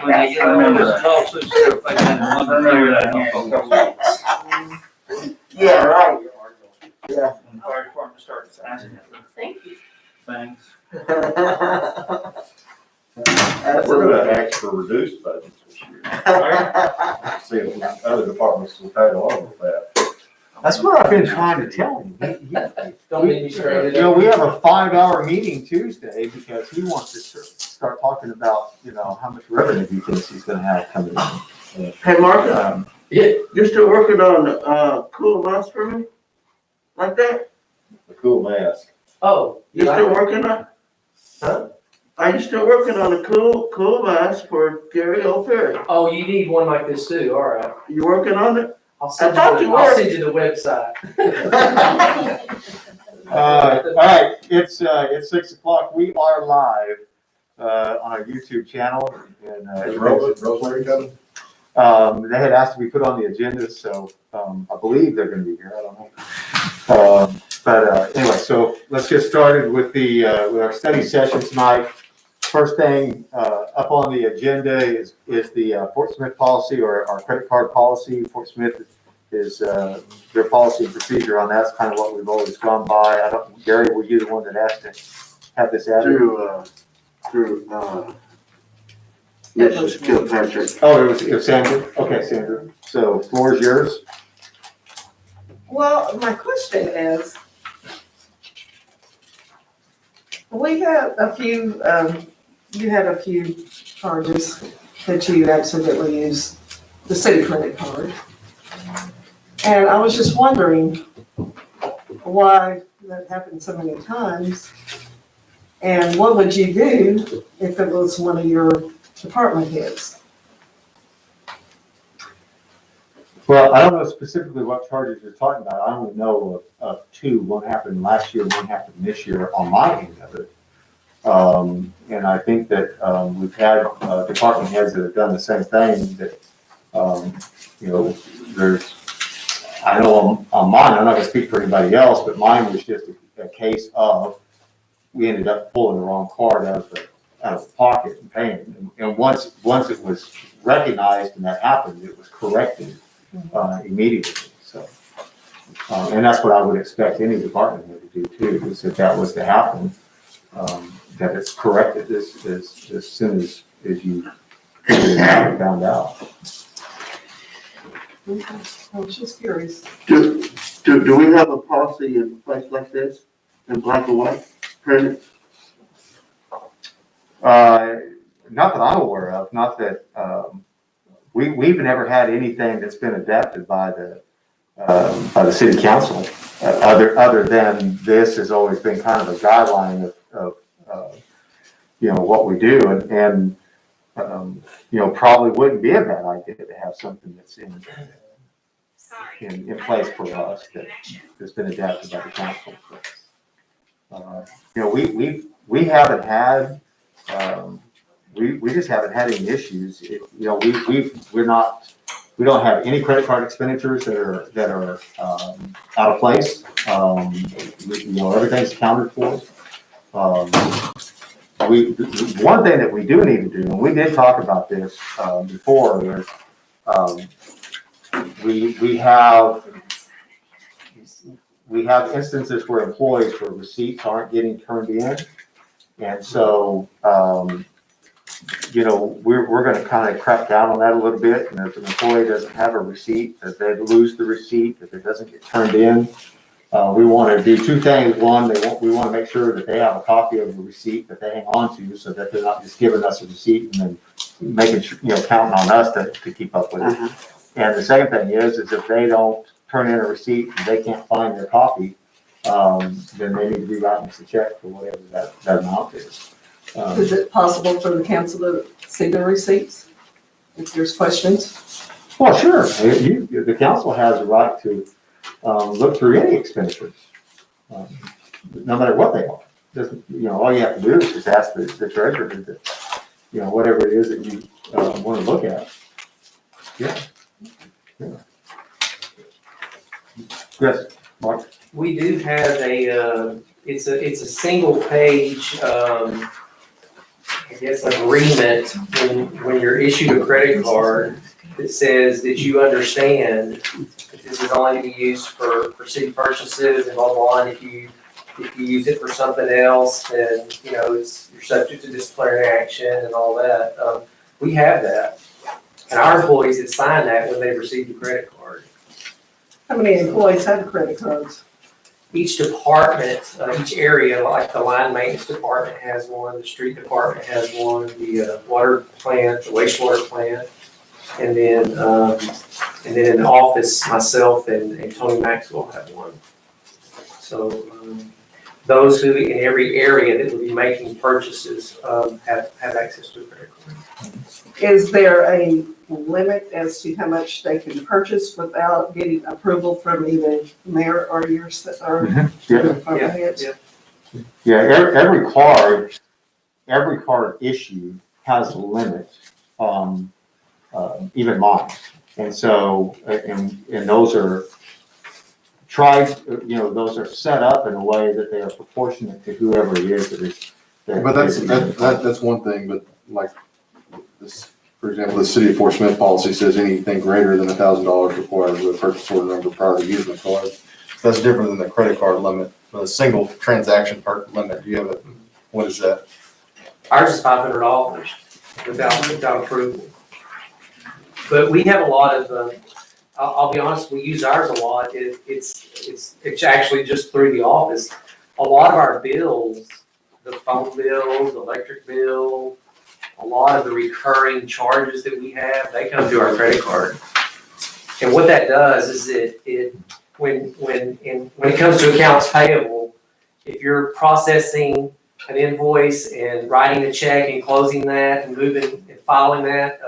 when they get all this lawsuit stuff, they got one clear that Yeah, right. Yeah. When the fire department starts asking for Thank you. things. We're gonna ask for reduced budgets this year. See if other departments will tag along with that. That's what I've been trying to tell him. Don't make me straight. You know, we have a 5-hour meeting Tuesday because he wants to start talking about, you know, how much revenue he thinks he's gonna have coming in. Hey, Marcus, Yeah, you're still working on, cool mouse for me? Like that? The cool mask. oh. You still working on? Huh? Are you still working on a cool mask for Gary O'Ferry? Oh, you need one like this too, all right. You working on it? I'll send I thought you, you I'll were. send you the website. All right, it's 6 o'clock. We are live, on our YouTube channel and, Is Rosemary coming? they had asked to be put on the agenda, so, I believe they're gonna be here. I don't know. Anyway, so let's get started with with our study session tonight. First thing, up on the agenda is the, Fort Smith policy or our credit card policy. Fort Smith is, their policy and procedure on that's kind of what we've always gone by. Gary, were you the one that asked to have this added? Through, Mrs. Kilpatrick. Oh, it was Sandra? Okay, Sandra. So floor is yours. Well, my question is, we have a few, you had a few charges that you accidentally used the city credit card. And I was just wondering why that happened so many times. And what would you do if it was one of your department heads? Well, I don't know specifically what charges you're talking about. I only know of two. One happened last year, one happened this year on my end of it. And I think that we've had department heads that have done the same thing that, you know, I know on mine, I'm not gonna speak for anybody else, but mine was just a case of we ended up pulling the wrong card out of the pocket and paying. And once it was recognized and that happened, it was corrected immediately. So, and that's what I would expect any department head to do too, is if that was to happen, that it's corrected as soon as you found out. I was just curious. Do we have a policy in place like this, in black and white, printed? Not that I'm aware of, not that, we've never had anything that's been adapted by the city council. Other than this has always been kind of a guideline of you know, what we do and you know, probably wouldn't be a bad idea to have something that's in place for us that's been adapted by the council. You know, we haven't had, we just haven't had any issues. You know, we don't have any credit card expenditures that are out of place. You know, everything's accounted for. One thing that we do need to do, and we did talk about this before, is we have instances where employees for receipts aren't getting turned in, and so you know, we're going to kind of crack down on that a little bit. And if an employee doesn't have a receipt, if they lose the receipt, if it doesn't get turned in, we want to do two things. One, we want to make sure that they have a copy of the receipt that they hang on to, so that they're not just giving us a receipt and then making sure, you know, counting on us to keep up with it. And the second thing is if they don't turn in a receipt and they can't find their copy, then they need to be writing us a check for whatever that amount is. Is it possible for the council to see the receipts if there's questions? Well, sure. The council has the right to look through any expenditures, no matter what they are. Doesn't, you know, all you have to do is just ask the treasurer to, you know, whatever it is that you want to look at. Yeah. Yes, Mark. We do have it's a single page, I guess, agreement when you're issued a credit card that says that you understand that this is only to be used for city purchases and blah, blah, and if you use it for something else, then, you know, you're subject to disciplinary action and all that. We have that. And our employees that sign that when they receive the credit card. How many employees have credit cards? Each department, each area, like the line maintenance department has one, the street department has one, the water plant, the wastewater plant. And then in the office, myself and Tony Maxwell have one. So those who in every area that will be making purchases have access to a credit card. Is there a limit as to how much they can purchase without getting approval from either mayor or your, or Yeah, department heads? yeah, every card issued has a limit, even mine. And so, and those are tried, those are set up in a way that they are proportionate to whoever it is that is. But that's one thing, but like this, for example, the city of Fort Smith policy says anything greater than $1,000 required with a purchase order number prior to using the card. So that's different than the credit card limit, but a single transaction per limit. Do you have what is that? Ours is $500 without approval. But we have a lot of, I'll be honest, we use ours a lot. It's actually just through the office. A lot of our bills, the phone bill, the electric bill, a lot of the recurring charges that we have, they come through our credit card. And what that does is when it comes to accounts payable, if you're processing an invoice and writing a check and closing that and moving and filing that,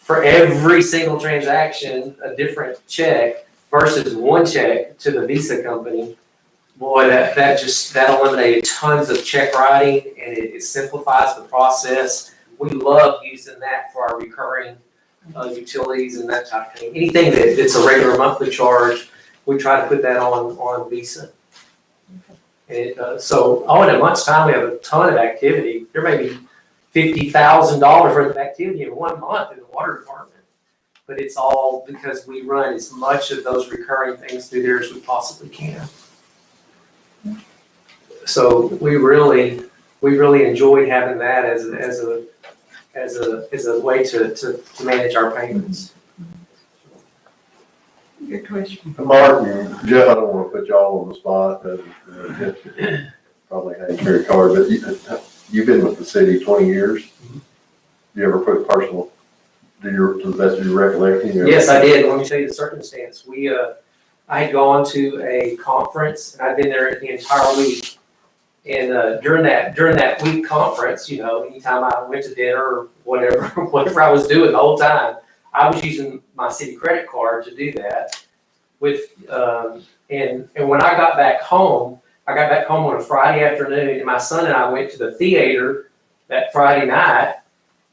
for every single transaction, a different check versus one check to the Visa company, boy, that eliminated tons of check writing and it simplifies the process. We love using that for our recurring utilities and that type of thing. Anything that's a regular monthly charge, we try to put that on Visa. So in a month's time, we have a ton of activity. There may be $50,000 worth of activity in 1 month in the water department. But it's all because we run as much of those recurring things through there as we possibly can. So we really enjoyed having that as a way to manage our payments. Good question. Mark and Jeff, I don't want to put y'all on the spot, Jeff probably had your card, but you've been with the city 20 years. Do you ever put personal, to the best of your recollection? Yes, I did. Let me tell you the circumstance. I had gone to a conference and I'd been there the entire week. And during that week conference, anytime I went to dinner or whatever I was doing the whole time, I was using my city credit card to do that. And when I got back home on a Friday afternoon, and my son and I went to the theater that Friday night.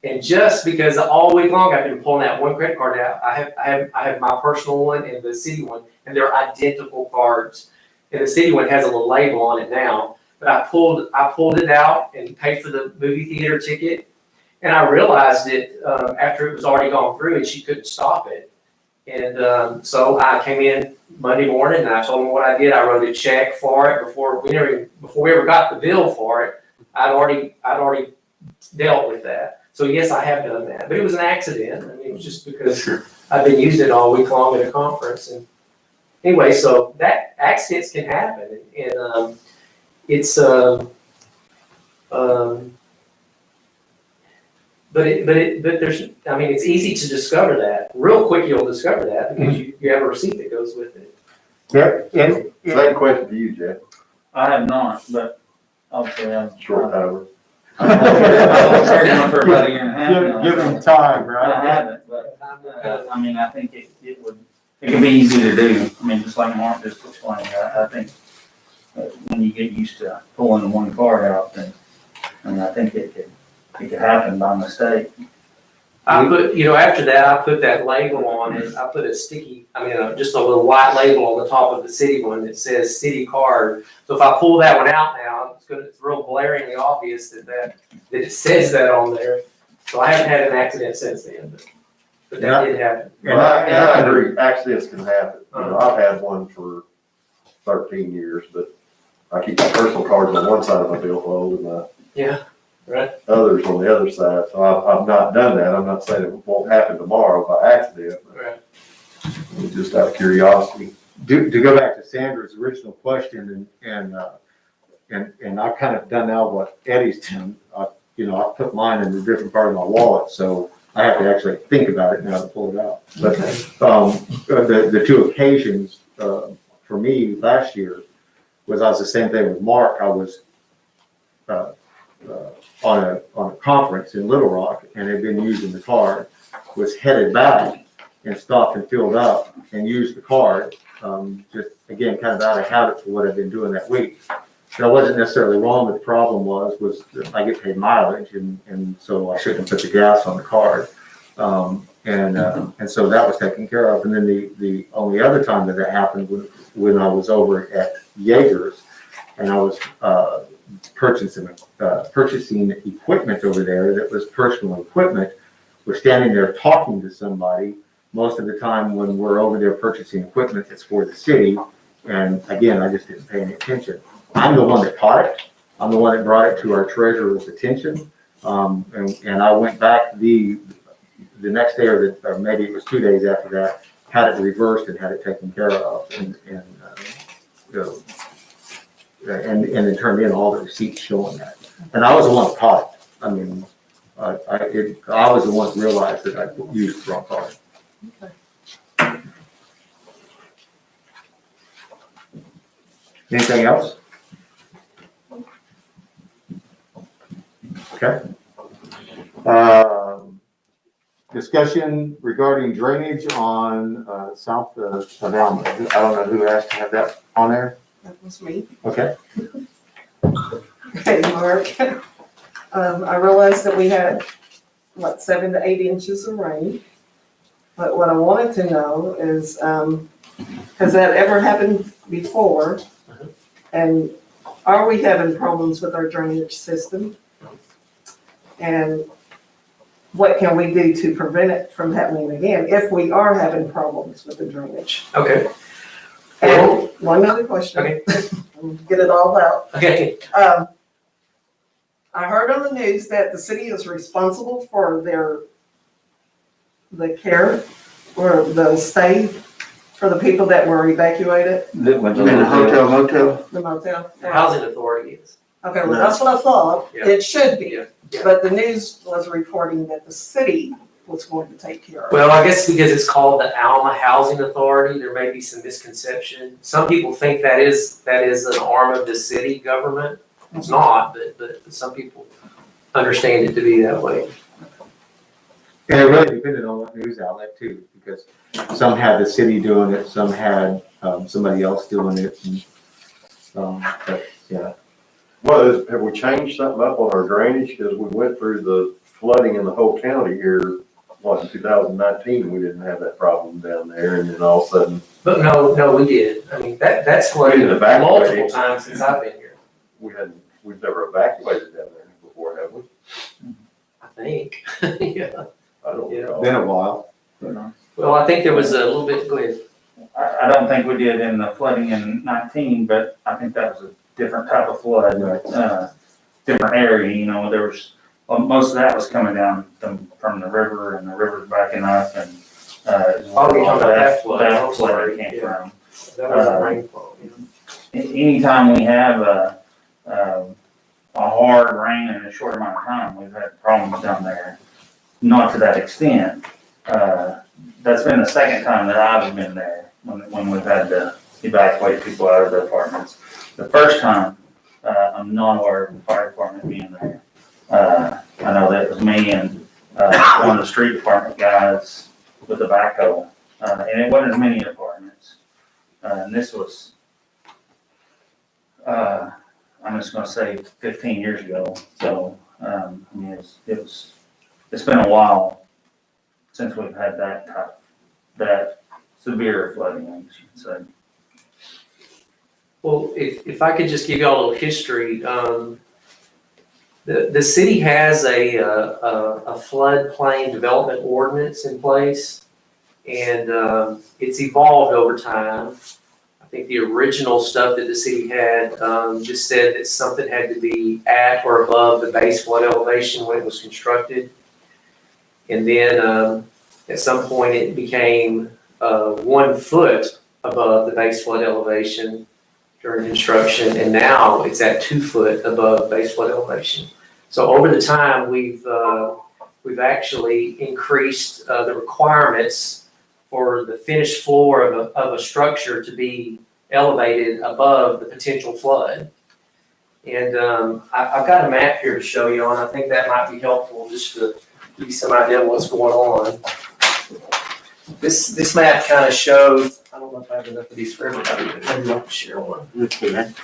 And just because all week long I've been pulling that one credit card out, I have my personal one and the city one, and they're identical cards. And the city one has a little label on it now. But I pulled it out and paid for the movie theater ticket. And I realized it after it was already gone through and she couldn't stop it. And so I came in Monday morning and I told them what I did. I wrote a check for it before we ever got the bill for it. I'd already dealt with that. So yes, I have done that, but it was an accident. I mean, it was just because I've been using it all week long at a conference. And anyway, so that accidents can happen, and it's but there's, I mean, it's easy to discover that. Real quick, you'll discover that because you have a receipt that goes with it. Yeah, Same question to you, Jeff. I have not, but obviously I'm Short timer. I've been working on for about a year and a half now. give them time, I right? haven't, but, I mean, I think it can be easy to do. I mean, just like Mark just explained, I think when you get used to pulling one card out, then, and I think it could happen by mistake. I put, after that, I put that label on it, I put a sticky, just a little white label on the top of the city one that says city card. So if I pull that one out now, it's real glaringly obvious that it says that on there. So I haven't had an accident since then, but that did happen. And I agree, accidents can happen. I've had one for 13 years, but I keep my personal cards on one side of my billfold and my Yeah, right. others on the other side. So I've not done that. I'm not saying it won't happen tomorrow by accident, Right. but just out of curiosity. To go back to Sandra's original question, and I've kind of done now what Eddie's done. I put mine in a different part of my wallet, so I have to actually think about it now to pull it out. But the two occasions for me last year was I was the same thing with Mark. I was on a conference in Little Rock and had been using the card, was headed back and stopped and filled up and used the card. Just again, kind of out of habit for what I've been doing that week. That wasn't necessarily wrong, but the problem was that I get paid mileage, and so I shouldn't put the gas on the card. And so that was taken care of. And then the only other time that happened was when I was over at Jaeger's, and I was purchasing equipment over there that was personal equipment. We're standing there talking to somebody. Most of the time when we're over there purchasing equipment, it's for the city. And again, I just didn't pay any attention. I'm the one that caught it. I'm the one that brought it to our treasurer's attention. And I went back the next day, or maybe it was 2 days after that, had it reversed and had it taken care of, and then turned in all the receipts showing that. And I was the one that caught it. I mean, I was the one that realized that I used the wrong card. Anything else? Okay. Discussion regarding drainage on south of Alma. I don't know who asked to have that on there. That was me. Okay. Okay, Mark. I realized that we had, 7 to 8 inches of rain. But what I wanted to know is, has that ever happened before? And are we having problems with our drainage system? And what can we do to prevent it from happening again if we are having problems with the drainage? Okay. And one other question. Okay. Get it all out. Okay. I heard on the news that the city is responsible for the care or the stay for the people that were evacuated, You mean the hotel motel? the motel. The housing authority is. Okay, well, that's what I thought. Yeah. It should be. Yeah. Yeah. But the news was reporting that the city was going to take care of it. Well, I guess because it's called the Alma Housing Authority, there may be some misconception. Some people think that is an arm of the city government. It's not, but some people understand it to be that way. And it really depended on what news outlet too, because some had the city doing it, some had somebody else doing it. And, but yeah. Well, have we changed something up on our drainage? Because we went through the flooding in the whole county here, in 2019, we didn't have that problem down there, and then all of a sudden. But no, we did. I mean, that's We didn't flooded multiple evacuate. times since I've been here, We've never evacuated down there before, have we? I think. Yeah. I don't know. Been a while. Well, I think there was a little bit, go ahead. I don't think we did in the flooding in 19, but I think that was a different type of flood, different area, there was, most of that was coming down from the river, and the river's backing up, and, Oh, you're talking about that flood. That's where it came Yeah. from. That was a rainfall. Anytime we have a hard rain in a short amount of time, we've had problems down there. Not to that extent. That's been the second time that I've been there, when we've had to evacuate people out of their apartments. The first time, I'm not aware of the fire department being there. I know that it was me and one of the street department guys with the backhoe, and it wasn't as many apartments. And this was, I'm just gonna say 15 years ago. So, I mean, it's been a while since we've had that severe flooding, I guess you could say. Well, if I could just give y'all a little history, the city has a floodplain development ordinance in place, and it's evolved over time. I think the original stuff that the city had just said that something had to be at or above the base flood elevation when it was constructed. And then at some point it became 1 foot above the base flood elevation during construction, and now it's at 2 foot above base flood elevation. So over the time, we've actually increased the requirements for the finished floor of a structure to be elevated above the potential flood. And I've got a map here to show you on. I think that might be helpful just to give you some idea of what's going on. This map kind of shows, I don't know if I have enough of these for everybody, but maybe I'll share one. Here.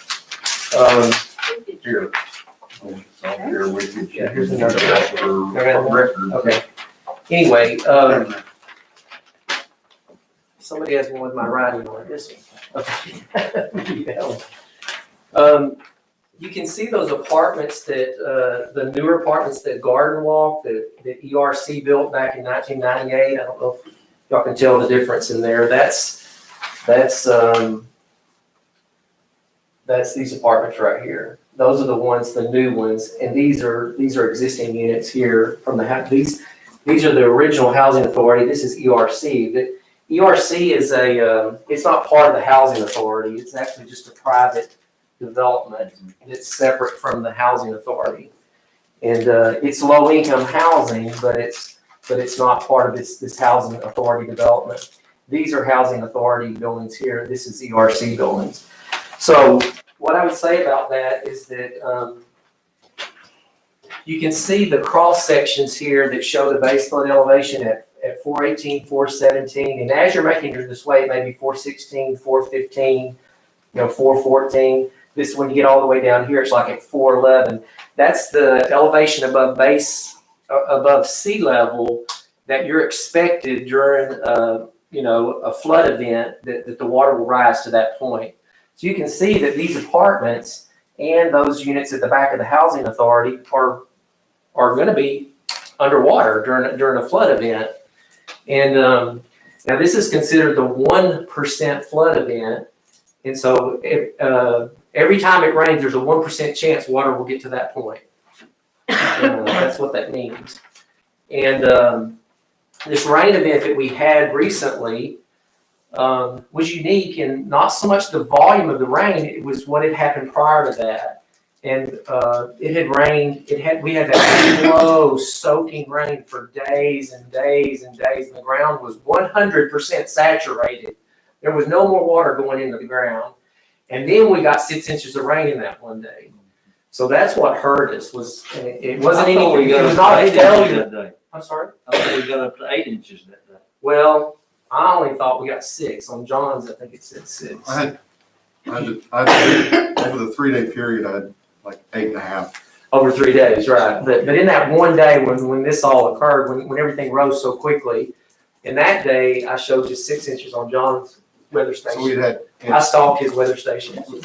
Here we can. Yeah, here's another map. For record. Okay. Anyway, somebody has one with my writing on it. This one. Okay. Yeah. You can see those apartments that the newer apartments that Garden Walk that ERC built back in 1998. I don't know if y'all can tell the difference in there. That's these apartments right here. Those are the ones, the new ones, and these are existing units here from the house. These are the original housing authority. This is ERC. The ERC is it's not part of the housing authority. It's actually just a private development. It's separate from the housing authority, and it's low income housing, but it's not part of this housing authority development. These are housing authority buildings here. This is ERC buildings. So what I would say about that is that you can see the cross sections here that show the base flood elevation at 418, 417, and as you're making this way, it may be 416, 415, 414. This, when you get all the way down here, it's like at 411. That's the elevation above sea level that you're expected during a flood event, that the water will rise to that point. So you can see that these apartments and those units at the back of the housing authority are going to be underwater during a flood event. And now this is considered the 1% flood event. And so every time it rains, there's a 1% chance water will get to that point. That's what that means. And this rain event that we had recently was unique in not so much the volume of the rain, it was what had happened prior to that. And it had rained, we had that slow soaking rain for days and days and days, and the ground was 100% saturated. There was no more water going into the ground. And then we got 6 inches of rain in that one day. So that's what hurt us. It wasn't anything, it was not a failure. I'm sorry? I thought we got up to 8 inches that day. Well, I only thought we got 6. On John's, I think it said 6. I had over the 3-day period, I had like 8.5. Over 3 days, right. But in that one day when this all occurred, when everything rose so quickly, in that day, I showed you 6 inches on John's weather station. So we'd had, I stalked his weather station. we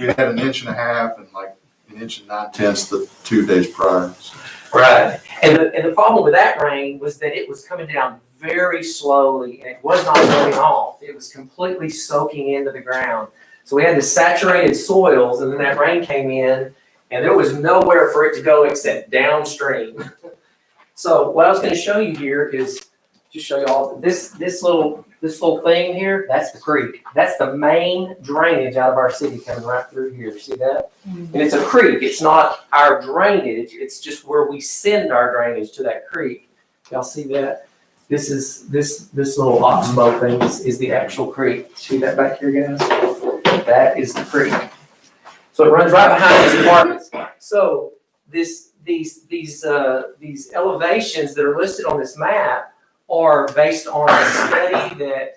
had 1.5 inches and like 1 9/10 inches the 2 days prior. Right. And the problem with that rain was that it was coming down very slowly, and it was not going off. It was completely soaking into the ground. So we had the saturated soils, and then that rain came in, and there was nowhere for it to go except downstream. So what I was going to show you here is just show you all this little thing here. That's the creek. That's the main drainage out of our city coming right through here. See that? And it's a creek. It's not our drainage. It's just where we send our drainage to that creek. Y'all see that? This little oxbow thing is the actual creek. See that back here, guys? That is the creek. So it runs right behind these apartments. So these elevations that are listed on this map are based on a study that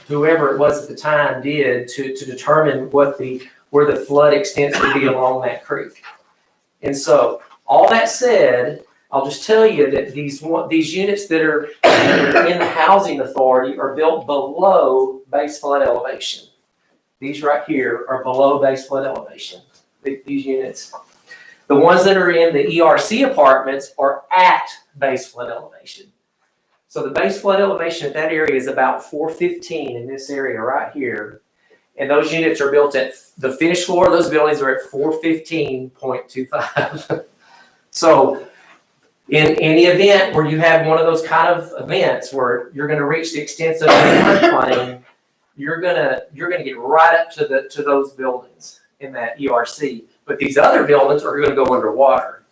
whoever it was at the time did to determine where the flood extents would be along that creek. And so all that said, I'll just tell you that these units that are in the housing authority are built below base flood elevation. These right here are below base flood elevation, these units. The ones that are in the ERC apartments are at base flood elevation. So the base flood elevation at that area is about 415 in this area right here. And those units are built at, the finished floor of those buildings are at 415.25. So in the event where you have one of those kind of events where you're gonna reach the extent of the floodplain, you're gonna get right up to those buildings in that ERC. But these other buildings are gonna go underwater.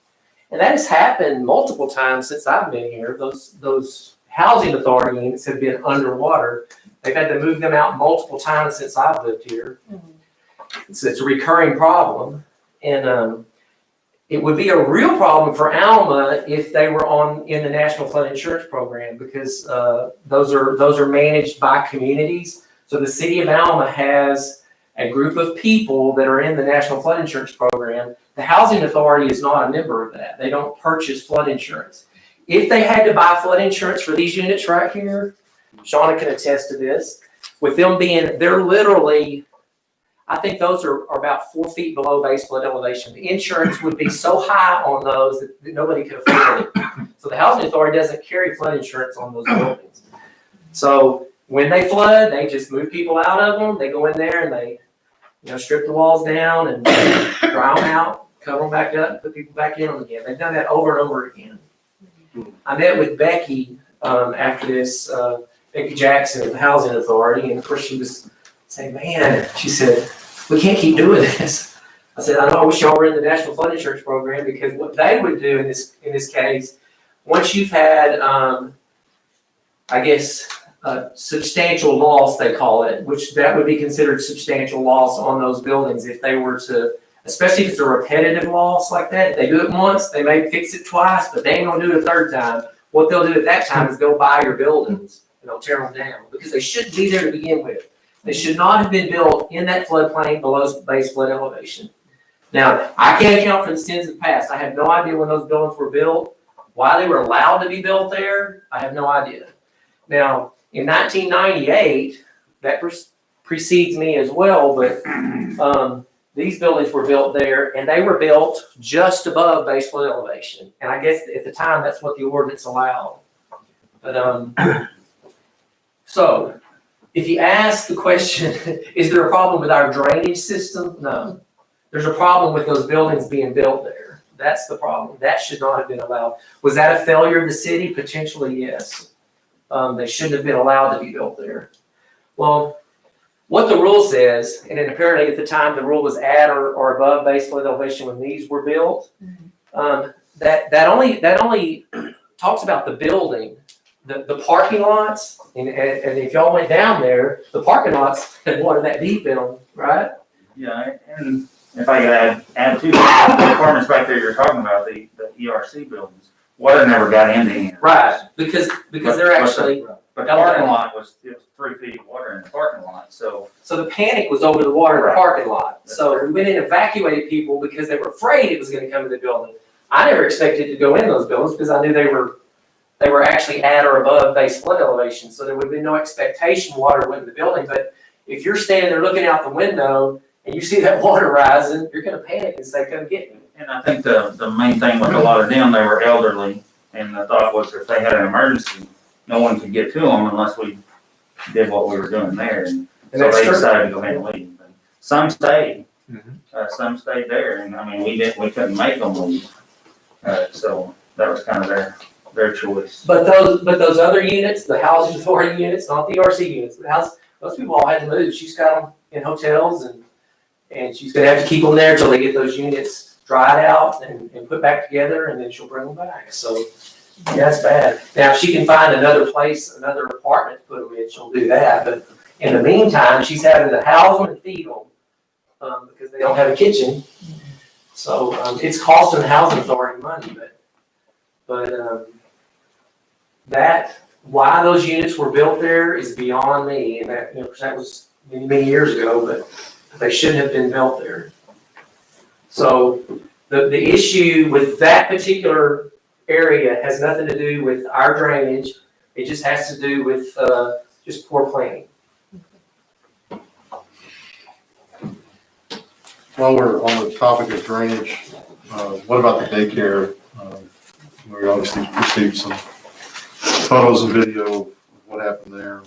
And that has happened multiple times since I've been here. Those housing authority units have been underwater. They've had to move them out multiple times since I've lived here. It's a recurring problem. And it would be a real problem for Alma if they were in the National Flood Insurance Program, because those are managed by communities. So the city of Alma has a group of people that are in the National Flood Insurance Program. The housing authority is not a member of that. They don't purchase flood insurance. If they had to buy flood insurance for these units right here, Shauna can attest to this, with them being, they're literally, I think those are about 4 feet below base flood elevation. The insurance would be so high on those that nobody could afford it. So the housing authority doesn't carry flood insurance on those buildings. So when they flood, they just move people out of them. They go in there and they, strip the walls down and dry them out, cover them back up, put people back in them again. They've done that over and over again. I met with Becky after this, Becky Jackson of the Housing Authority, and of course she was saying, man, she said, we can't keep doing this. I said, I know, I wish y'all were in the National Flood Insurance Program, because what they would do in this case, once you've had, substantial loss, they call it, which that would be considered substantial loss on those buildings if they were to, especially if it's a repetitive loss like that. If they do it once, they may fix it twice, but they ain't gonna do it a third time. What they'll do at that time is go buy your buildings and they'll tear them down, because they shouldn't be there to begin with. They should not have been built in that floodplain below base flood elevation. Now, I can't account for the sins of the past. I have no idea when those buildings were built, why they were allowed to be built there. I have no idea. Now, in 1998, that precedes me as well, but these buildings were built there, and they were built just above base flood elevation. And I guess at the time, that's what the ordinance allowed. But so if you ask the question, is there a problem with our drainage system? No. There's a problem with those buildings being built there. That's the problem. That should not have been allowed. Was that a failure of the city? Potentially, yes. They shouldn't have been allowed to be built there. Well, what the rule says, and then apparently at the time the rule was at or above base flood elevation when these were built, that only talks about the building. The parking lots, and if y'all went down there, the parking lots had water that deep in them, right? Yeah, and if I could add to the apartments back there you're talking about, the ERC buildings, water never got into here. Right, because they're actually. But the parking lot it was 3 feet of water in the parking lot, so. So the panic was over the water in the Right. parking lot. That's So correct. we went in and evacuated people because they were afraid it was gonna come to the building. I never expected to go in those buildings because I knew they were actually at or above base flood elevation. So there would be no expectation water went in the building. But if you're standing there looking out the window and you see that water rising, you're gonna panic and say, come get me. And I think the main thing with a lot of them, they were elderly, and the thought was if they had an emergency, no one could get to them unless we did what we were doing there. And so that's they true. decided to go ahead and leave. And some stayed, Mhm. some stayed there, and I mean, we couldn't make them leave. So that was kind of their choice. But those other units, the housing authority units, not the RC units, but those people all had to move. She's got them in hotels, and she's gonna have to keep them there until they get those units dried out and put back together, and then she'll bring them back. So yeah, that's bad. Now, if she can find another place, another apartment to put them in, she'll do that. But in the meantime, she's having to house them and feed them because they don't have a kitchen. So it's costing the housing authority money, but that why those units were built there is beyond me, and that was many years ago, but they shouldn't have been built there. So the issue with that particular area has nothing to do with our drainage. It just has to do with, just poor planning. While we're on the topic of drainage, what about the daycare? We obviously received some photos and video of what happened there.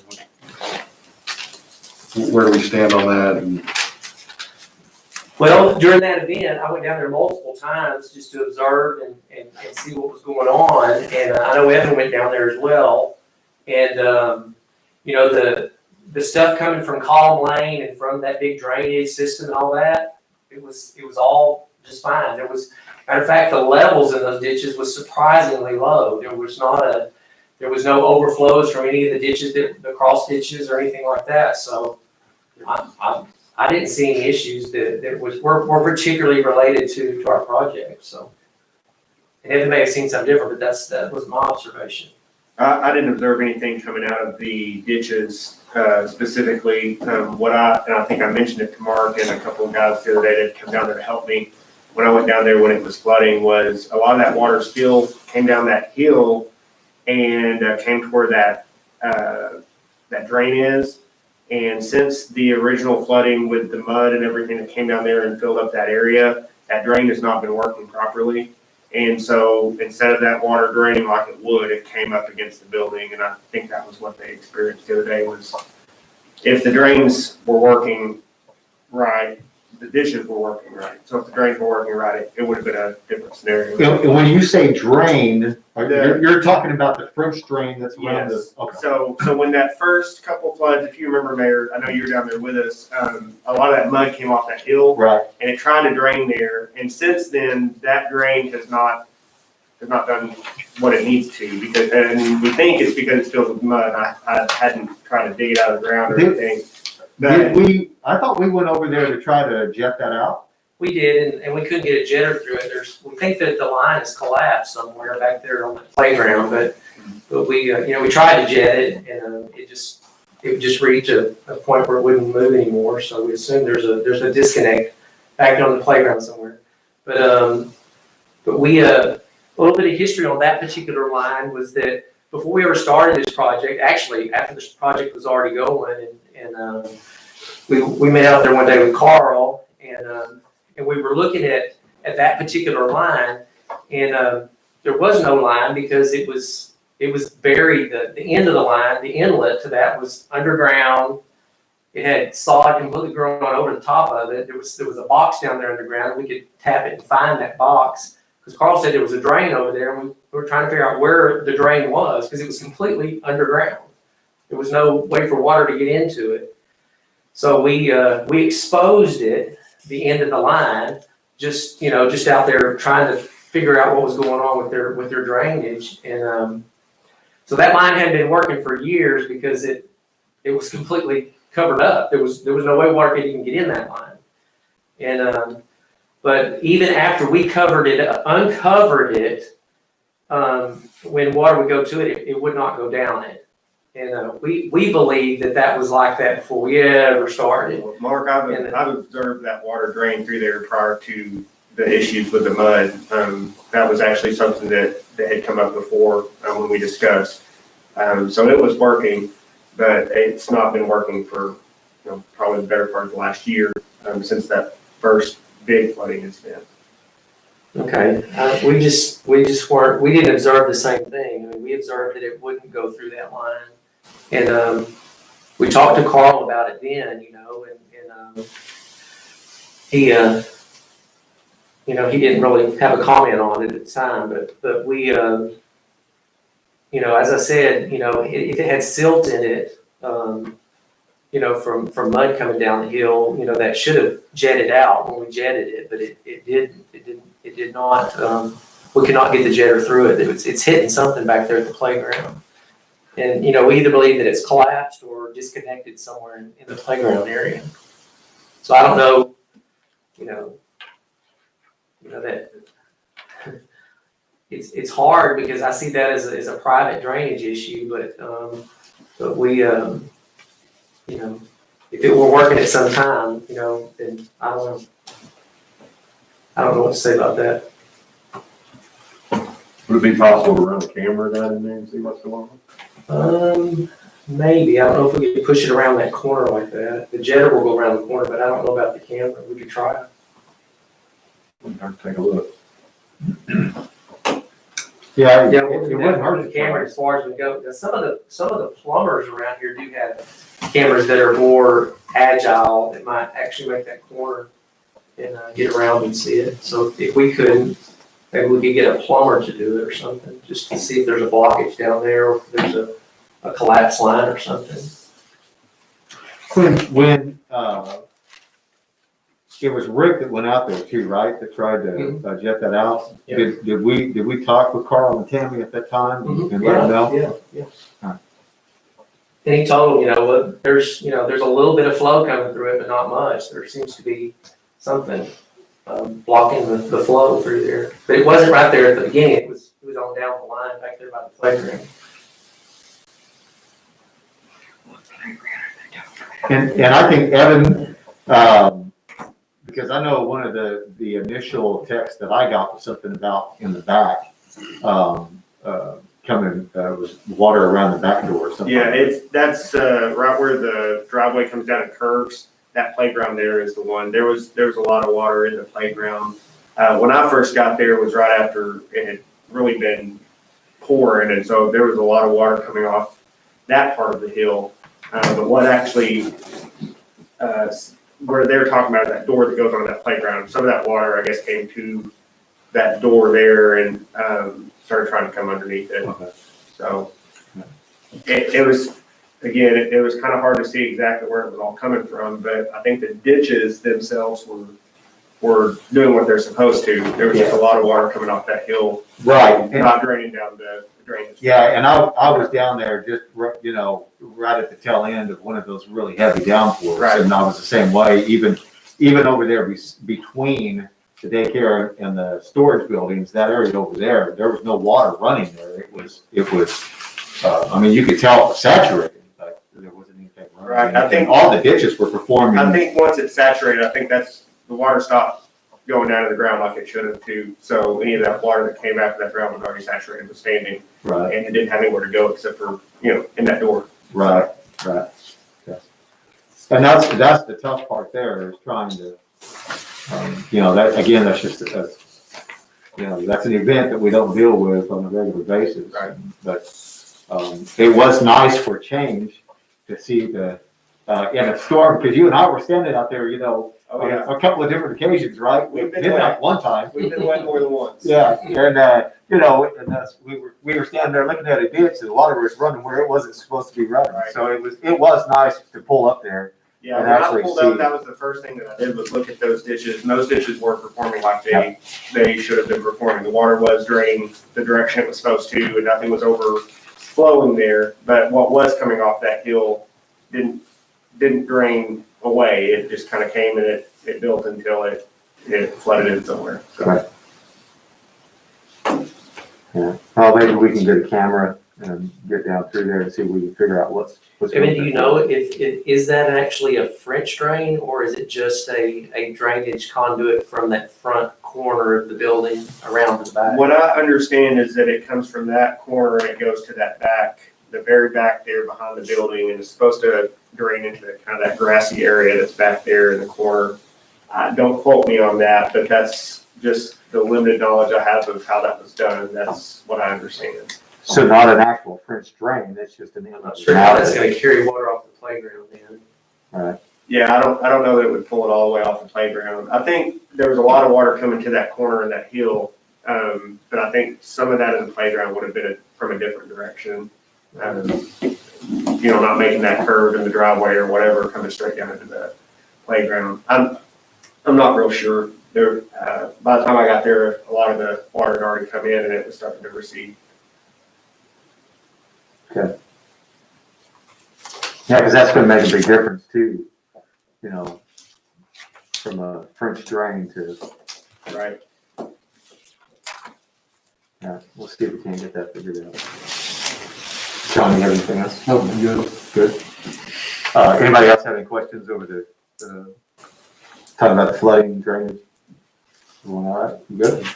Where do we stand on that? And Well, during that event, I went down there multiple times just to observe and see what was going on. And I know Evan went down there as well. And, you know, the stuff coming from Column Lane and from that big drainage system and all that, it was all just fine. There was, matter of fact, the levels in those ditches was surprisingly low. There was no overflows from any of the ditches, the cross ditches or anything like that. So I didn't see any issues that were particularly related to our project. So, and Evan may have seen something different, but that was my observation. I didn't observe anything coming out of the ditches specifically. And I think I mentioned it to Mark and a couple of guys the other day that come down there to help me. When I went down there when it was flooding, was a lot of that water still came down that hill and came toward that drain is. And since the original flooding with the mud and everything that came down there and filled up that area, that drain has not been working properly. And so instead of that water draining like it would, it came up against the building. And I think that was what they experienced the other day was if the drains were working right, the dishes were working right. So if the drains were working right, it would have been a different scenario. And when you say drain, you're talking about the French drain that's around the, Yes. okay. So when that first couple floods, if you remember, Mayor, I know you were down there with us, a lot of that mud came off that hill. Right. And it tried to drain there. And since then, that drain has not done what it needs to and we think it's because it's filled with mud. I hadn't tried to dig it out of the ground or anything. I thought we went over there to try to jet that out. We did, and we couldn't get a jetter through it. We think that the line has collapsed somewhere back there on the playground, but we, you know, we tried to jet it, and it would just reach a point where it wouldn't move anymore. So we assume there's a disconnect back on the playground somewhere. But we, a little bit of history on that particular line was that before we ever started this project, actually after this project was already going, and we met out there one day with Carl, and we were looking at that particular line, and there was no line because it was buried. The end of the line, the inlet to that was underground. It had sod completely grown over the top of it. There was a box down there underground. We could tap it and find that box because Carl said there was a drain over there, and we were trying to figure out where the drain was because it was completely underground. There was no way for water to get into it. So we exposed it, the end of the line, just out there trying to figure out what was going on with their drainage. And so that line hadn't been working for years because it was completely covered up. There was no way water could even get in that line. And but even after we uncovered it, when water would go to it, it would not go down it. And we believe that was like that before we ever started. Well, Mark, I've observed that water drain through there prior to the issues with the mud. That was actually something that had come up before when we discussed. So it was working, but it's not been working for probably the better part of the last year since that first big flooding incident. Okay, we didn't observe the same thing. I mean, we observed that it wouldn't go through that line. And we talked to Carl about it then, and he, he didn't really have a comment on it at the time, but we, as I said, if it had silt in it, from mud coming down the hill, that should have jetted out when we jetted it, but it did not. We could not get the jetter through it. It's hitting something back there at the playground. And, we either believe that it's collapsed or disconnected somewhere in the playground area. So I don't know, that it's hard because I see that as a private drainage issue, but we, if it were working at some time, then I don't know. I don't know what to say about that. Would it be possible to run a camera down in there and see what's going on? Maybe, I don't know if we could push it around that corner like that. The jetter will go around the corner, but I don't know about the camera. Would you try it? I'll take a look. Yeah, Yeah, it wouldn't hurt the to camera try. as far as we go. Now, some of the plumbers around here do have cameras that are more agile, that might actually make that corner and get around and see it. So if we couldn't, maybe we could get a plumber to do it or something, just to see if there's a blockage down there or if there's a collapse line or something. When, it was Rick that went out there too, right, that tried to jet that out? Yeah. Did we talk with Carl and Tammy at that time and let them know? Yeah. Alright. And he told them, there's a little bit of flow coming through it, but not much. There seems to be something blocking the flow through there. But it wasn't right there at the beginning. It was on down the line back there by the playground. And I think Evan, because I know one of the initial texts that I got was something about in the back, coming, was water around the back door or something. Yeah, that's right where the driveway comes down and curves. That playground there is the one. There was a lot of water in the playground. When I first got there, it was right after it had really been pouring, and so there was a lot of water coming off that part of the hill. But what actually, where they're talking about that door that goes on that playground, some of that water, I guess, came to that door there and started trying to come underneath it. Okay. So it was, again, it was kind of hard to see exactly where it was all coming from, but I think the ditches themselves were doing what they're supposed to. There was just a lot of water coming off that hill. Right. Not draining down the drainage. Yeah, and I was down there just, right at the tail end of one of those really heavy downpours. Right. And I was the same way, even over there between the daycare and the storage buildings, that area over there was no water running there. It was, you could tell it was saturated, but there wasn't anything running. Right, I think- And all the ditches were performing. I think once it's saturated, I think the water stopped going down to the ground like it should have too. So any of that water that came after that ground was already saturated with standing, Right, and it didn't have anywhere to go except for, in that door. right. Yes. And that's the tough part there, is trying to, that, again, that's just, that's an event that we don't deal with on a regular basis. Right. But, it was nice for a change to see in a storm, because you and I were standing out there, Oh, yeah. a couple of different occasions, right? We've been Midnight one time. We've been wet more than once. Yeah, and, and that's, we were standing there looking at a ditch and the water was running where it wasn't supposed to be running. Right. So it was nice to pull up there. Yeah, And when I actually pulled see- up, that was the first thing that I did was look at those ditches, and those ditches weren't performing like they should have been performing. The water was draining the direction it was supposed to, and nothing was overflowing there, but what was coming off that hill didn't drain away. It just kind of came and it built until it flooded in somewhere. So. Right. Yeah, well, maybe we can get a camera and get down through there and see if we can figure out what's. I mean, do you know is that actually a French drain, or is it just a drainage conduit from that front corner of the building around to the back? What I understand is that it comes from that corner and it goes to that back, the very back there behind the building, and it's supposed to drain into kind of that grassy area that's back there in the corner. Don't quote me on that, but that's just the limited knowledge I have of how that was done. That's what I understand. So not an actual French drain, it's just an inlet. I'm not sure how that's gonna carry water off the playground then. Right. Yeah, I don't know that it would pull it all the way off the playground. I think there was a lot of water coming to that corner of that hill, but I think some of that in the playground would have been from a different direction. Not making that curve in the driveway or whatever, coming straight down into the playground. I'm not real sure. There, by the time I got there, a lot of the water had already come in and it was starting to recede. Okay. Yeah, because that's gonna make a big difference too, from a French drain to, Right. yeah, we'll see if we can get that figured out. Sean, you have anything else? No, good. Good. Anybody else have any questions over the talking about the flooding drainage? Everyone all right? You good?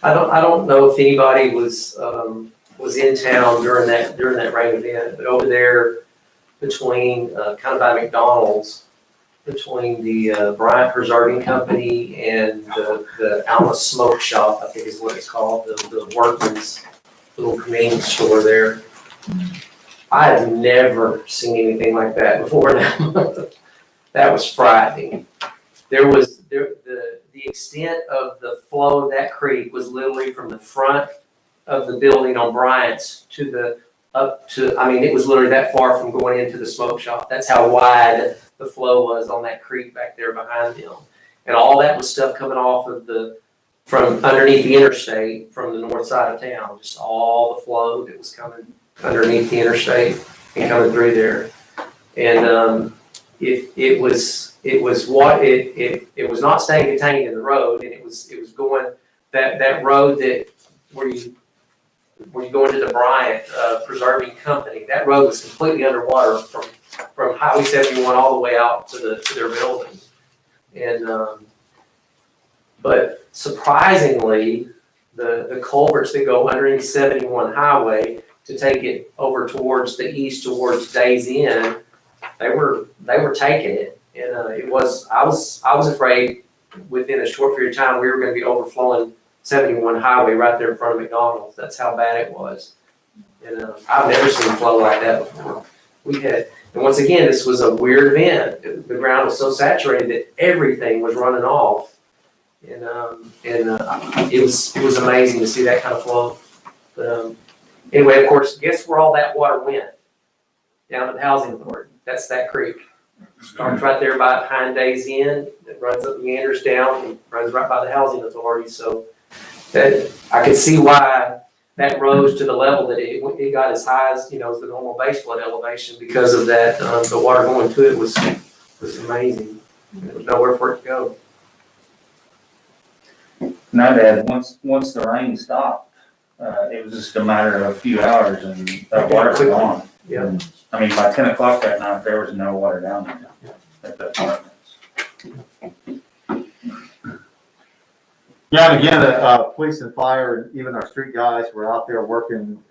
I don't know if anybody was in town during that rain event, but over there between, kind of by McDonald's, between the Bryant Preserving Company and the Alma Smoke Shop, I think is what it's called, the workman's little convenience store there. I have never seen anything like that before now. That was frightening. The extent of the flow of that creek was literally from the front of the building on Bryant's I mean, it was literally that far from going into the smoke shop. That's how wide the flow was on that creek back there behind them. And all that was stuff coming off of from underneath the interstate from the north side of town, just all the flow that was coming underneath the interstate and coming through there. And it was not staying contained in the road, and it was going that road that where you go into the Bryant Preserving Company. That road was completely underwater from Highway 71 all the way out to their building. And but surprisingly, the culverts that go underneath 71 highway to take it over towards the east towards Days Inn, they were taking it. And I was afraid within a short period of time we were going to be overflowing 71 highway right there in front of McDonald's. That's how bad it was. And I've never seen a flow like that before. And once again, this was a weird event. The ground was so saturated that everything was running off. And it was amazing to see that kind of flow. But anyway, of course, guess where all that water went? Down at the housing authority. That's that creek. Starts right there behind Days Inn. It runs up, meanders down, and runs right by the housing authority. So that I could see why that rose to the level that it got as high as, as the normal base flood elevation because of that. The water going to it was amazing. There was nowhere for it to go. No, Dad, once the rain stopped, it was just a matter of a few hours and that water was gone. Yeah. I mean, by 10 o'clock that night, there was no water down there at the apartments. Yeah, and again, police and fire, and even our street guys were out there working.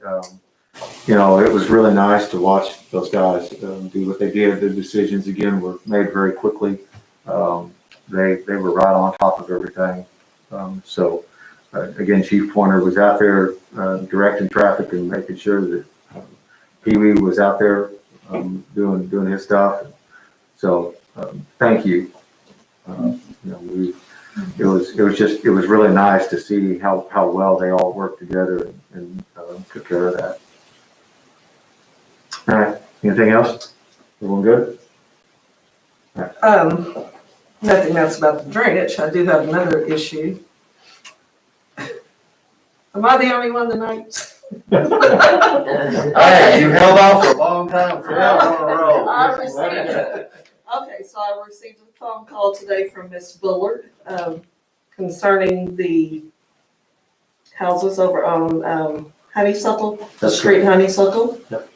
It was really nice to watch those guys do what they did. Their decisions, again, were made very quickly. They were right on top of everything. Again, Chief Pointer was out there directing traffic and making sure that Pee Wee was out there doing his stuff. So thank you. It was really nice to see how well they all worked together and took care of that. All right, anything else? Everyone good? Nothing else about the drainage. I do have another issue. Am I the only one tonight? Hey, you held off for a long time. I received a phone call today from Miss Bullard concerning the houses over on Honeysuckle, the street Honeysuckle. Yep.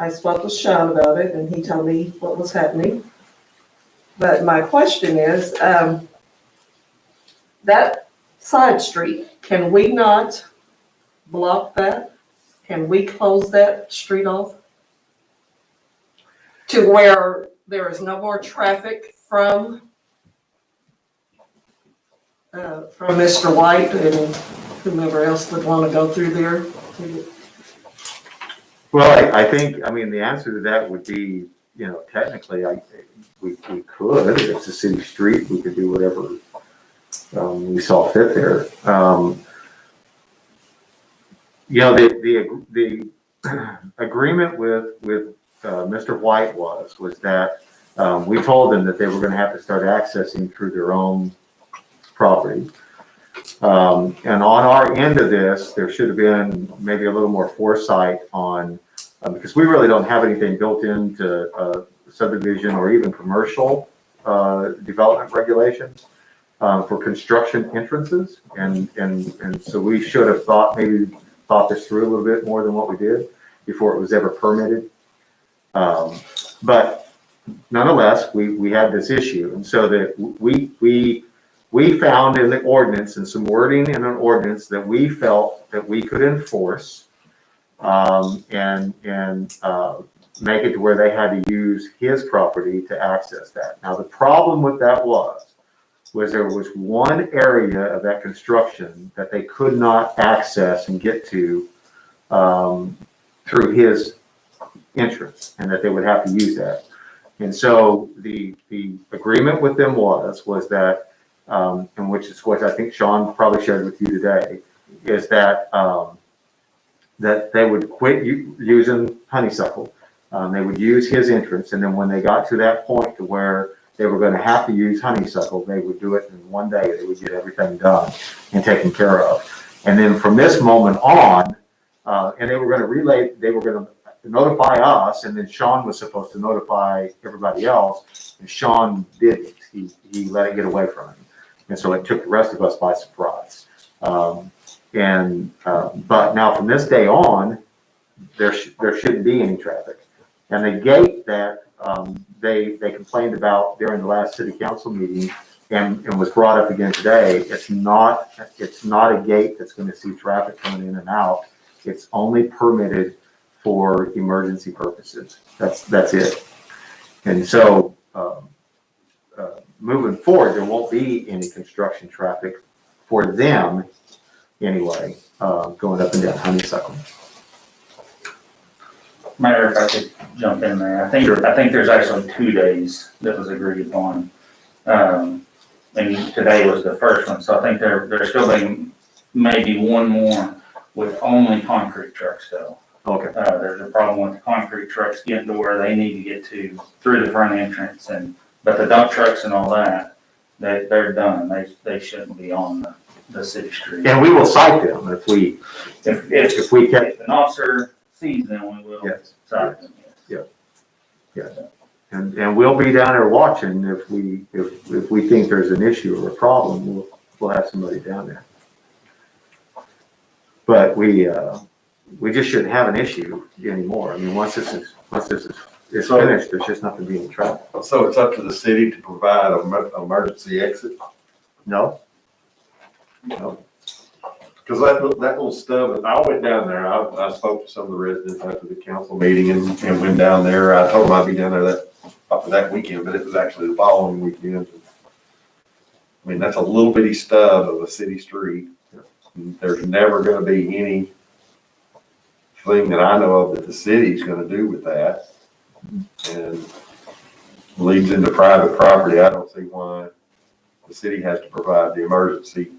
I spoke with Sean about it and he told me what was happening. But my question is, that side street, can we not block that? Can we close that street off? To where there is no more traffic from Mr. White and whomever else would want to go through there? Well, I think, the answer to that would be, technically, we could, if it's a city street, we could do whatever we saw fit there. The agreement with Mr. White was that we told them that they were going to have to start accessing through their own property. And on our end of this, there should have been maybe a little more foresight on, because we really don't have anything built into subdivision or even commercial development regulations for construction entrances. And so we should have thought this through a little bit more than what we did before it was ever permitted. But nonetheless, we had this issue. And so that we we found in the ordinance and some wording in an ordinance that we felt that we could enforce, and make it to where they had to use his property to access that. Now, the problem with that was there was one area of that construction that they could not access and get to through his entrance, and that they would have to use that. And so the agreement with them was that, and which is what I think Sean probably shared with you today, is that that they would quit using honeysuckle. They would use his entrance, and then when they got to that point to where they were going to have to use honeysuckle, they would do it in one day. They would get everything done and taken care of. And then from this moment on, and they were going to notify us, and then Sean was supposed to notify everybody else, and Sean didn't. He let it get away from him. And so it took the rest of us by surprise. But now from this day on, there shouldn't be any traffic. And the gate that they complained about during the last city council meeting and was brought up again today, it's not a gate that's going to see traffic coming in and out. It's only permitted for emergency purposes. That's it. And so moving forward, there won't be any construction traffic for them anyway, going up and down Honeysuckle. Mayor, if I could jump in there, I think there's actually 2 days that was agreed upon. And today was the first one, so I think they're still being maybe one more with only concrete trucks though. Okay. There's a problem with the concrete trucks getting to where they need to get to through the front entrance, but the dump trucks and all that, they're done. They shouldn't be on the city street. And we will cite them if we can. If an officer sees them, we will Yes. cite them. Yes. Yes. And we'll be down there watching if we think there's an issue or a problem, we'll have somebody down there. But we just shouldn't have an issue anymore. I mean, once this is finished, there's just not going to be any traffic. So it's up to the city to provide an emergency exit? No? Because that little stub, I went down there, I spoke to some of the residents after the council meeting and went down there. I told them I'd be down there after that weekend, but it was actually the following weekend. I mean, that's a little bitty stub of a city street. There's never gonna be anything that I know of that the city's gonna do with that. And leads into private property. I don't see why the city has to provide the emergency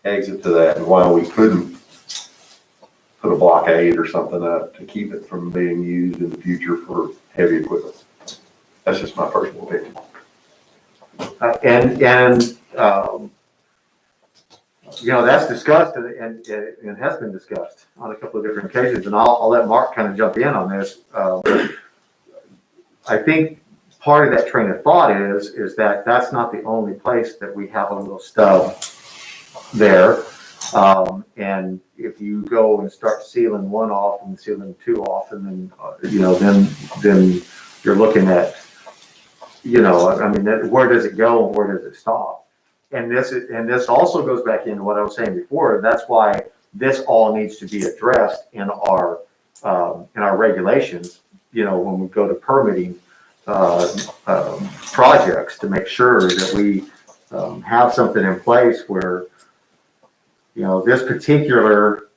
exit to that and why we couldn't put a blockade or something up to keep it from being used in the future for heavy equipment. That's just my personal opinion. That's discussed and has been discussed on a couple of different occasions, and I'll let Mark kind of jump in on this. I think part of that train of thought is that that's not the only place that we have a little stub there. And if you go and start sealing one off and sealing two off, and then you're looking at, where does it go and where does it stop? And this also goes back into what I was saying before. And that's why this all needs to be addressed in our regulations. When we go to permitting projects, to make sure that we have something in place where this particular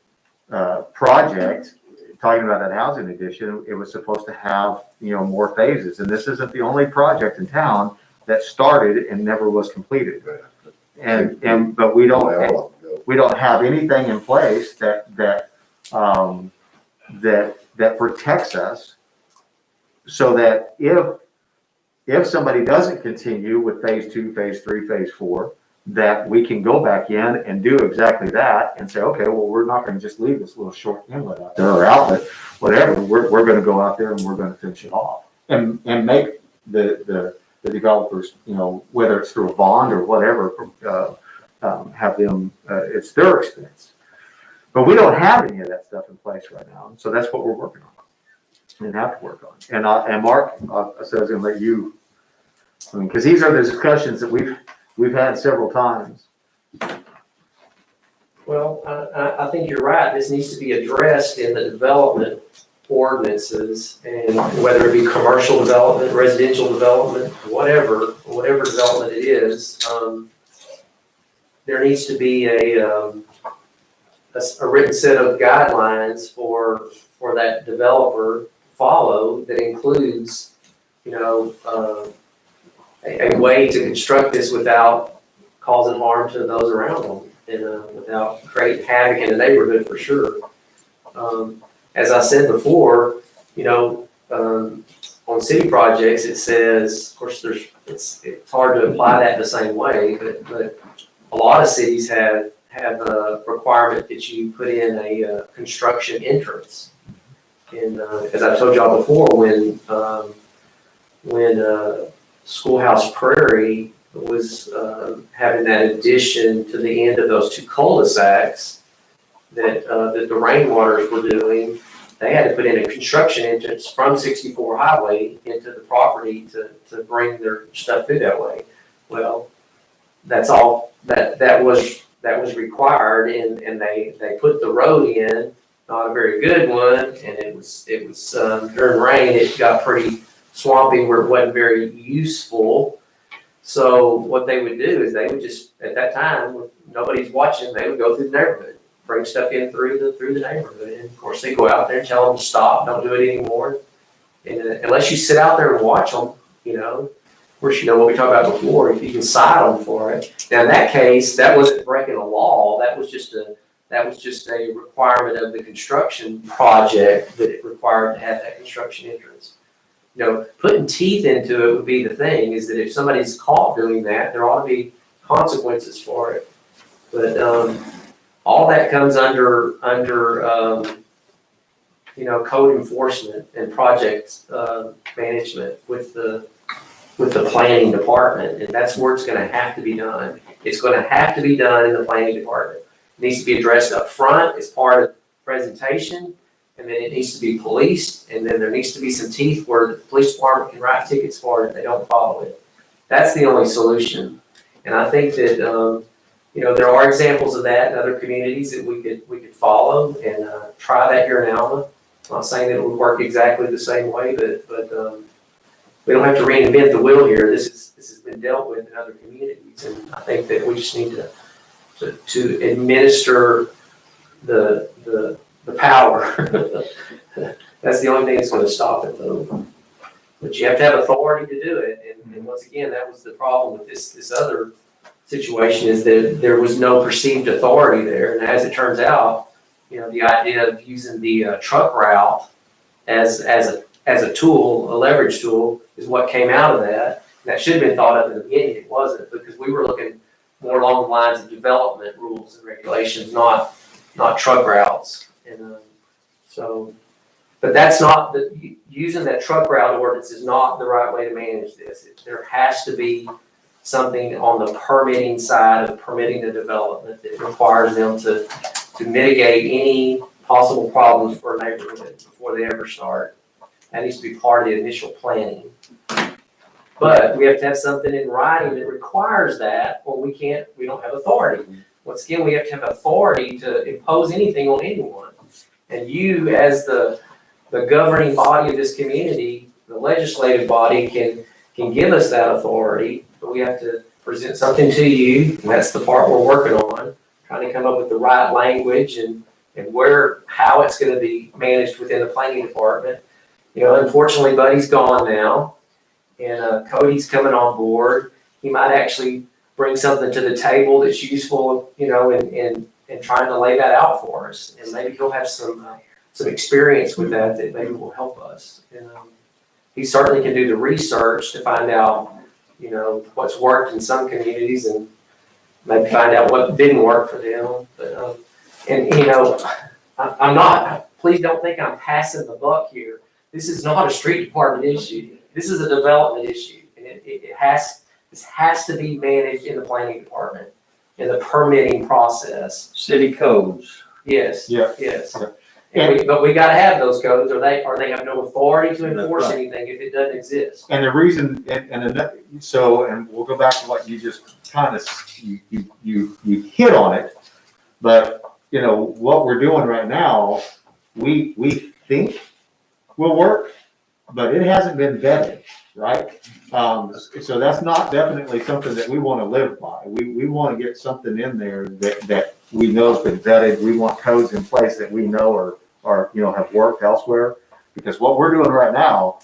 project, talking about that housing addition, it was supposed to have more phases, and this isn't the only project in town that started and never was completed. But we don't have anything in place that protects us, so that if somebody doesn't continue with phase 2, phase 3, phase 4, that we can go back in and do exactly that and say, okay, well, we're not going to just leave this little short inlet out there or outlet, whatever. We're going to go out there and we're going to finish it off and make the developers, whether it's through a bond or whatever, have them, it's their expense. But we don't have any of that stuff in place right now. So that's what we're working on and have to work on. And Mark, I said I was going to let you, because these are the discussions that we've had several times. Well, I think you're right. This needs to be addressed in the development ordinances, and whether it be commercial development, residential development, whatever development it is, there needs to be a written set of guidelines for that developer to follow that includes, a way to construct this without causing harm to those around them and without creating havoc in the neighborhood for sure. As I said before, on city projects, it says, of course, it's hard to apply that the same way, but a lot of cities have a requirement that you put in a construction entrance. And as I told y'all before, when Schoolhouse Prairie was having that addition to the end of those two cul-de-sacs that the rainwaters were doing, they had to put in a construction entrance from 64 Highway into the property to bring their stuff through that way. Well, that's all that was required, and they put the road in, not a very good one, and it was during rain, it got pretty swampy where it wasn't very useful. So what they would do is they would just, at that time, when nobody's watching, they would go through the neighborhood, bring stuff in through the neighborhood. And of course, they go out there and tell them to stop, don't do it anymore. And unless you sit out there and watch them, of course, what we talked about before, if you can cite them for it. Now, in that case, that wasn't breaking a law. That was just a requirement of the construction project that it required to have that construction entrance. Putting teeth into it would be the thing, is that if somebody's caught doing that, there ought to be consequences for it. But all that comes under code enforcement and project management with the planning department, and that's where it's going to have to be done. It's going to have to be done in the planning department. It needs to be addressed up front as part of presentation, and then it needs to be policed, and then there needs to be some teeth where the police department can write tickets for it if they don't follow it. That's the only solution. And I think that there are examples of that in other communities that we could follow and try that here in Alma. I'm not saying that it would work exactly the same way, but we don't have to reinvent the wheel here. This has been dealt with in other communities, and I think that we just need to administer the power. That's the only thing that's going to stop it, though. But you have to have authority to do it, and once again, that was the problem with this other situation, is that there was no perceived authority there. And as it turns out, the idea of using the truck route as a tool, a leverage tool, is what came out of that. And that should have been thought of in the beginning. It wasn't, because we were looking more along the lines of development rules and regulations, not truck routes. And but that's not using that truck route ordinance is not the right way to manage this. There has to be something on the permitting side of permitting the development that requires them to mitigate any possible problems for a neighborhood before they ever start. That needs to be part of the initial planning. But we have to have something in writing that requires that, or we don't have authority. Once again, we have to have authority to impose anything on anyone. And you, as the governing body of this community, the legislative body, can give us that authority, but we have to present something to you, and that's the part we're working on, trying to come up with the right language and how it's going to be managed within the planning department. Unfortunately, Buddy's gone now, and Cody's coming on board. He might actually bring something to the table that's useful, in trying to lay that out for us. And maybe he'll have some experience with that maybe will help us. And he certainly can do the research to find out, what's worked in some communities and maybe find out what didn't work for them. But, I'm not, please don't think I'm passing the buck here. This is not a street department issue. This is a development issue. And this has to be managed in the planning department, in the permitting process. City codes. Yes. Yeah. Yes. But we gotta have those codes, or they have no authority to enforce Right. anything if it doesn't exist. And the reason, and we'll go back to what you just kind of, you hit on it. But, you know, what we're doing right now, we think will work, but it hasn't been vetted, right? So that's not definitely something that we want to live by. We want to get something in there that we know has been vetted. We want codes in place that we know are, you know, have worked elsewhere. Because what we're doing right now,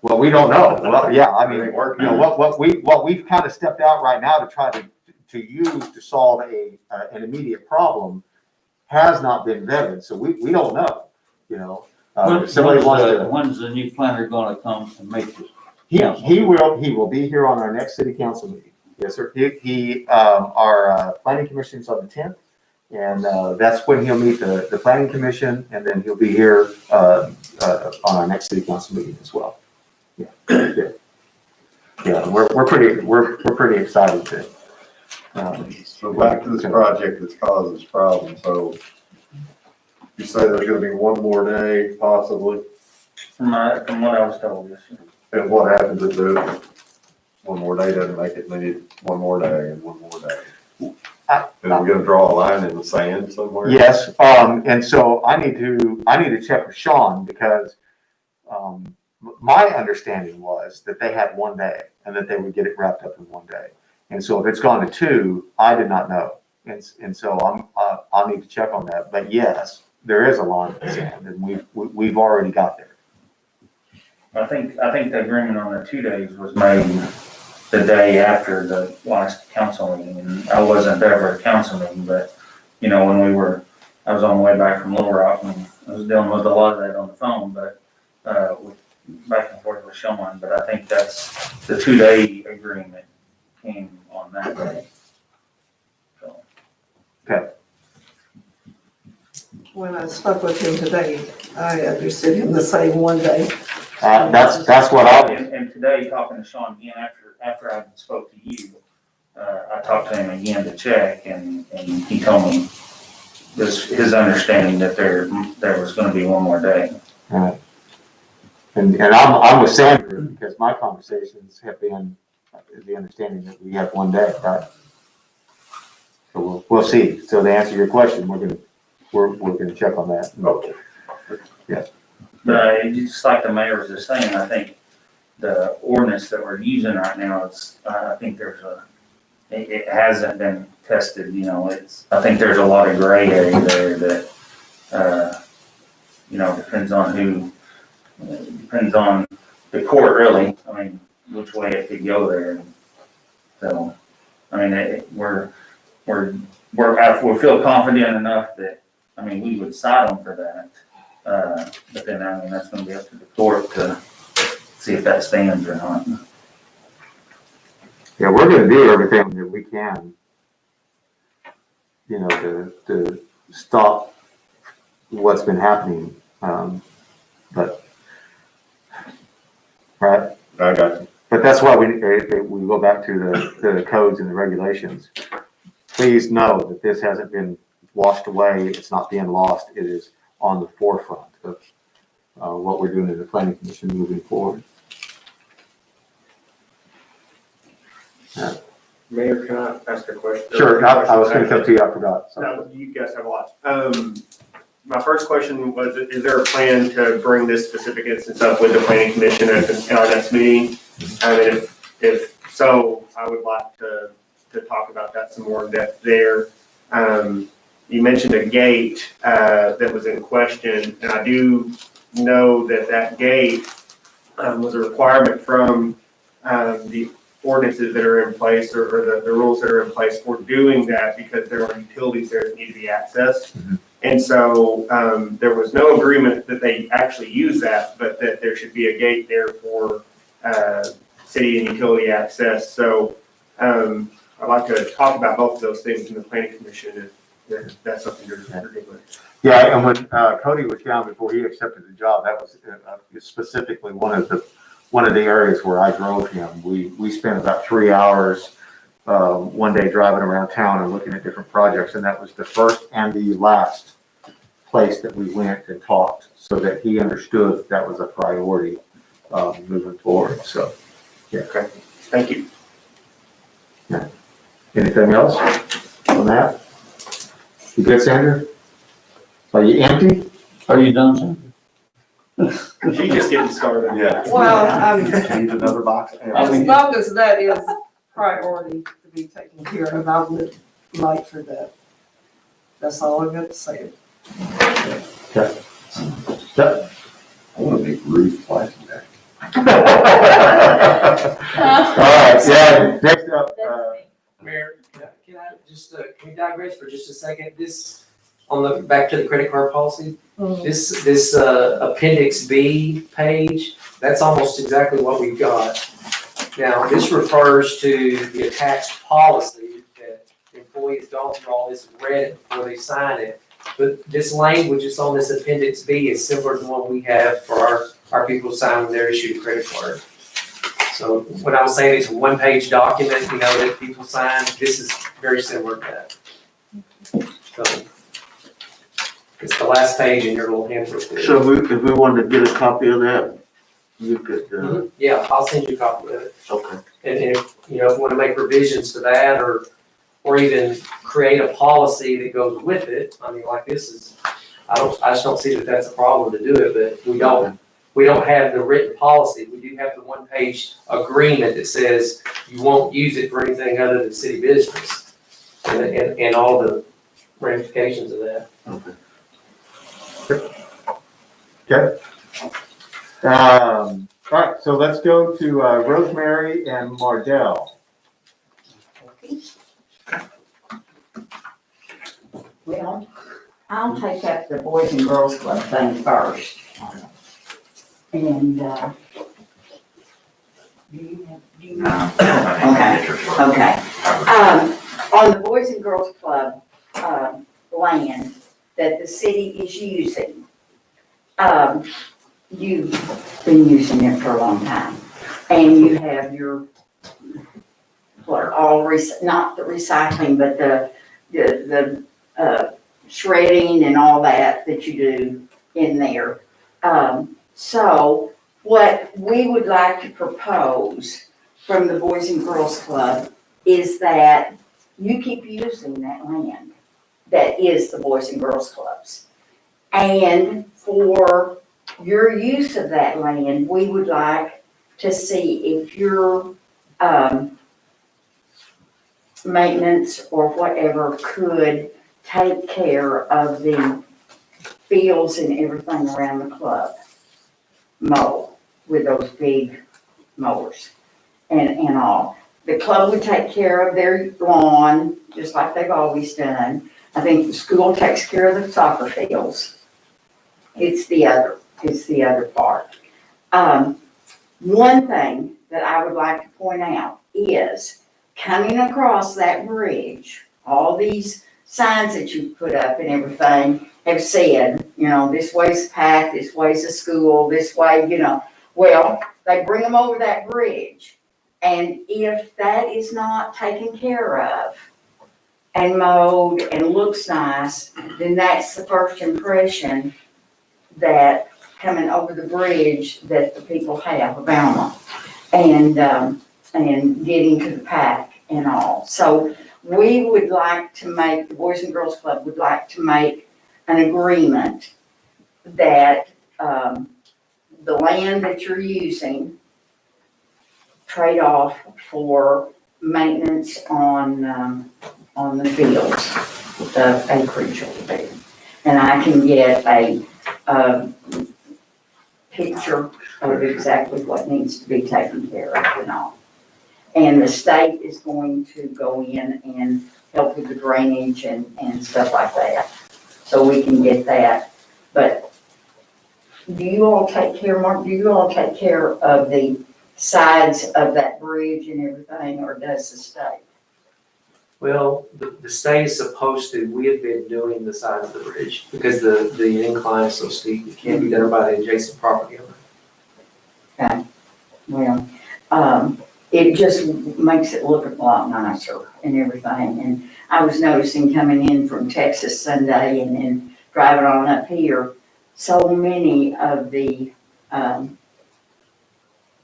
well, we don't know. Well, yeah, I mean, you know, what we've kind of stepped out right now to try to use to solve an immediate problem has not been vetted, so we don't know, you know. If somebody wants to, When's the new planner gonna come and make this? he will be here on our next city council meeting. Yes, sir. Our planning commission's on the 10th, and that's when he'll meet the planning commission, and then he'll be here on our next city council meeting as well. Yeah, yeah, we're pretty excited to. So back to this project that's causing this problem, so you say there's gonna be one more day possibly, From what I was told, yes, sir. and what happens if the one more day doesn't make it, and they need one more day and one more day? And we're gonna draw a line in the sand somewhere? Yes, and so I need to check with Sean because, my understanding was that they had one day and that they would get it wrapped up in one day. And so if it's gone to 2, I did not know. And so I'll need to check on that. But yes, there is a line in the sand and we've already got there. I think the agreement on the 2 days was made the day after the last council meeting, and I wasn't there for a council meeting, but, you know, I was on the way back from Little Rock, and I was dealing with a lot of that on the phone, but, with back and forth with Sean, but I think that's the 2-day agreement came on that day. So, When I spoke with him today, I understood him the same one day. That's what I was. and today, talking to Sean again, after I spoke to you, I talked to him again to check, and he told me his understanding that there was gonna be one more day. Right. And I'm with Sandra because my conversations have been the understanding that we have one day, right? So we'll see. So to answer your question, we're gonna check on that. Okay. But just like the mayor was just saying, I think the ordinance that we're using right now is, I think it hasn't been tested, you know, I think there's a lot of gray area there that, you know, depends on the court really, I mean, which way it could go there. So, I mean, we feel confident enough that, I mean, we would cite them for that. But then, I mean, that's gonna be up to the court to see if that stands or not. Yeah, we're gonna do everything that we can, you know, to stop what's been happening. But, right? I got you. But that's why we go back to the codes and the regulations. Please know that this hasn't been washed away. It's not being lost. It is on the forefront of what we're doing in the planning commission moving forward. Mayor, can I ask a question? Sure, I was gonna come to you, I forgot. Sorry. No, you guys have a lot. My first question was, is there a plan to bring this specific instance up with the planning commission at our next meeting? I mean, if so, I would like to talk about that some more in depth there. You mentioned a gate, that was in question, and I do know that gate, was a requirement from, the ordinances that are in place or the rules that are in place for doing that because there are utilities there that need to be accessed. Mhm. And so there was no agreement that they actually use that, but that there should be a gate there for city and utility access. So I'd like to talk about both of those things in the planning commission if that's something you're doing. Yeah, and when Cody was down before he accepted the job, that was specifically one of the areas where I drove him. We spent about 3 hours one day driving around town and looking at different projects, and that was the first and the last place that we went and talked so that he understood that was a priority, moving forward, so. Thank you. Anything else on that? You good, Sandra? Are you empty? Are you done, sir? She's just getting started. Yeah. Well, Need another box? as long as that is priority to be taken care of, I would like for that. That's all I'm gonna say. Yep. I want to make roof plastic back. All right, yeah, next up, Mayor, can I just, can we digress for just a second? This, on the, back to the credit card policy, this appendix B page, that's almost exactly what we've got. Now, this refers to the attached policy that the employees gone through all this and read it before they sign it. But this language that's on this appendix B is similar to what we have for our people signing their issued credit card. So when I was saying it's a one-page document, you know, that people sign, this is very similar to that. So it's the last page in your little handbook. there. So if we wanted to get a copy of that, you could, Yeah, I'll send you a copy of it. okay. And if, you know, if you want to make revisions to that or even create a policy that goes with it, I mean, like this is, I just don't see that that's a problem to do it, but we don't have the written policy. We do have the one-page agreement that says you won't use it for anything other than city business and all the ramifications of that. okay. All right, so let's go to Rosemary and Mardell. Well, I'll take up the Boys and Girls Club thing first. And, okay. On the Boys and Girls Club, land that the city is using, you've been using it for a long time. And you have your, not the recycling, but the shredding and all that you do in there. So what we would like to propose from the Boys and Girls Club is that you keep using that land that is the Boys and Girls Clubs. And for your use of that land, we would like to see if your maintenance or whatever could take care of the fields and everything around the club. Mow with those big mowers and all. The club would take care of their lawn, just like they've always done. I think the school takes care of the soccer fields. It's the other part. One thing that I would like to point out is coming across that bridge, all these signs that you put up and everything have said, you know, this way's the path, this way's the school, this way, you know. Well, they bring them over that bridge. And if that is not taken care of and mowed and looks nice, then that's the first impression that coming over the bridge that the people have of Alma and getting to the pack and all. So we would like to make, the Boys and Girls Club would like to make an agreement that the land that you're using trade off for maintenance on the fields, the acreage over there. And I can get a picture of exactly what needs to be taken care of and all. And the state is going to go in and help with the drainage and stuff like that. So we can get that. But do you all take care, Mark, do you all take care of the sides of that bridge and everything, or does the state? Well, the state is supposed to, we have been doing the side of the bridge because the incline is so steep, it can't be done by the adjacent property owner. Okay, well, it just makes it look a lot nicer and everything. And I was noticing coming in from Texas Sunday and then driving on up here, so many of the,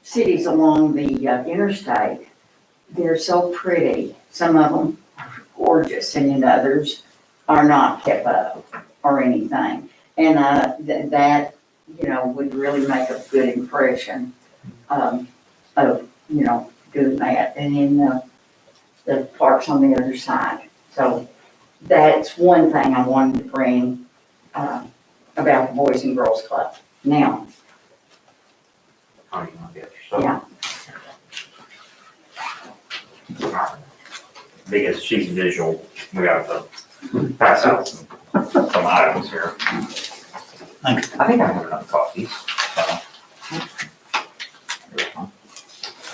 cities along the interstate, they're so pretty. Some of them are gorgeous, and then others are not kept up or anything. And that, would really make a good impression of, doing that. And then the parks on the other side. So that's one thing I wanted to bring about the Boys and Girls Club. Now, yeah. Because she's visual, we got to pass out some items here. I think I have enough copies.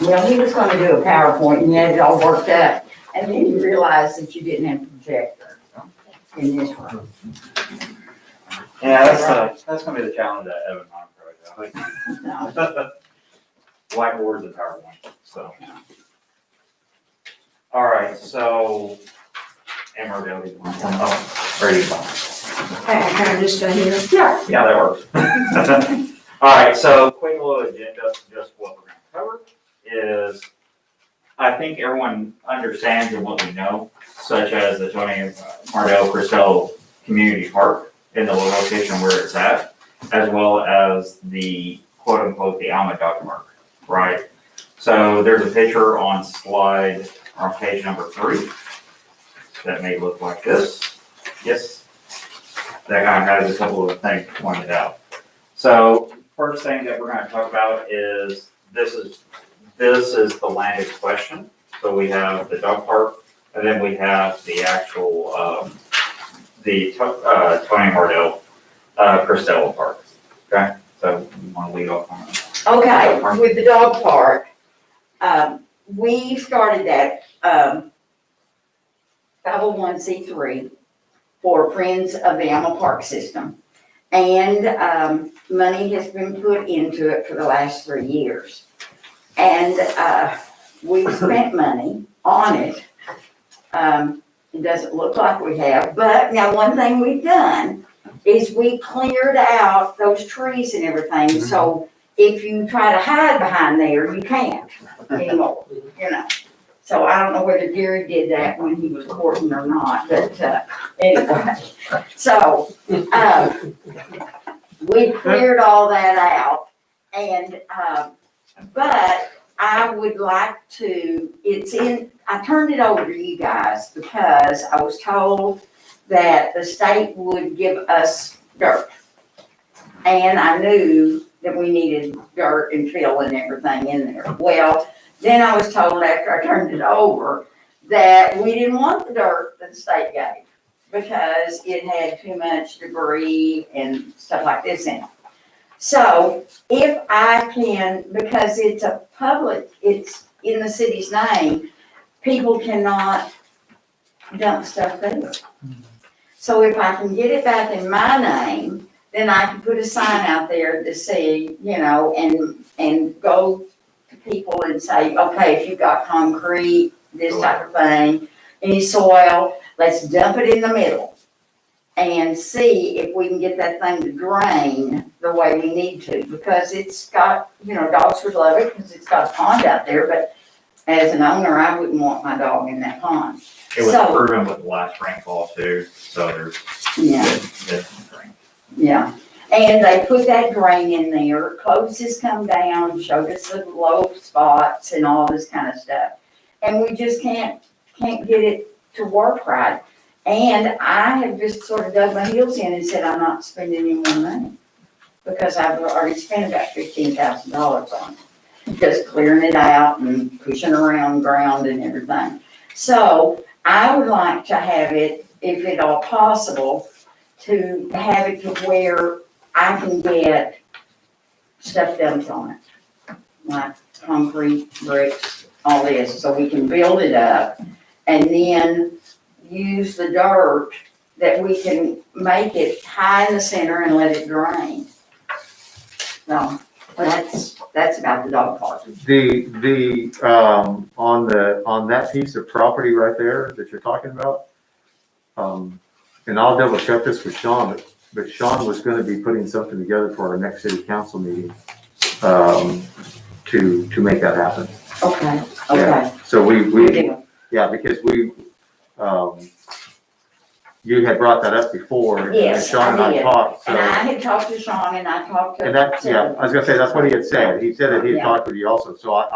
Well, he was gonna do a PowerPoint and he had it all worked up, and then he realized that you didn't have a projector in this room. Yeah, that's gonna be the challenge at Evan Project. No. Whiteboards and PowerPoint, so. All right, so, Amarillo, do you want to come up? Ready to go? Can I just stay here? Yeah. Yeah, that works. All right, so quick little agenda, just what we're gonna cover is, I think everyone understands and what we know, such as the Tony Mardell Cristell Community Park in the location where it's at, as well as the quote unquote, the Alma Dog Park, right? So there's a picture on page number 3 that may look like this. Yes. That kind of has a couple of things pointed out. So first thing that we're going to talk about is this is the landed question. So we have the dog park, and then we have the actual Tony Mardell Cristell Park. Okay, so you want to lead off on that? Okay, with the dog park, we started that 501c3 for Friends of the Alma Park System. And money has been put into it for the last 3 years. And we've spent money on it. It doesn't look like we have, but now one thing we've done is we cleared out those trees and everything. So if you try to hide behind there, you can't anymore, So I don't know whether Gary did that when he was courting or not, but anyway. So we cleared all that out, and but I would like to, I turned it over to you guys because I was told that the state would give us dirt. And I knew that we needed dirt and fill and everything in there. Well, then I was told after I turned it over that we didn't want the dirt that the state gave because it had too much debris and stuff like this in it. So if I can, because it's a public, it's in the city's name, people cannot dump stuff there. So if I can get it back in my name, then I can put a sign out there to see, and go to people and say, okay, if you've got concrete, this type of thing, any soil, let's dump it in the middle and see if we can get that thing to drain the way we need to, because it's got, dogs would love it because it's got a pond out there, but as an owner, I wouldn't want my dog in that pond. It was So- proven with the last rainfall too, so there's Yeah. good rain. Yeah, and they put that drain in there, closes come down, showed us the low spots and all this kind of stuff. And we just can't get it to work right. And I have just sort of dug my heels in and said, I'm not spending any more money. Because I've already spent about $15,000 on it. Just clearing it out and pushing around ground and everything. So I would like to have it, if at all possible, to have it to where I can get stuff dumped on it. Like concrete, bricks, all this, so we can build it up and then use the dirt that we can make it high in the center and let it drain. So that's about the dog park. On that piece of property right there that you're talking about, and I'll double check this with Sean, but but Sean was gonna be putting something together for our next city council meeting, to make that happen. Okay, okay. So Good we, deal. yeah, because you had brought that up before, and Yes, Sean and I I did. talked, And I so. had talked to Sean and I talked to. And that, yeah, I was gonna say, that's what he had said. He said that he had Yeah. talked with you also, so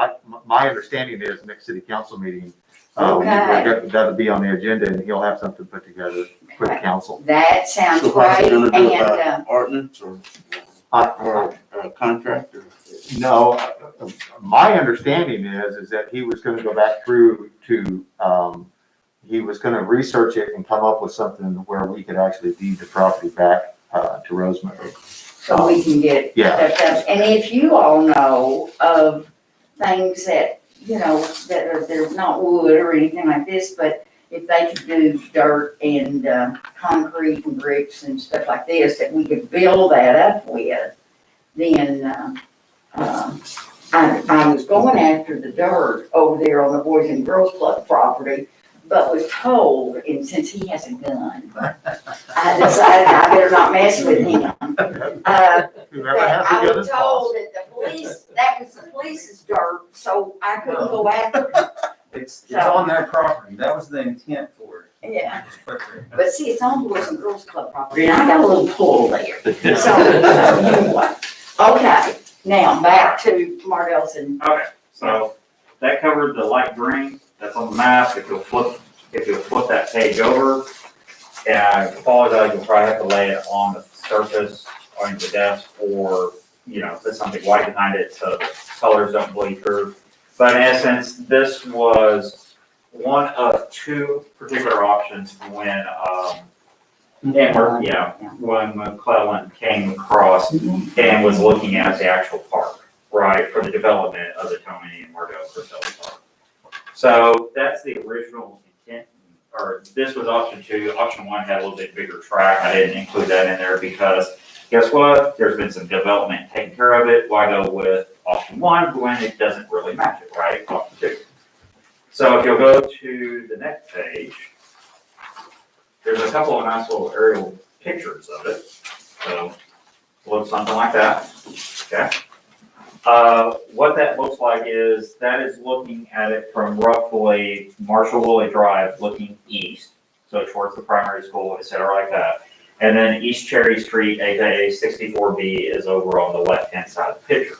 my understanding is next city council meeting, Okay. that'll be on the agenda and he'll have something put together for the Okay. council. That sounds So how's great, he gonna do it, and, ordinance or contract or? No, my understanding is that he was gonna go back through to, he was gonna research it and come up with something where we could actually deed the property back, to Rosemary. so we can get Yeah. that done. And if you all know of things that, you know, that are, they're not wood or anything like this, but if they could do dirt and, concrete and bricks and stuff like this, that we could build that up with, then, I was going after the dirt over there on the Boys and Girls Club property, but was told, and since he has a gun, I decided I better not mess with him. Whoever That has I the gun was is boss. told that the police, that was the police's dirt, so I couldn't go after it. It's on their property. That was the intent for it. Yeah, Just put there. but see, it's on Boys and Girls Club property, and I got a little pull there. So anyway, okay, now back to Mardell's and, Okay, so that covered the light green, that's on the map. If you'll flip that page over, and I apologize, you'll probably have to lay it on the surface, on the desk, or, you know, put something white behind it so the colors don't bleed through. But in essence, this was one of two particular options when, when McClellan came across and was looking at the actual park, right, for the development of the Tony and Mardell Christelle Park. So that's the original intent, or this was option two. Option one had a little bit bigger track. I didn't include that in there because guess what? There's been some development taking care of it. Why go with option one when it doesn't really match it, right? Option two. So if you'll go to the next page, there's a couple of nice little aerial pictures of it. So it looks something like that, okay? What that looks like is that is looking at it from roughly Marshall Woolley Drive looking east, so towards the primary school, et cetera, like that. And then East Cherry Street, aka 64B, is over on the left-hand side of the picture.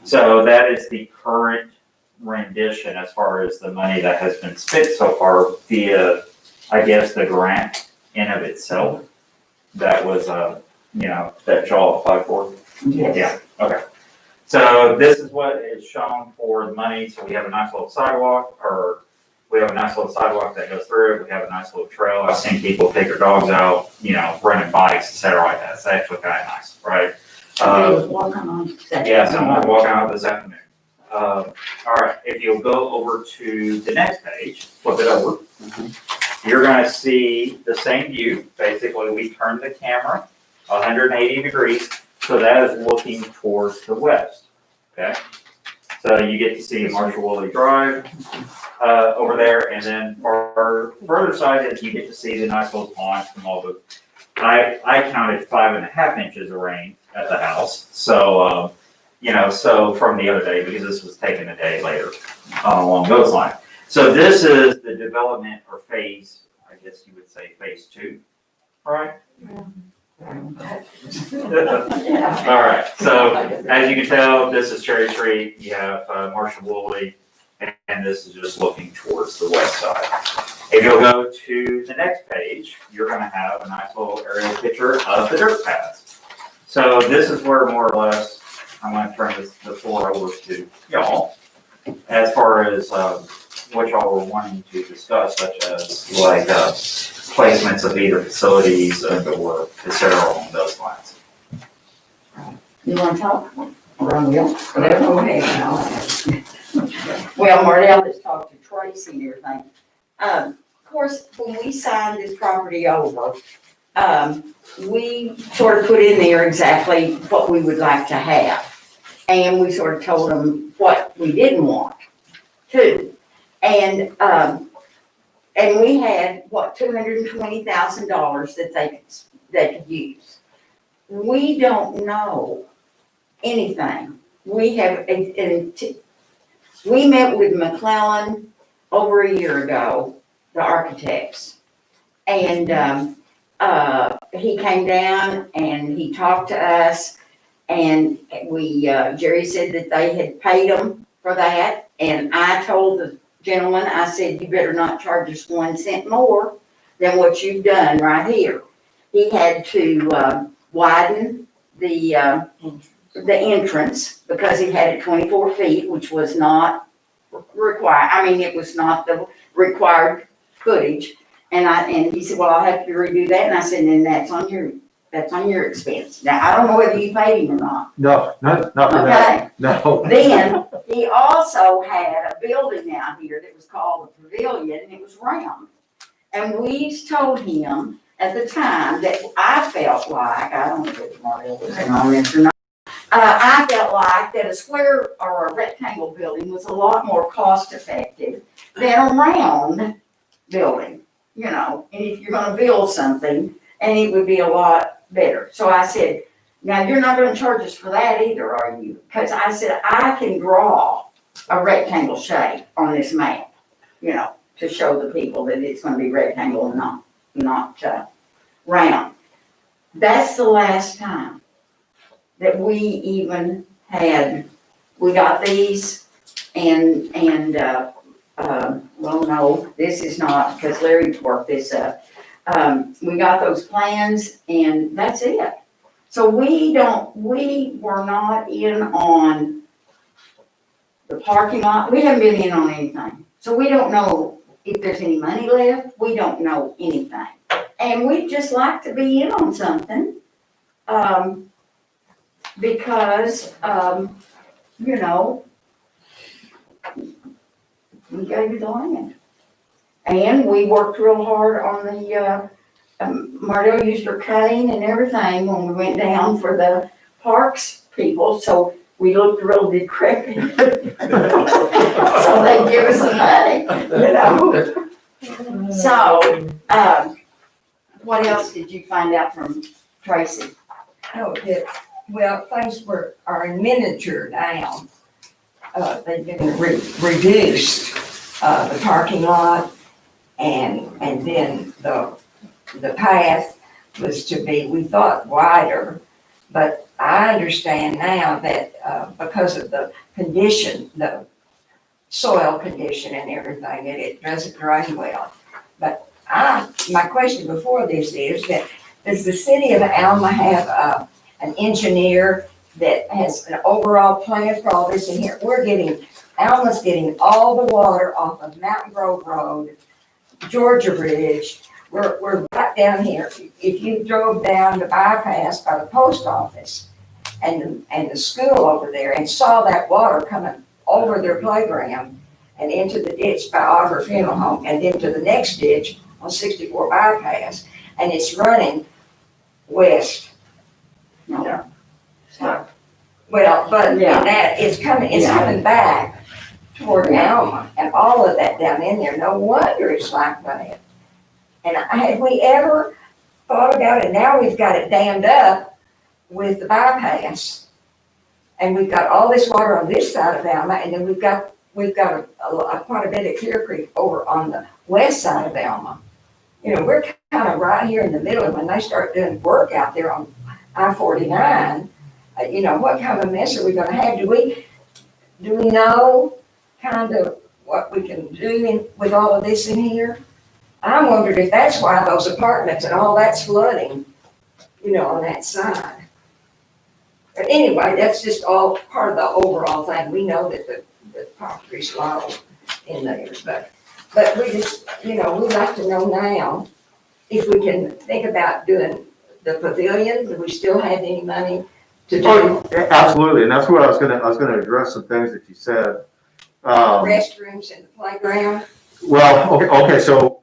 So that is the current rendition as far as the money that has been spent so far via, I guess, the grant in of itself. That was, that y'all applied for. yes. Yeah, okay. So this is what is shown for the money. So we have a nice little sidewalk, that goes through it. We have a nice little trail. I've seen people take their dogs out, running bikes, et cetera, like that. It's actually kind of nice, right? He was walking on. Yeah, so I'm gonna walk out this afternoon. All right, if you'll go over to the next page, flip it over. You're gonna see the same view. Basically, we turn the camera 180 degrees, so that is looking towards the west, okay? So you get to see Marshall Woolley Drive, over there, and then our further side is you get to see the nice little pond from all the, I counted 5.5 inches of rain at the house, so, so from the other day, because this was taken a day later, along those lines. So this is the development or phase, I guess you would say phase 2, right? All right, so as you can tell, this is Cherry Street, you have Marshall Woolley, and this is just looking towards the west side. If you'll go to the next page, you're gonna have a nice little aerial picture of the dirt paths. So this is where more or less, I'm gonna turn the floor over to y'all, as far as what y'all were wanting to discuss, such as like placements of either facilities or et cetera along those lines. You wanna talk? Or I will, whatever, go ahead. Well, Mardell has talked to Tracy and everything. Of course, when we signed this property over, we sort of put in there exactly what we would like to have. And we sort of told them what we didn't want too. And we had, $220,000 that they could use. we don't know anything. We have, we met with McClellan over a year ago, the architects. And, he came down and he talked to us, and Jerry said that they had paid him for that. And I told the gentleman, I said, you better not charge us 1 cent more than what you've done right here. He had to, widen the entrance because he had it 24 feet, which was not required. I mean, it was not the required footage. And he said, well, I'll have to redo that. And I said, then that's on your expense. Now, I don't know whether you paid him or not. No, not for Okay. that, no. Then he also had a building out here that was called the Pavilion, and it was round. And we told him at the time that I felt like, I don't know if Mario was in on this or not, I felt like that a square or a rectangle building was a lot more cost effective than a round building, you know, and if you're gonna build something, and it would be a lot better. So I said, now you're not gonna charge us for that either, are you? Because I said, I can draw a rectangle shape on this map, you know, to show the people that it's gonna be rectangle and not round. That's the last time that we even had, we got these and well, no, this is not, because Larry worked this up. We got those plans and that's it. So we were not in on the parking lot. We haven't been in on anything. So we don't know if there's any money left. We don't know anything. And we'd just like to be in on something. Because, you know, we gave you the land. And we worked real hard on the, Mardo used her cane and everything when we went down for the parks people, so we looked real decrepit. So they give us some money, you know? So, what else did you find out from Tracy? Oh, well, things are in miniature now. They've been reduced, the parking lot, and then the path was to be, we thought, wider. But I understand now that, because of the condition, the soil condition and everything, that it doesn't drain well. But my question before this is that, does the city of Alma have, an engineer that has an overall plan for all this in here? Alma's getting all the water off of Mountain Grove Road, Georgia Ridge. We're right down here. If you drove down the bypass by the post office and the school over there and saw that water coming over their playground and into the ditch by Auger Funeral Home and then to the next ditch on 64 bypass, and it's running west. No. Well, but Yeah. that it's coming back toward Alma and all of that down in there. No wonder it's like that. And have we ever thought about it? Now we've got it dammed up with the bypass. And we've got all this water on this side of Alma, and then we've got quite a bit of Clear Creek over on the west side of Alma. You know, we're kind of right here in the middle, and when they start doing work out there on I-49, you know, what kind of mess are we gonna have? Do we know kind of what we can do with all of this in here? I wondered if that's why those apartments and all that's flooding, you know, on that side. But anyway, that's just all part of the overall thing. We know that the property's low in there, but we just, you know, we'd like to know now if we can think about doing the pavilion. Do we still have any money to do Oh, absolutely, and that's what I was gonna address some things that you said. restrooms in the playground? Well, okay, so,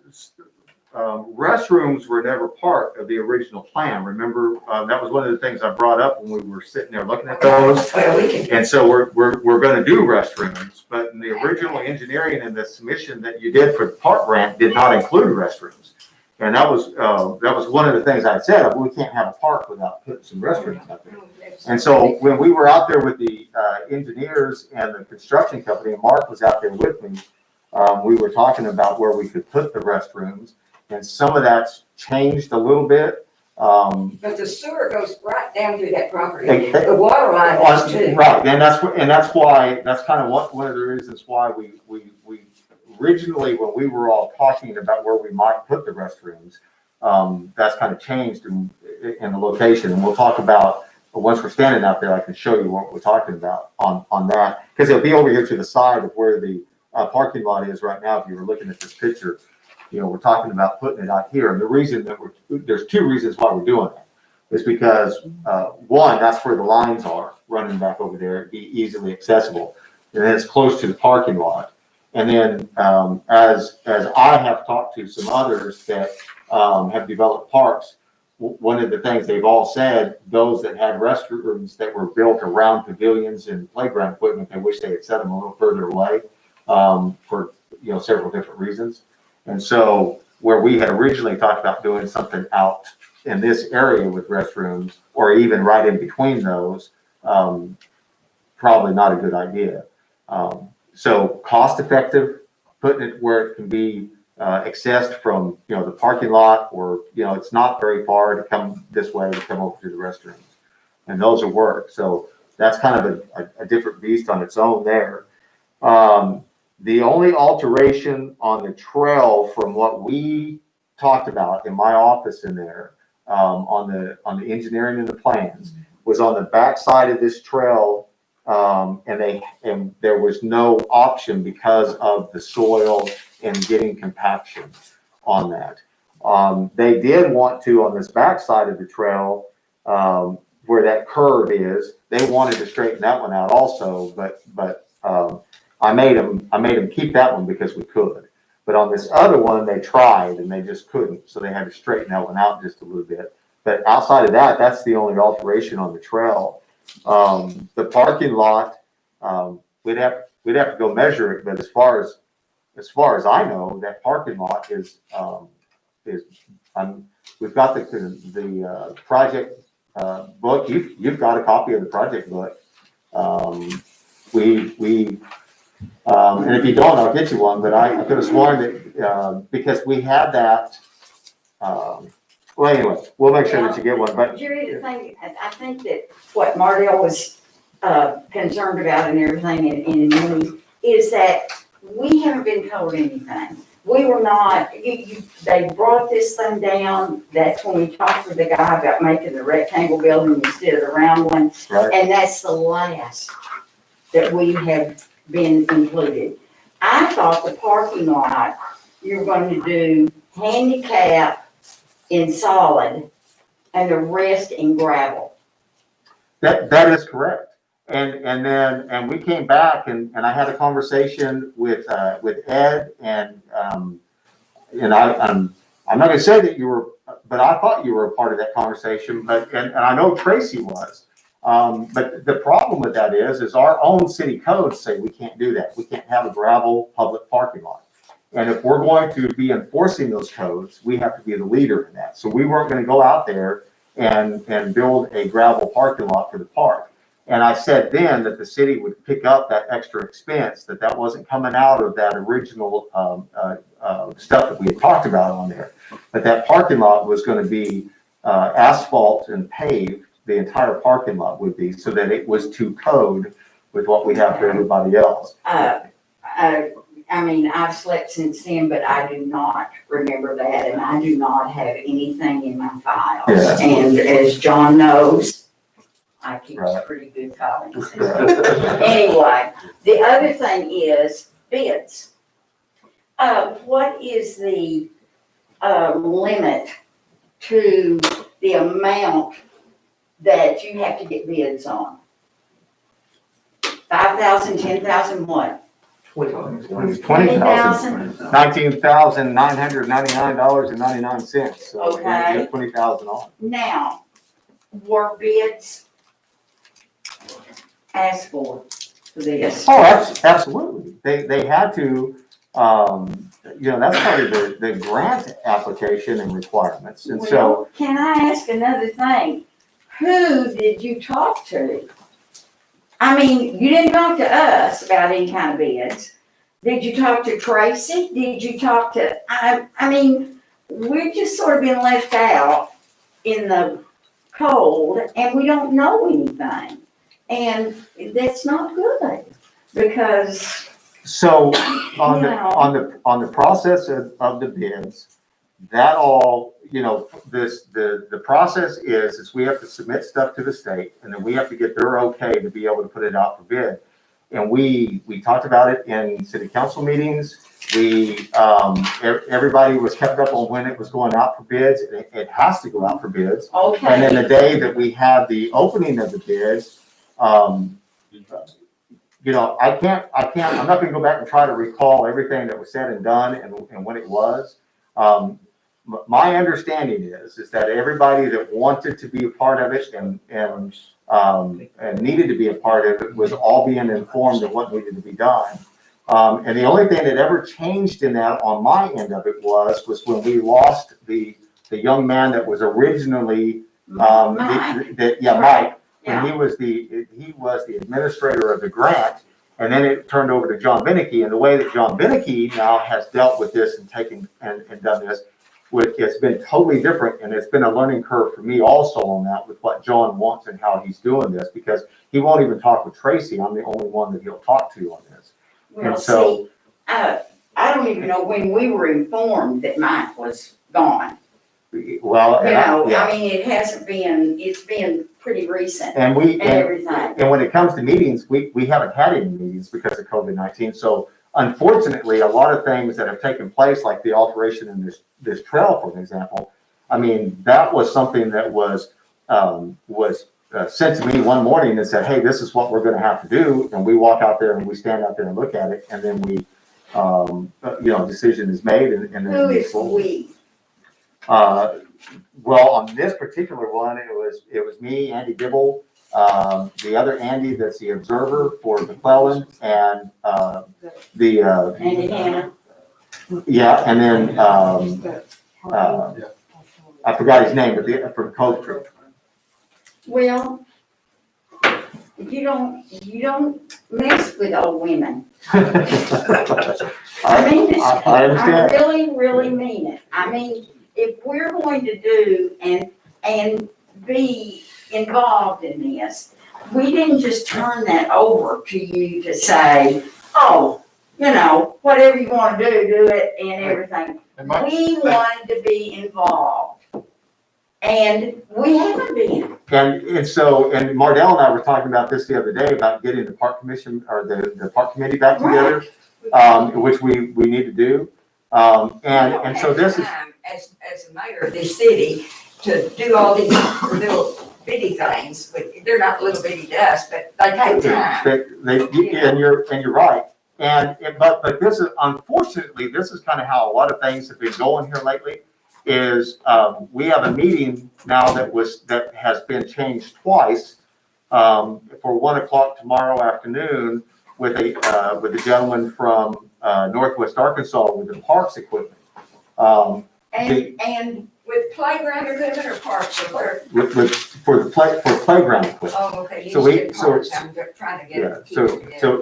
restrooms were never part of the original plan, remember? That was one of the things I brought up when we were sitting there looking at those. Well, we can, And so we're gonna do restrooms, but in the original engineering and the submission that you did for the park grant did not include restrooms. And that was one of the things I said, we can't have a park without putting some restrooms out there. And so when we were out there with the engineers and the construction company, and Mark was out there with me, we were talking about where we could put the restrooms, and some of that's changed a little bit. But the sewer goes right down through that property. The water line does too. Right, and that's why, that's kind of one of the reasons why we originally, when we were all talking about where we might put the restrooms, that's kind of changed in the location. And we'll talk about, once we're standing out there, I can show you what we're talking about on that. Because it'll be over here to the side of where the parking lot is right now. If you were looking at this picture, we're talking about putting it out here. And the reason that there's two reasons why we're doing that. Is because, one, that's where the lines are running back over there. It'd be easily accessible. And then it's close to the parking lot. And then, as I have talked to some others that have developed parks, one of the things they've all said, those that had restrooms that were built around pavilions and playground equipment, they wish they had set them a little further away for several different reasons. And so, where we had originally talked about doing something out in this area with restrooms, or even right in between those, probably not a good idea. So cost effective, putting it where it can be accessed from, the parking lot, or, it's not very far to come this way to come over to the restrooms. And those will work. So that's kind of a different beast on its own there. The only alteration on the trail from what we talked about in my office in there, on the engineering and the plans, was on the back side of this trail. And there was no option because of the soil and getting compaction on that. They did want to, on this back side of the trail, where that curve is, they wanted to straighten that one out also, but I made them keep that one because we could. But on this other one, they tried and they just couldn't, so they had to straighten that one out just a little bit. But outside of that, that's the only alteration on the trail. The parking lot, we'd have to go measure it, but as far as I know, that parking lot is we've got the project book. You've got a copy of the project book. And if you don't, I'll get you one. But I could have sworn that because we had that. Well, anyway, we'll make sure that you get one. But Jerry, I think that what Mardell was concerned about and everything, and is that we haven't been told anything. We were not. They brought this thing down. That's when we talked to the guy about making the rectangle building instead of the round one, right. And that's the last that we have been included. I thought the parking lot, you're going to do handicap in solid and the rest in gravel. That is correct. And we came back and I had a conversation with Ed and I'm not going to say that you were, but I thought you were a part of that conversation. But and I know Tracy was. But the problem with that is our own city codes say we can't do that. We can't have a gravel public parking lot. And if we're going to be enforcing those codes, we have to be the leader in that. So we weren't going to go out there and build a gravel parking lot for the park. And I said then that the city would pick up that extra expense, that wasn't coming out of that original stuff that we had talked about on there. But that parking lot was going to be asphalt and paved. The entire parking lot would be, so that it was to code with what we have for everybody else. I mean, I've slept since then, but I do not remember that, and I do not have anything in my files. Yeah. And as John knows, I keep Right. pretty good copies. Anyway, the other thing is bids. What is the limit to the amount that you have to get bids on? 5,000, 10,000, what? 20,000, $19,999.99. So Okay. get 20,000 on. Now, were bids asked for this? Oh, absolutely. They had to, that's part of the grant application and requirements. And so, Well, can I ask another thing? Who did you talk to? I mean, you didn't talk to us about any kind of bids. Did you talk to Tracy? Did you talk to, I mean, we've just sort of been left out in the cold and we don't know anything. And that's not good because, so on You on the process of the bids, that all, the process is we have to submit stuff to the state and then we have to get their okay to be able to put it out for bid. And we talked about it in city council meetings. Everybody was kept up on when it was going out for bids. It has to go out for bids. And then okay, the day that we have the opening of the bids, I'm not gonna go back and try to recall everything that was said and done and when it was. My understanding is that everybody that wanted to be a part of it and needed to be a part of it was all being informed of what needed to be done. And the only thing that ever changed in that on my end of it was when we lost the young man that was originally, Mike. Mike. Yeah. And he was the administrator of the grant, and then it turned over to John Beneke. And the way that John Beneke now has dealt with this and taken and done this, it's been totally different, and it's been a learning curve for me also on that with what John wants and how he's doing this, because he won't even talk with Tracy. I'm the only one that he'll talk to on this. Well, And so- see, I don't even know when we were informed that Mike was gone. Well, You know, yeah. I mean, it's been pretty recent And and everything. And when it comes to meetings, we haven't had any meetings because of COVID-19. So unfortunately, a lot of things that have taken place, like the alteration in this trail, for example, I mean, that was something that was sent to me one morning and said, hey, this is what we're gonna have to do. And we walk out there and we stand out there and look at it. And then we, decision is made and then. Who is we? Well, on this particular one, it was me, Andy Dibble, the other Andy that's the observer for McClellan, and Andy Hanna? yeah, and then I forgot his name, but for Cove Creek. Well, you don't mess with old women. I mean it. I understand. I really, really mean it. I mean, if we're going to do and be involved in this, we didn't just turn that over to you to say, oh, whatever you want to do it and everything. We wanted to be involved. And we haven't been. And Mardell and I were talking about this the other day about getting the park commission or the park committee back together, which we need to do. And so this is. As a mayor of this city, to do all these little bitty things, they're not little bitty to us, but they take time. And you're right. But this is, unfortunately, this is kind of how a lot of things have been going here lately, is we have a meeting now that has been changed twice for 1:00 tomorrow afternoon with a gentleman from Northwest Arkansas with the parks equipment. And With playground equipment or parks or where? For playground equipment. Oh, okay, you So we- said parks, I'm trying to Yeah,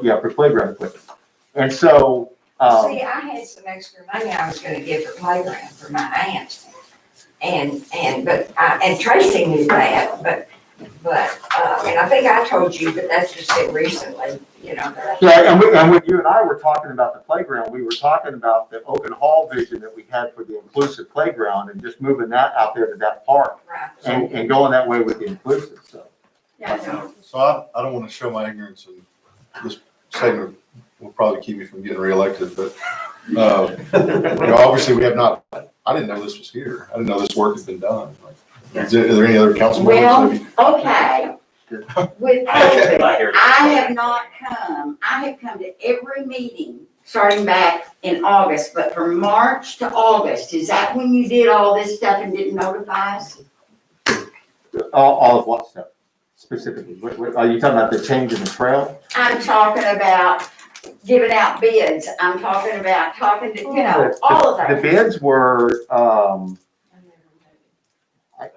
get. for playground equipment. And so, See, I had some extra money I was gonna give for playground for my aunt. And Tracy knew that, but, and I think I told you, but that's just it recently, that yeah, and when you and I were talking about the playground, we were talking about the open hall vision that we had for the inclusive playground and just moving that out there to that park right. and going that way with the inclusive, so. So I don't want to show my ignorance, and this segment will probably keep me from getting reelected, but, obviously we have not, I didn't know this was here. I didn't know this work had been done. Is there any other council members? well, okay. With COVID, I have come to every meeting starting back in August, but from March to August, is that when you did all this stuff and didn't notify us? All of what stuff specifically? Are you talking about the change in the trail? I'm talking about giving out bids. I'm talking about, talking to, you know, all of The that. bids were, I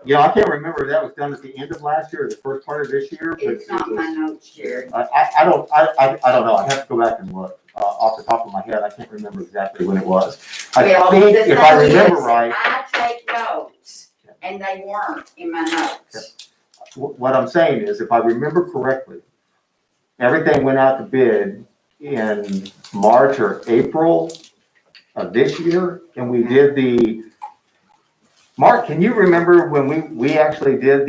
can't remember if that was done at the end of last year or the first part of this year, but It's not it my was, notes, Jerry. I don't know, I'd have to go back and look, off the top of my head, I can't remember exactly when it was. I Well, think, the if I thing remember is, right, I take notes, and they weren't in my notes. what I'm saying is, if I remember correctly, everything went out to bid in March or April of this year, and we did the, Mark, can you remember when we actually did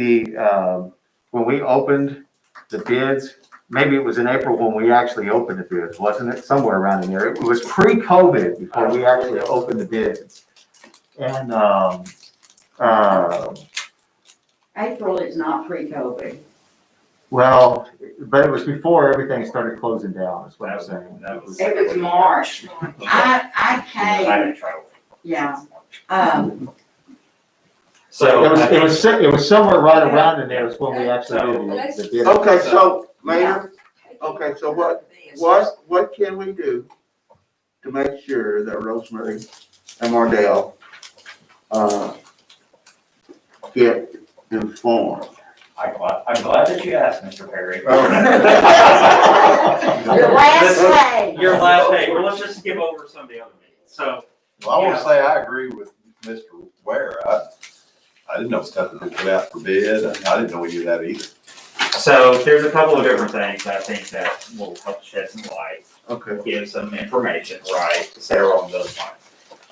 when we opened the bids? Maybe it was in April when we actually opened the bids, wasn't it? Somewhere around in there. It was pre-COVID before we actually opened the bids. And, April is not pre-COVID. well, but it was before everything started closing down, is what I'm saying. It was March. I I came, didn't try. yeah, So. It was somewhere right around in there is when we actually did the bid. Okay, so, Mayor, okay, so what can we do to make sure that Rosemary and Mardell, get informed? I'm glad that you asked, Mr. Perry. your last page. Your last page, well, let's just skip over some of the other meetings, so. Well, I want to say I agree with Mr. Ware. I didn't know stuff had been put out for bid. I didn't know any of that either. So there's a couple of different things I think that will help shed some light, Okay. give some information, right, et cetera, along those lines.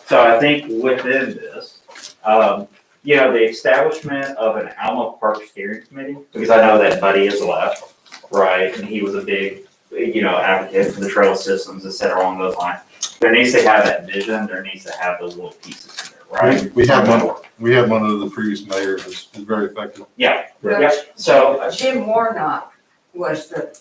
So I think within this, the establishment of an Alma Park Steering Committee, because I know that Buddy is left, right, and he was a big, advocate for the trail systems, et cetera, along those lines. There needs to have that vision, there needs to have those little pieces in there, right? We had one of the previous mayors, is very effective. Yeah, so, Jim Warnock was the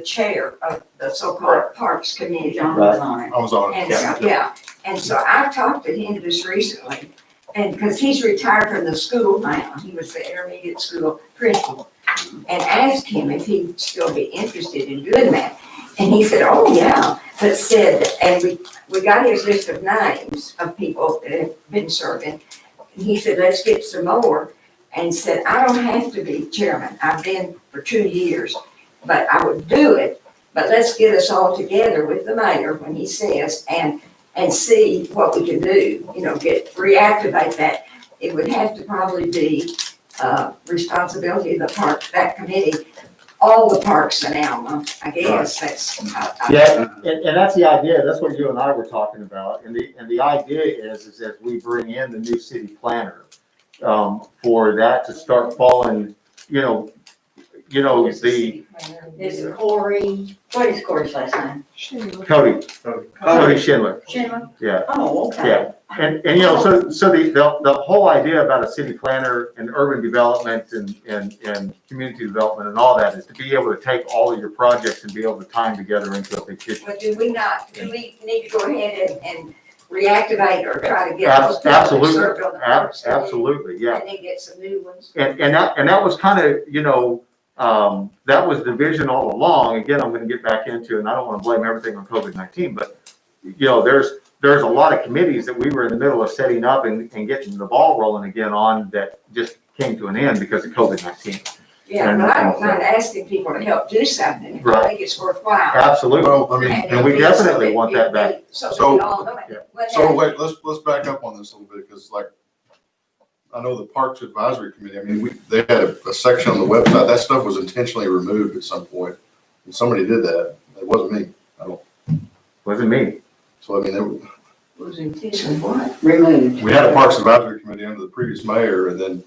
chair of the so-called Parks Committee. John was on it. I was on it. And so, and so I've talked to him just recently, and because he's retired from the school now, he was the intermediate school principal, and asked him if he'd still be interested in doing that. And he said, oh, yeah, but said, and we got his list of names of people that have been serving. And he said, let's get some more, and said, I don't have to be chairman, I've been for 2 years, but I would do it. But let's get us all together with the mayor when he says, and see what we can do, reactivate that. It would have to probably be, responsibility of the park, that committee, all the parks in Alma, I guess, that's. Yeah, and that's the idea, that's what you and I were talking about, and the idea is that we bring in the new city planner, for that to start falling, the, Is Corey, what is Corey's last name? Cody Schindler, Schindler? yeah. Oh, okay. Yeah. And so the whole idea about a city planner and urban development and community development and all that is to be able to take all of your projects and be able to tie them together into a big picture. But do we need to go ahead and reactivate or try to get those people to serve on the parks? Absolutely, yeah. And then get some new ones? And that was kind of, that was the vision all along. Again, I'm gonna get back into, and I don't wanna blame everything on COVID-19, but, there's a lot of committees that we were in the middle of setting up and getting the ball rolling again on that just came to an end because of COVID-19. Yeah, but I don't mind asking people to help do something if I think it's worthwhile. Absolutely. Well, I mean, And we definitely want that back. So that we all know it. so wait, let's back up on this a little bit, because I know the Parks Advisory Committee, I mean, they had a section on the website, that stuff was intentionally removed at some point. And somebody did that, it wasn't me, Wasn't me. so I mean, Was intentionally what? Removed. we had a Parks Advisory Committee under the previous mayor, and then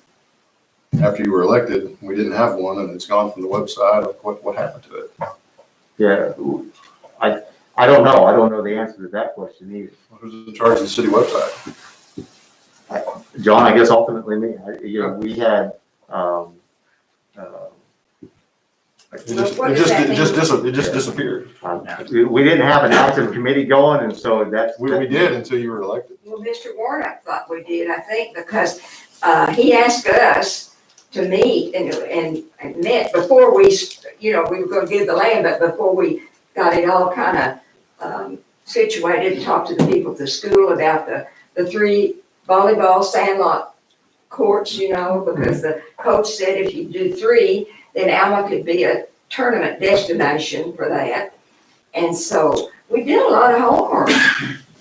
after you were elected, we didn't have one, and it's gone from the website. What happened to it? Yeah, I don't know. I don't know the answer to that question either. Who's in charge of the city website? John, I guess ultimately me. We had, It just disappeared. we didn't have an active committee going, and so that's. We did until you were elected. Well, Mr. Warnock thought we did, I think, because he asked us to meet and met before we were gonna give the land, but before we got it all kind of situated and talked to the people at the school about the 3 volleyball sandlot courts, because the coach said if you do 3, then Alma could be a tournament destination for that. And so we did a lot of homework,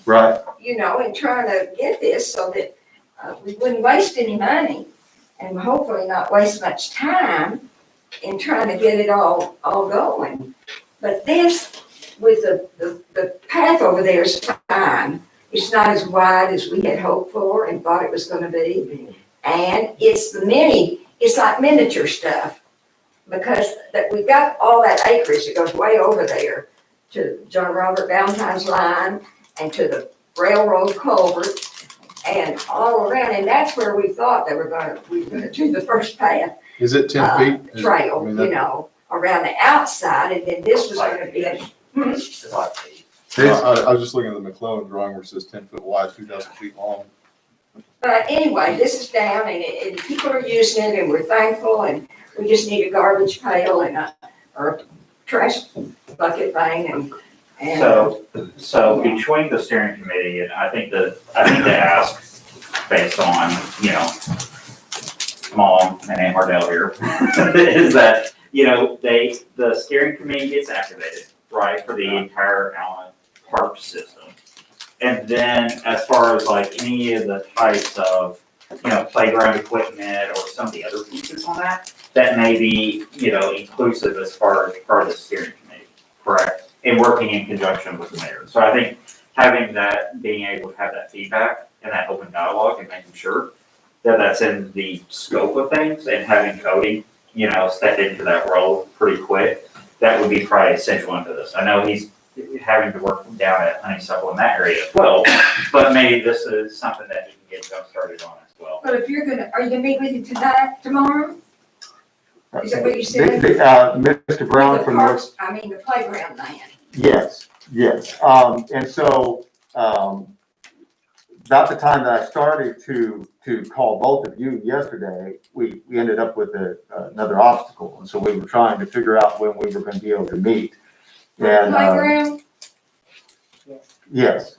Right. in trying to get this so that we wouldn't waste any money and hopefully not waste much time in trying to get it all going. But this, with the path over there is fine. It's not as wide as we had hoped for and thought it was gonna be. And it's like miniature stuff. Because we've got all that acreage that goes way over there to John Robert Valentine's line and to the railroad culvert and all around. And that's where we thought we were gonna do the first path. Is it 10 feet? Trail, I mean, that- around the outside, and then this was gonna be It's like, I was just looking at the McClellan drawing where it says 10 foot wide, 2,000 feet long. But anyway, this is down and people are using it and we're thankful and we just need a garbage pail and or a trash bucket thing and. so between the steering committee, and I think the ask based on, Mom and Aunt Mardell here, is that, the steering committee gets activated, right, for the entire Allen Park system. And then as far as like any of the types of, playground equipment or some of the other pieces on that may be, inclusive as far as part of the steering committee, correct? And working in conjunction with the mayor. So I think having that, being able to have that feedback and that open dialogue and making sure that that's in the scope of things and having Cody, step into that role pretty quick, that would be probably essential into this. I know he's having to work down at Honeysuckle in that area as well, but maybe this is something that he can get jump started on as well. But if are you gonna meet with him tonight, tomorrow? Is that what you said? Mr. Brown The from parks- North. the playground land. Yes. And so, about the time that I started to call both of you yesterday, we ended up with another obstacle. And so we were trying to figure out when we were gonna be able to meet. And, Playground? yes.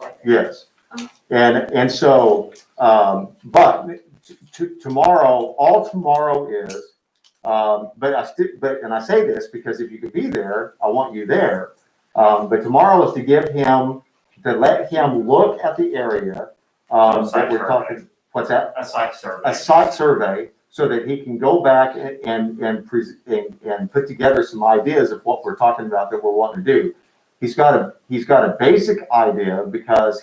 And so, but tomorrow, all tomorrow is, but I say this because if you could be there, I want you there. But tomorrow is to let him look at the area, that we're talking, what's that? A site survey. A site survey, so that he can go back and put together some ideas of what we're talking about that we're wanting to do. He's got a basic idea because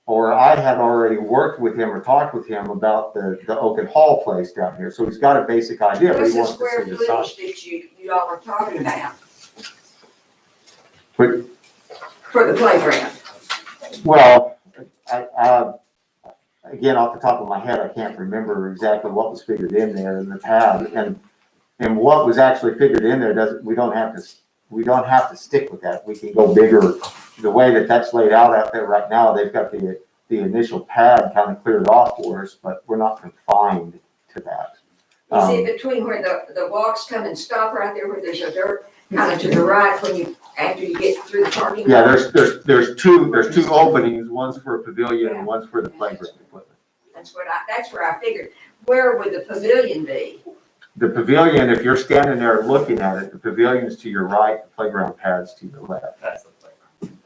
I had already worked with him or talked with him about the Oak Hall place down here. So he's got a basic idea, but What's he the wants to square see the site. footage that you all were talking about? But- For the playground? Well, again, off the top of my head, I can't remember exactly what was figured in there in the pad, and what was actually figured in there we don't have to stick with that. We can go bigger. The way that's laid out there right now, they've got the initial pad kind of cleared off for us, but we're not confined to that. Is it between where the walks come and stop right there where there's a dirt, kind of to the right after you get through the parking lot? Yeah, there's two openings, one's for a pavilion and one's for the playground equipment. That's where I figured. Where would the pavilion be? The pavilion, if you're standing there looking at it, the pavilion's to your right, the playground pad's to your left. That's the playground.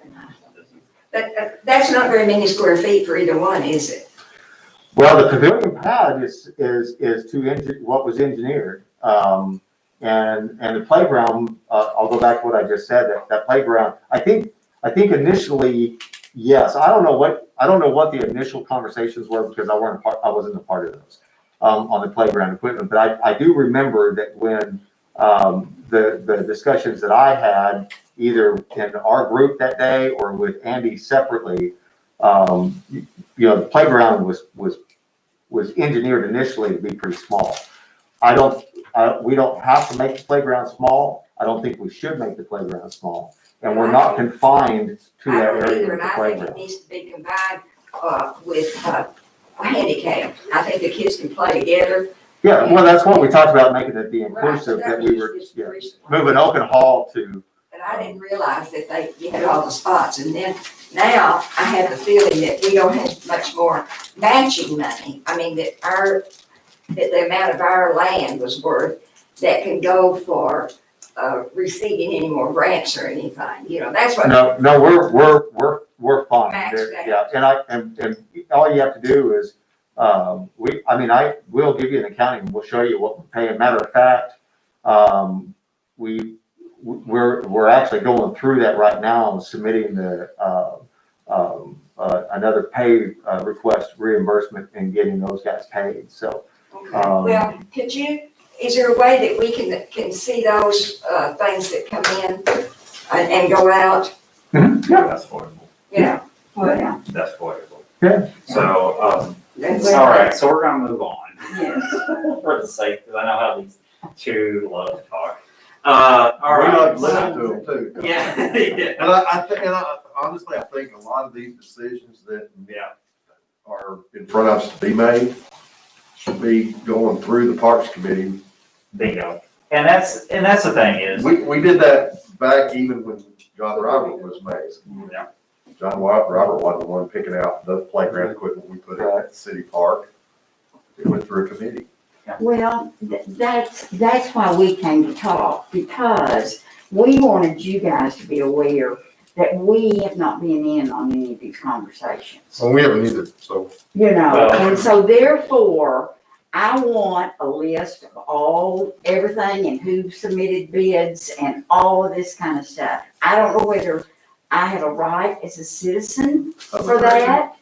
That's not very many square feet for either one, is it? Well, the pavilion pad is what was engineered. And the playground, I'll go back to what I just said, that playground, I think initially, yes, I don't know what the initial conversations were because I wasn't a part of those, on the playground equipment, but I do remember that when, the discussions that I had, either in our group that day or with Andy separately, the playground was engineered initially to be pretty small. We don't have to make the playground small. I don't think we should make the playground small. And we're not confined to that area Either, with and the I think playground. it needs to be combined, with, handicap. I think the kids can play together. Yeah, well, that's what we talked about, making it be inclusive, that we were, moving Oak Hall to but I didn't realize that you had all the spots. And then now I have the feeling that we don't have much more matching money. I mean, that the amount of our land was worth that can go for, receiving any more grants or anything, that's what. No, we're fine. Maxed out. Yeah, and all you have to do is, we'll give you an accounting, we'll show you what we're paying. Matter of fact, we're actually going through that right now and submitting another pay, request reimbursement and getting those guys paid, so. Well, is there a way that we can see those, things that come in and go out, That's affordable. Well, That's affordable. Yeah. So, all right, so we're gonna move on. Yes. For the sake, because I know how these two love to talk. All We like right. to listen to them too. Yeah, yeah. And honestly, I think a lot of these decisions that are in front of us to be made should be going through the Parks Committee. Bingo. And that's the thing is, We did that back even when John Robert was made. Yeah. John Robert wasn't the one picking out the playground equipment we put in at the city park. It went through a committee. Well, that's why we came to talk, because we wanted you guys to be aware that we have not been in on any of these conversations. Well, we haven't either, so. And so therefore, I want a list of everything and who submitted bids and all of this kind of stuff. I don't know whether I have a right as a citizen for that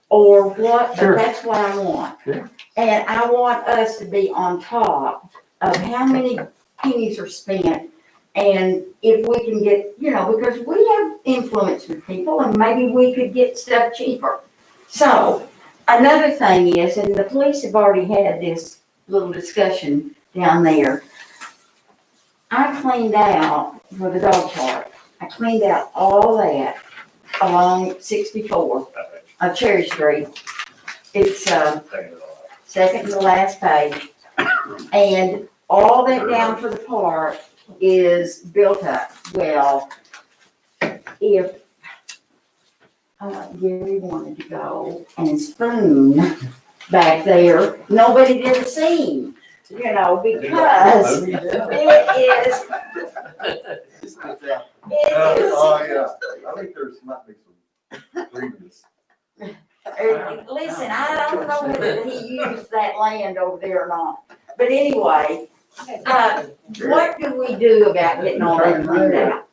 or what, but Sure. that's what I want. Yeah. And I want us to be on top of how many pennies are spent. And if we can get, because we have influence with people and maybe we could get stuff cheaper. So another thing is, and the police have already had this little discussion down there. I cleaned out for the dog park. I cleaned out all that along 64 of Cherry Street. It's, second to the last page. And all that down for the park is built up. Well, if Gary wanted to go and spoon back there, nobody'd ever seen, because it is. Oh, yeah. I think there's might be some grievance. Listen, I don't know whether he used that land over there or not, but anyway, what do we do about getting all that cleaned out?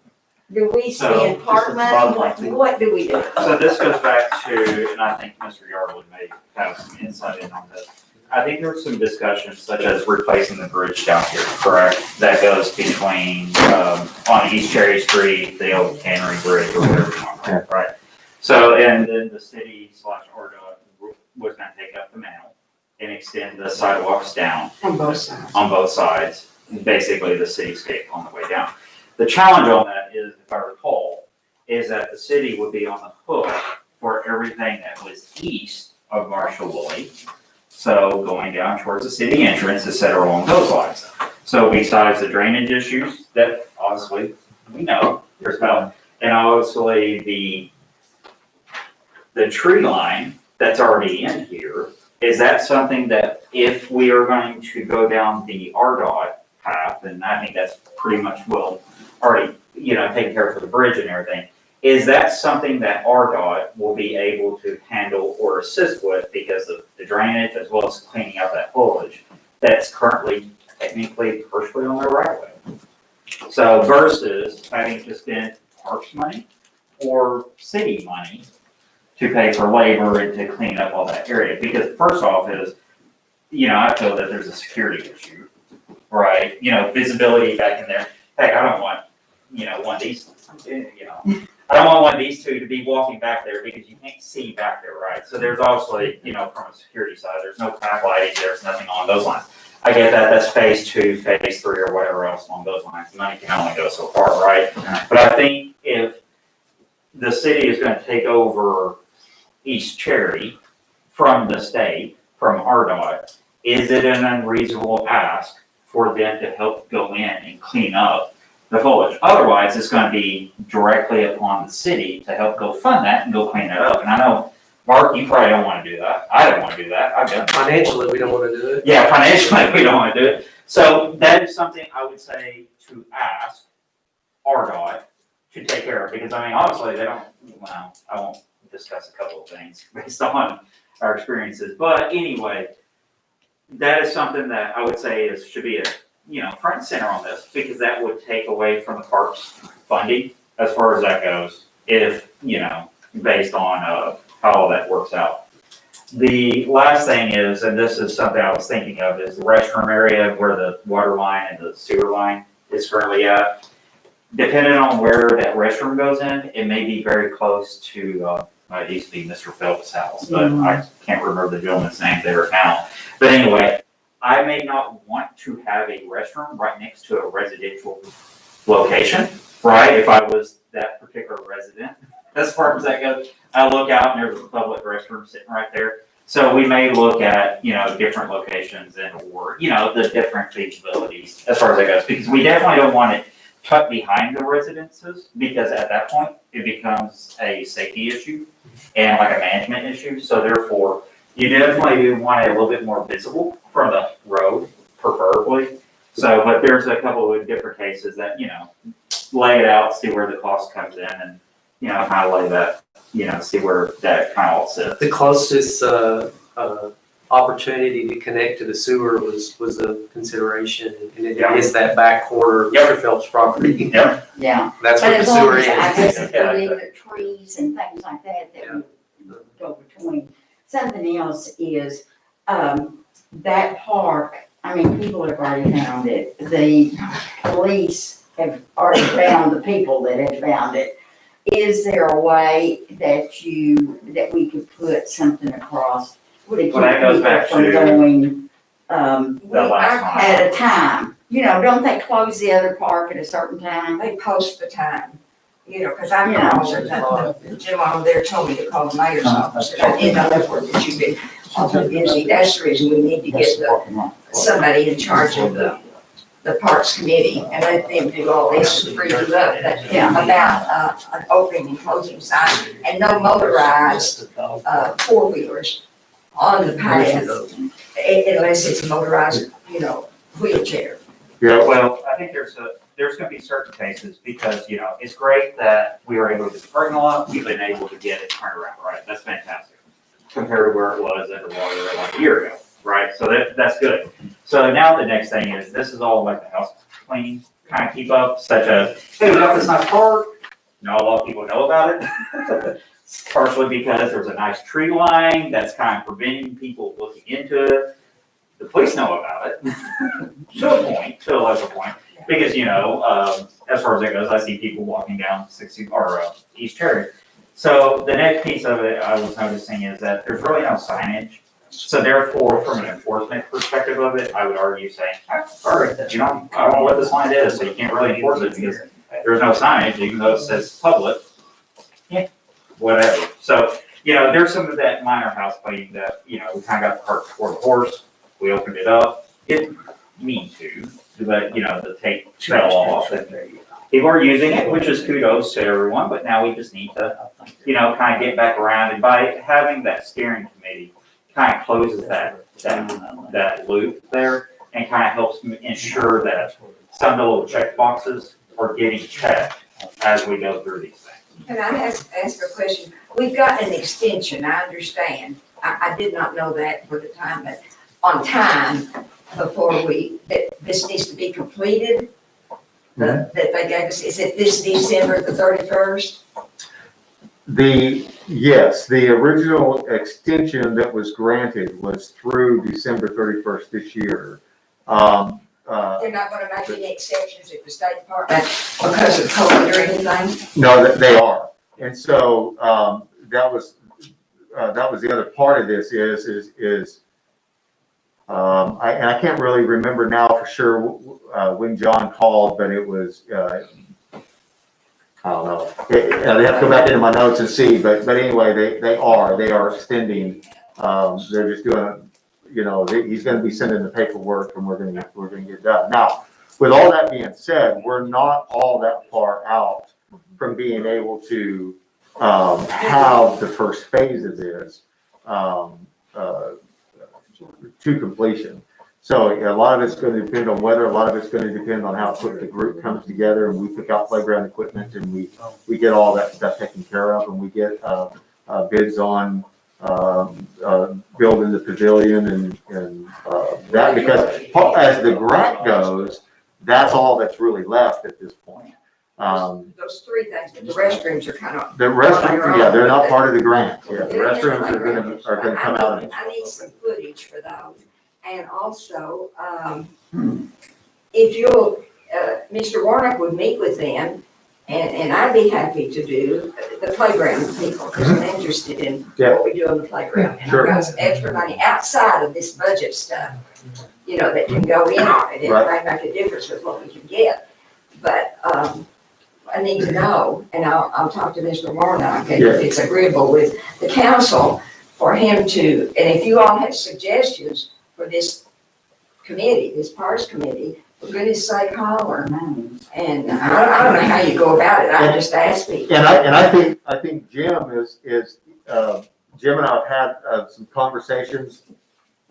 Do we spend park money? What do we do? So this goes back to, and I think Mr. Yarwood may have some insight in on this. I think there was some discussion such as replacing the bridge down here, correct? That goes between, on East Cherry Street, the old Cannery Bridge or whatever you want, to call it, right? So, and then the city / RDOT was gonna take up the mantle and extend the sidewalks down. On both sides. On both sides, basically the cityscape on the way down. The challenge on that is, if I recall, is that the city would be on the hook for everything that was east of Marshall Woolley. So going down towards the city entrance, et cetera, along those lines. So besides the drainage issues that obviously we know there's about, and obviously the tree line that's already in here, is that something that if we are going to go down the RDOT path, and I think that's pretty much already, taken care of for the bridge and everything, is that something that RDOT will be able to handle or assist with because of the drainage as well as cleaning out that foliage that's currently technically partially on their right of way? So versus having to spend parks money or city money to pay for labor and to clean up all that area. Because first off is, I feel that there's a security issue, right? Visibility back in there. Heck, I don't want, one of these, I don't want one of these two to be walking back there because you can't see back there, right? So there's obviously, from a security side, there's no path lighting, there's nothing along those lines. I get that, that's phase 2, phase 3, or whatever else along those lines. Money can only go so far, right? But I think if the city is gonna take over East Cherry from the state, from RDOT, is it an unreasonable ask for them to help go in and clean up the foliage. Otherwise, it's gonna be directly upon the city to help go fund that and go clean that up. And I know, Mark, you probably don't wanna do that. I don't wanna do that. I've done it. Financially, we don't wanna do it. Yeah, financially, we don't wanna do it. So that is something I would say to ask RDOT to take care of, because I mean, honestly, they don't, well, I won't discuss a couple of things based on our experiences, but anyway, that is something that I would say should be front and center on this, because that would take away from the parks funding as far as that goes, if, based on, how all that works out. The last thing is, and this is something I was thinking of, is the restroom area where the water line and the sewer line is currently at. Depending on where that restroom goes in, it may be very close to, it used to be Mr. Phelps' house, but I can't remember the gentleman's name there now. But anyway, I may not want to have a restroom right next to a residential location, right? If I was that particular resident, as far as that goes, I look out and there's a public restroom sitting right there. So we may look at, different locations or the different feasibilities as far as that goes, because we definitely don't want it tucked behind the residences, because at that point, it becomes a safety issue and like a management issue. So therefore, you definitely want it a little bit more visible from the road, preferably. So, but there's a couple of different cases that, lay it out, see where the cost comes in, and, kind of lay that, see where that kind of all sits. The closest, opportunity to connect to the sewer was a consideration, and it is that back corner of Mr. Phelps' property. Yep. Yeah. That's But what the as long sewer as, I is. guess, if we leave the trees and things like that, that would go between. Something else is, that park, I mean, people have already found it. The police have already found the people that have found it. Is there a way that we could put something across? Would it keep Well, that goes people back from to going, the last one. at a time? Don't they close the other park at a certain time? They post the time, because I called the gentleman there told me to call the mayor's office, and I didn't know that you've been awfully busy. That's the reason we need to get somebody in charge of the Parks Committee and let them do all this and free you up. But, about, an opening and closing sign and no motorized, four-wheelers on the path, unless it's a motorized, wheelchair. Yeah, well, I think there's gonna be certain cases, because, it's great that we were able to get the parking lot, we've been able to get it turned around, right? That's fantastic. Compared to where it was underwater like a year ago, right? So that's good. So now the next thing is, this is all like the house cleaning, kind of keep up, such as, hey, we got this nice park. Not a lot of people know about it. Partially because there's a nice tree line that's kind of preventing people looking into it. The police know about it, to a point, to a lesser point, because, as far as it goes, I see people walking down East Cherry. So the next piece of it I was noticing is that there's really no signage. So therefore, from an enforcement perspective of it, I would argue saying, all right, I don't know what this line is, so you can't really enforce it because there's no signage, even though it says public. Yeah, whatever. So, there's some of that minor house cleaning that, we kind of got the cart before the horse. We opened it up. Didn't mean to, but, the tape fell off. And people are using it, which is kudos to everyone, but now we just need to, kind of get back around. And by having that steering committee, kind of closes that loop there and kind of helps ensure that some of the little check boxes are getting checked as we go through these things. Can I ask a question? We've got an extension, I understand. I did not know that for the time, but on time before that this needs to be completed? That they gave us, is it this December the 31st? Yes, the original extension that was granted was through December 31st this year. They're not gonna make any exceptions at the State Department because of COVID or anything? No, they are. And so, that was the other part of this is I can't really remember now for sure when John called, but it was, I don't know. They have to go back into my notes and see, but anyway, they are extending. They're just doing, he's gonna be sending the paperwork and we're gonna get it done. Now, with all that being said, we're not all that far out from being able to, have the first phase of this, to completion. So a lot of it's going to depend on weather, a lot of it's going to depend on how quick the group comes together and we pick out playground equipment and we get all that stuff taken care of and we get, bids on, building the pavilion and that, because as the grant goes, that's all that's really left at this point. Those three things, but the restrooms are kind of. The restrooms, yeah, they're not part of the grant. Yeah, the restrooms are gonna come out of it. I need some footage for those. And also, if you'll, Mr. Warnock would meet with them, and I'd be happy to do the playground people, because I'm interested in what we do on the playground. And Sure. I've got some extra money outside of this budget stuff, you know, that can go in on it. It might make a difference with what we can get. But, I need to know, and I'll talk to Mr. Warnock, and if it's agreeable with the council, for him to, and if you all have suggestions for this committee, this PARS committee, for goodness sake, holler. And I don't know how you go about it, I just ask people. And I think Jim is, Jim and I have had some conversations.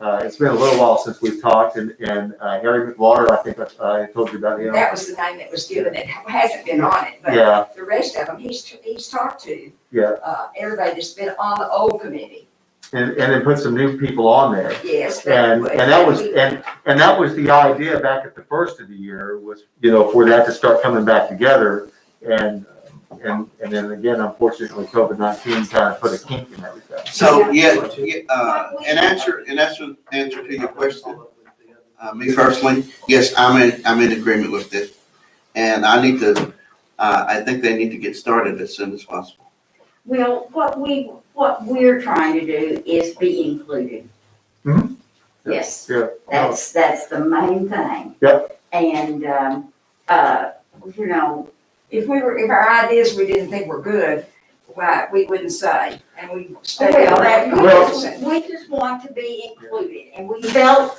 It's been a little while since we've talked, and Harry McWater, I think I told you about him. That was the name that was given, it hasn't been on it, but Yeah, the rest of them, he's talked to, yeah, everybody that's been on the old committee, and then put some new people on there. yes. And that was the idea back at the first of the year was, you know, for that to start coming back together. And then again, unfortunately, COVID-19 kind of put a kink in everything. So, in answer to your question, me personally, yes, I'm in agreement with this. And I think they need to get started as soon as possible. Well, what we're trying to do is be included. Mhm. Yes, Yeah. that's the main thing. Yep. And, you know, If our ideas we didn't think were good, why, we wouldn't say, and we study all that. we just want to be included, and we feel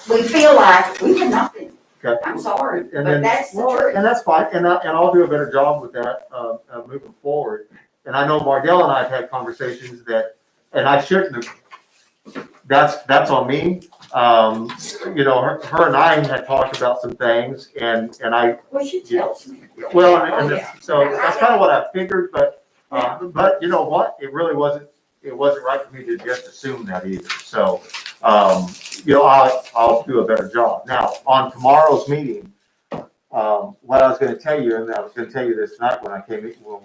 like we have nothing. Okay. I'm sorry, And but then- that's the truth. And that's fine, and I'll do a better job with that, moving forward. And I know Mardell and I have had conversations that, and I shouldn't have, that's on me. You know, her and I had talked about some things, and I, Well, she tells me. well, so that's kind of what I figured, but you know what? It really wasn't right for me to just assume that either. So, you know, I'll do a better job. Now, on tomorrow's meeting, what I was gonna tell you, and I was gonna tell you this night when we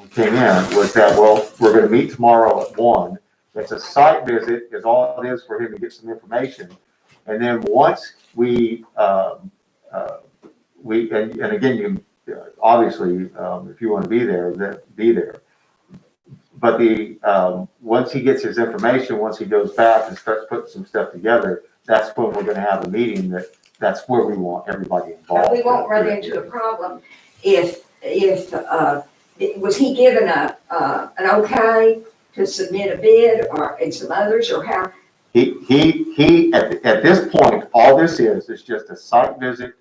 came in, was that, well, we're gonna meet tomorrow at 1. It's a site visit, is all it is for him to get some information. And then once we and again, you obviously, if you want to be there, then be there. But once he gets his information, once he goes back and starts putting some stuff together, that's when we're gonna have a meeting that's where we want everybody involved. But we won't run into a problem if, was he given an okay to submit a bid and some others, or how? He, at this point, all this is just a site visit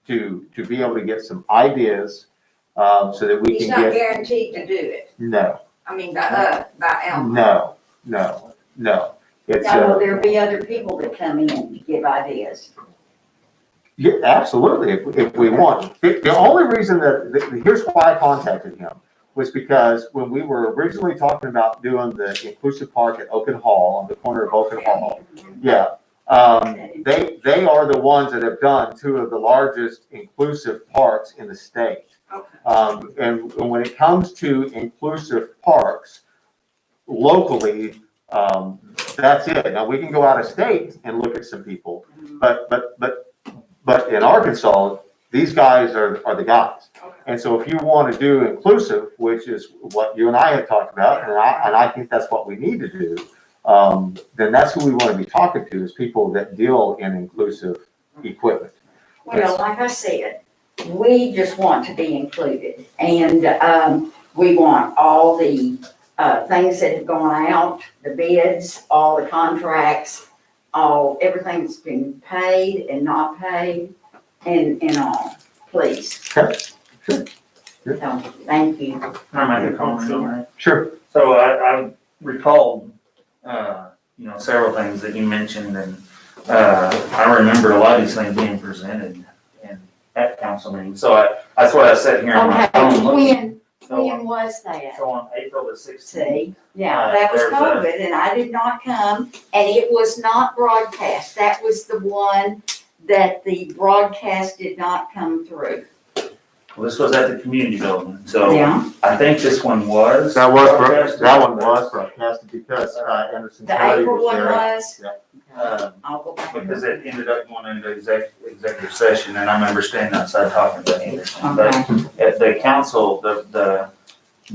to be able to get some ideas, so that we He's can not get. guaranteed to do it, No, I mean, by Alma. no. It's, Now, will there be other people that come in to give ideas? yeah, absolutely, if we want. The only reason here's why I contacted him, was because when we were originally talking about doing the inclusive park at Oaken Hall, on the corner of Oaken Hall, yeah, they are the ones that have done 2 of the largest inclusive parks in the state. Okay. And when it comes to inclusive parks, locally, that's it. Now, we can go out of state and look at some people, but in Arkansas, these guys are the guys. And so if you want to do inclusive, which is what you and I had talked about, and I think that's what we need to do, then that's who we want to be talking to, is people that deal in inclusive equipment. Well, like I said, we just want to be included, and we want all the things that have gone out, the bids, all the contracts, everything that's been paid and not paid, and all. please. Okay, sure. So, thank you. Can I make a comment on that? Sure. So I recalled, several things that you mentioned, and, I remember a lot of these things being presented at council meetings. So that's what I said here on my Okay, phone. looking. when was that? So on April the 16th. See, yeah, that was There's a- COVID, and I did not come, and it was not broadcast. That was the one that the broadcast did not come through. Well, this was at the community building, so Yeah, I think this one was. That was, broadcasted. that one was broadcasted because Anderson the County April was one there. was. Um, I'll go back. and Because look. it ended up going into executive session, and I remember standing outside talking to Anderson. But Okay, at the council, the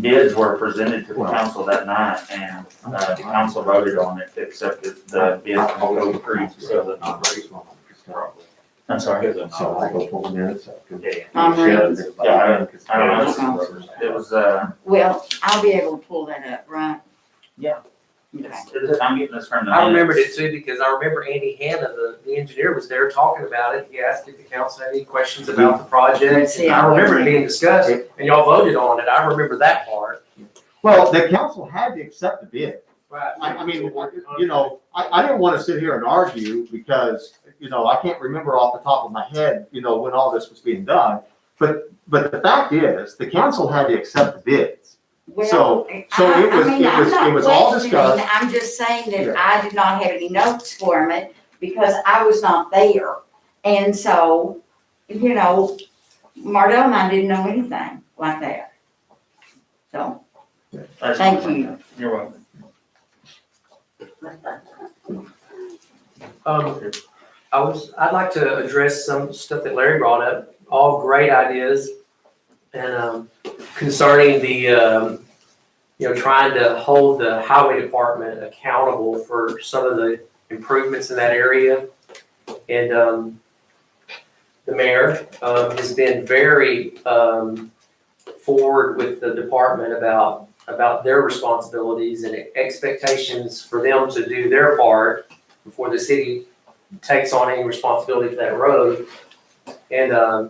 bids were presented to the Well- council that night, and, the council voted on it to accept the bid from Cove Creek, so that, I'm sorry. So I'll go pull the minutes up. I'm ready. Yeah, I don't know. It was, well, I'll be able to pull that up, right? Yeah. Okay. I'm getting this from the. I remembered minutes. it too, because I remember Andy Hanna, the engineer, was there talking about it. He asked if the council had any questions about the project. See, I I remember it wasn't- being discussed, and y'all voted on it. I remember that part. Well, the council had to accept the bid. Right. I mean, I didn't want to sit here and argue because, I can't remember off the top of my head, when all this was being done. But the fact is, the council had to accept the bids. Well, So I- it was- I mean, it I'm was- not it was all questioning. discussed. I'm just saying Yeah. that I did not have any notes for it because I was not there. And so, Mardell and I didn't know anything like that. So, That's- thank you. You're welcome. I'd like to address some stuff that Larry brought up, all great ideas. And, concerning the, trying to hold the highway department accountable for some of the improvements in that area. And, the mayor, has been very, forward with the department about their responsibilities and expectations for them to do their part before the city takes on any responsibility for that road. And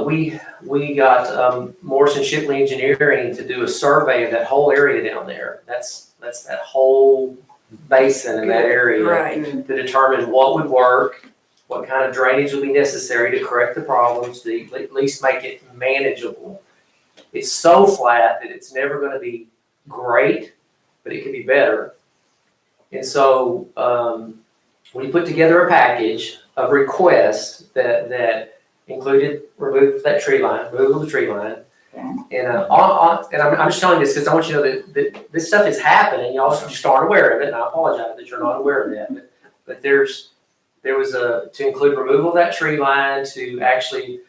we got Morrison Shipley Engineering to do a survey of that whole area down there. That's that whole basin in that area. Right. To determine what would work, what kind of drainage would be necessary to correct the problems, to at least make it manageable. It's so flat that it's never gonna be great, but it could be better. And so, we put together a package of requests that included removal of the tree line. And, I'm just telling you this because I want you to know that this stuff is happening, y'all just aren't aware of it, and I apologize that you're not aware of that. But there was to include removal of that tree line, to actually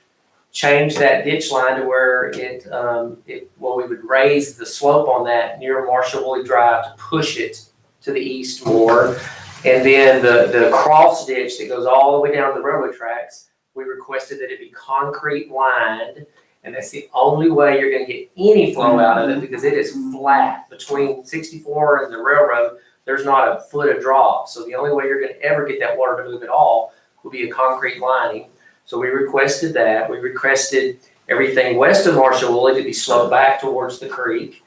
change that ditch line to where we would raise the slope on that near Marshall Woolley Drive to push it to the east more. And then the cross ditch that goes all the way down to the railroad tracks, we requested that it be concrete lined. And that's the only way you're gonna get any flow out of it, because it is flat between 64 and the railroad. There's not a foot of drop. So the only way you're gonna ever get that water to move at all will be a concrete lining. So we requested that. We requested everything west of Marshall Woolley to be sloped back towards the creek.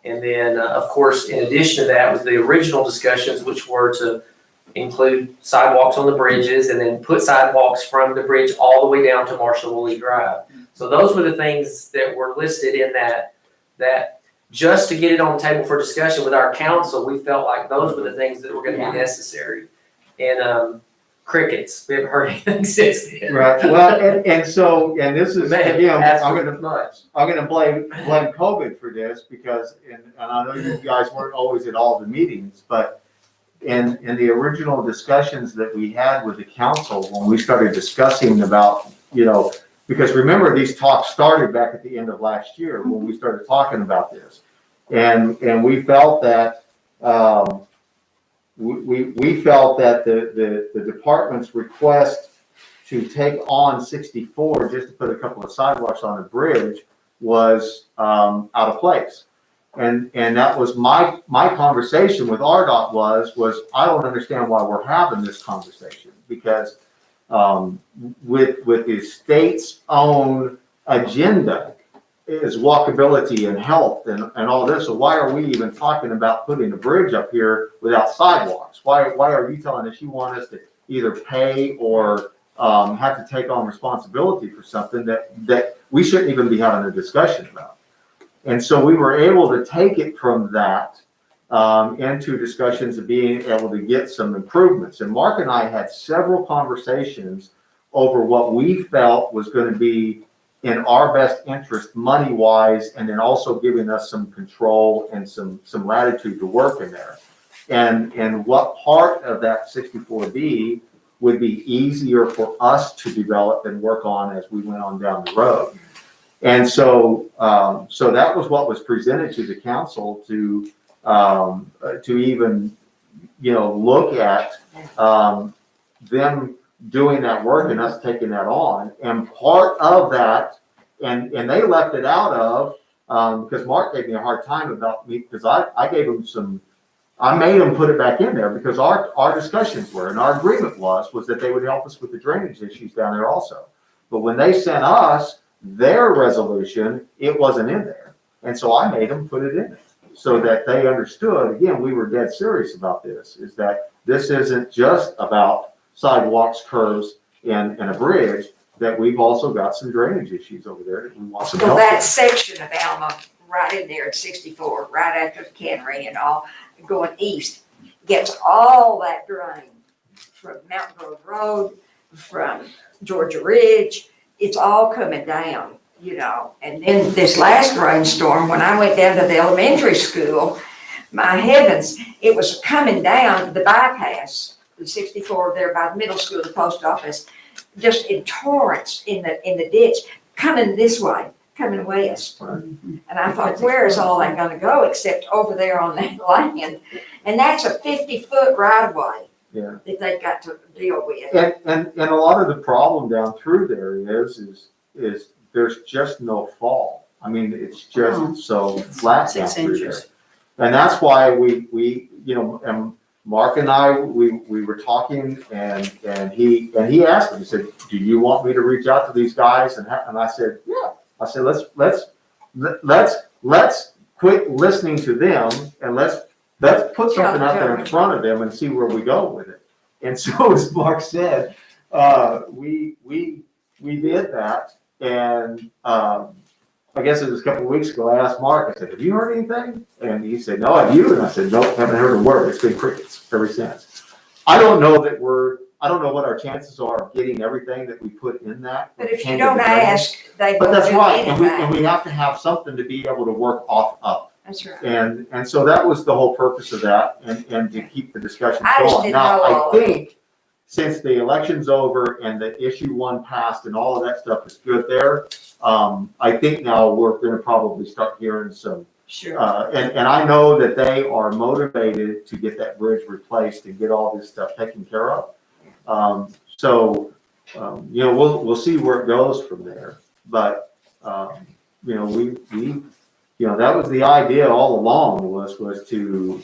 And then, of course, in addition to that was the original discussions, which were to include sidewalks on the bridges and then put sidewalks from the bridge all the way down to Marshall Woolley Drive. So those were the things that were listed in that just to get it on the table for discussion with our council, we felt like those were the things that were gonna be necessary. And, crickets, we haven't heard anything since then. Right, well, and this is, May have again, asked I'm for gonna much. blame COVID for this because, and I know you guys weren't always at all the meetings, but in the original discussions that we had with the council, when we started discussing about, because remember, these talks started back at the end of last year when we started talking about this. And we felt that, we felt that the department's request to take on 64 just to put a couple of sidewalks on a bridge was out of place. And that was my conversation with RDOT was I don't understand why we're having this conversation, because with the state's own agenda is walkability and health and all this. So why are we even talking about putting a bridge up here without sidewalks? Why are you telling us you want us to either pay or have to take on responsibility for something that we shouldn't even be having a discussion about? And so we were able to take it from that into discussions of being able to get some improvements. And Mark and I had several conversations over what we felt was going to be in our best interest money-wise, and then also giving us some control and some latitude to work in there. And what part of that 64B would be easier for us to develop and work on as we went on down the road. And so that was what was presented to the council to even, look at them doing that work and us taking that on. And part of that, and they left it out of, because Mark gave me a hard time about me, because I gave him I made them put it back in there because our discussions were, and our agreement was that they would help us with the drainage issues down there also. But when they sent us their resolution, it wasn't in there. And so I made them put it in there so that they understood, again, we were dead serious about this, is that this isn't just about sidewalks, curbs, and a bridge, that we've also got some drainage issues over there that we want some Well, help that with. section of Alma, right in there at 64, right after the cannery and all, going east, gets all that drain from Mountain Grove Road, from Georgia Ridge. It's all coming down, And then this last rainstorm, when I went down to the elementary school, my heavens, it was coming down the bypass, the 64 there by the middle school, the post office, just in torrents in the ditch, coming this way, coming west. And I thought, where is all that gonna go except over there on that land? And that's a 50-foot right of way. Yeah. That they've got to deal with. And a lot of the problem down through there is there's just no fall. I mean, it's just so flat down 6 through there. inches. And that's why we and Mark and I, we were talking and he asked me, he said, do you want me to reach out to these guys? And I said, yeah. I said, let's quit listening to them and let's put something out there in front of them and see where we go with it. And so as Mark said, we did that. And I guess it was a couple of weeks ago, I asked Mark, I said, have you heard anything? And he said, no, have you? And I said, nope, haven't heard a word. It's been crickets ever since. I don't know what our chances are of getting everything that we put in that. But if you don't ask, they But won't that's do right, and anything. we have to have something to be able to work off of. That's right. And so that was the whole purpose of that, and to keep the discussion I just going. didn't Now, know all I of it. think since the election's over and the issue 1 passed and all of that stuff is good there, I think now we're gonna probably start hearing some, Sure. and I know that they are motivated to get that bridge replaced and get all this stuff taken care of. We'll see where it goes from there. But, that was the idea all along was to,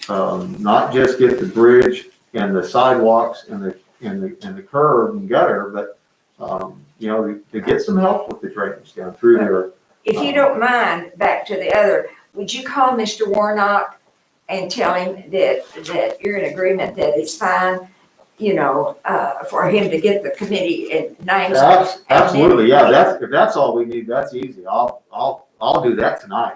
not just get the bridge and the sidewalks and the curb and gutter, but, to get some help with the drainage down through there. If you don't mind, back to the other, would you call Mr. Warnock and tell him that you're in agreement that it's fine, for him to get the committee and names? Absolutely, yeah, if that's all we need, that's easy. I'll do that tonight.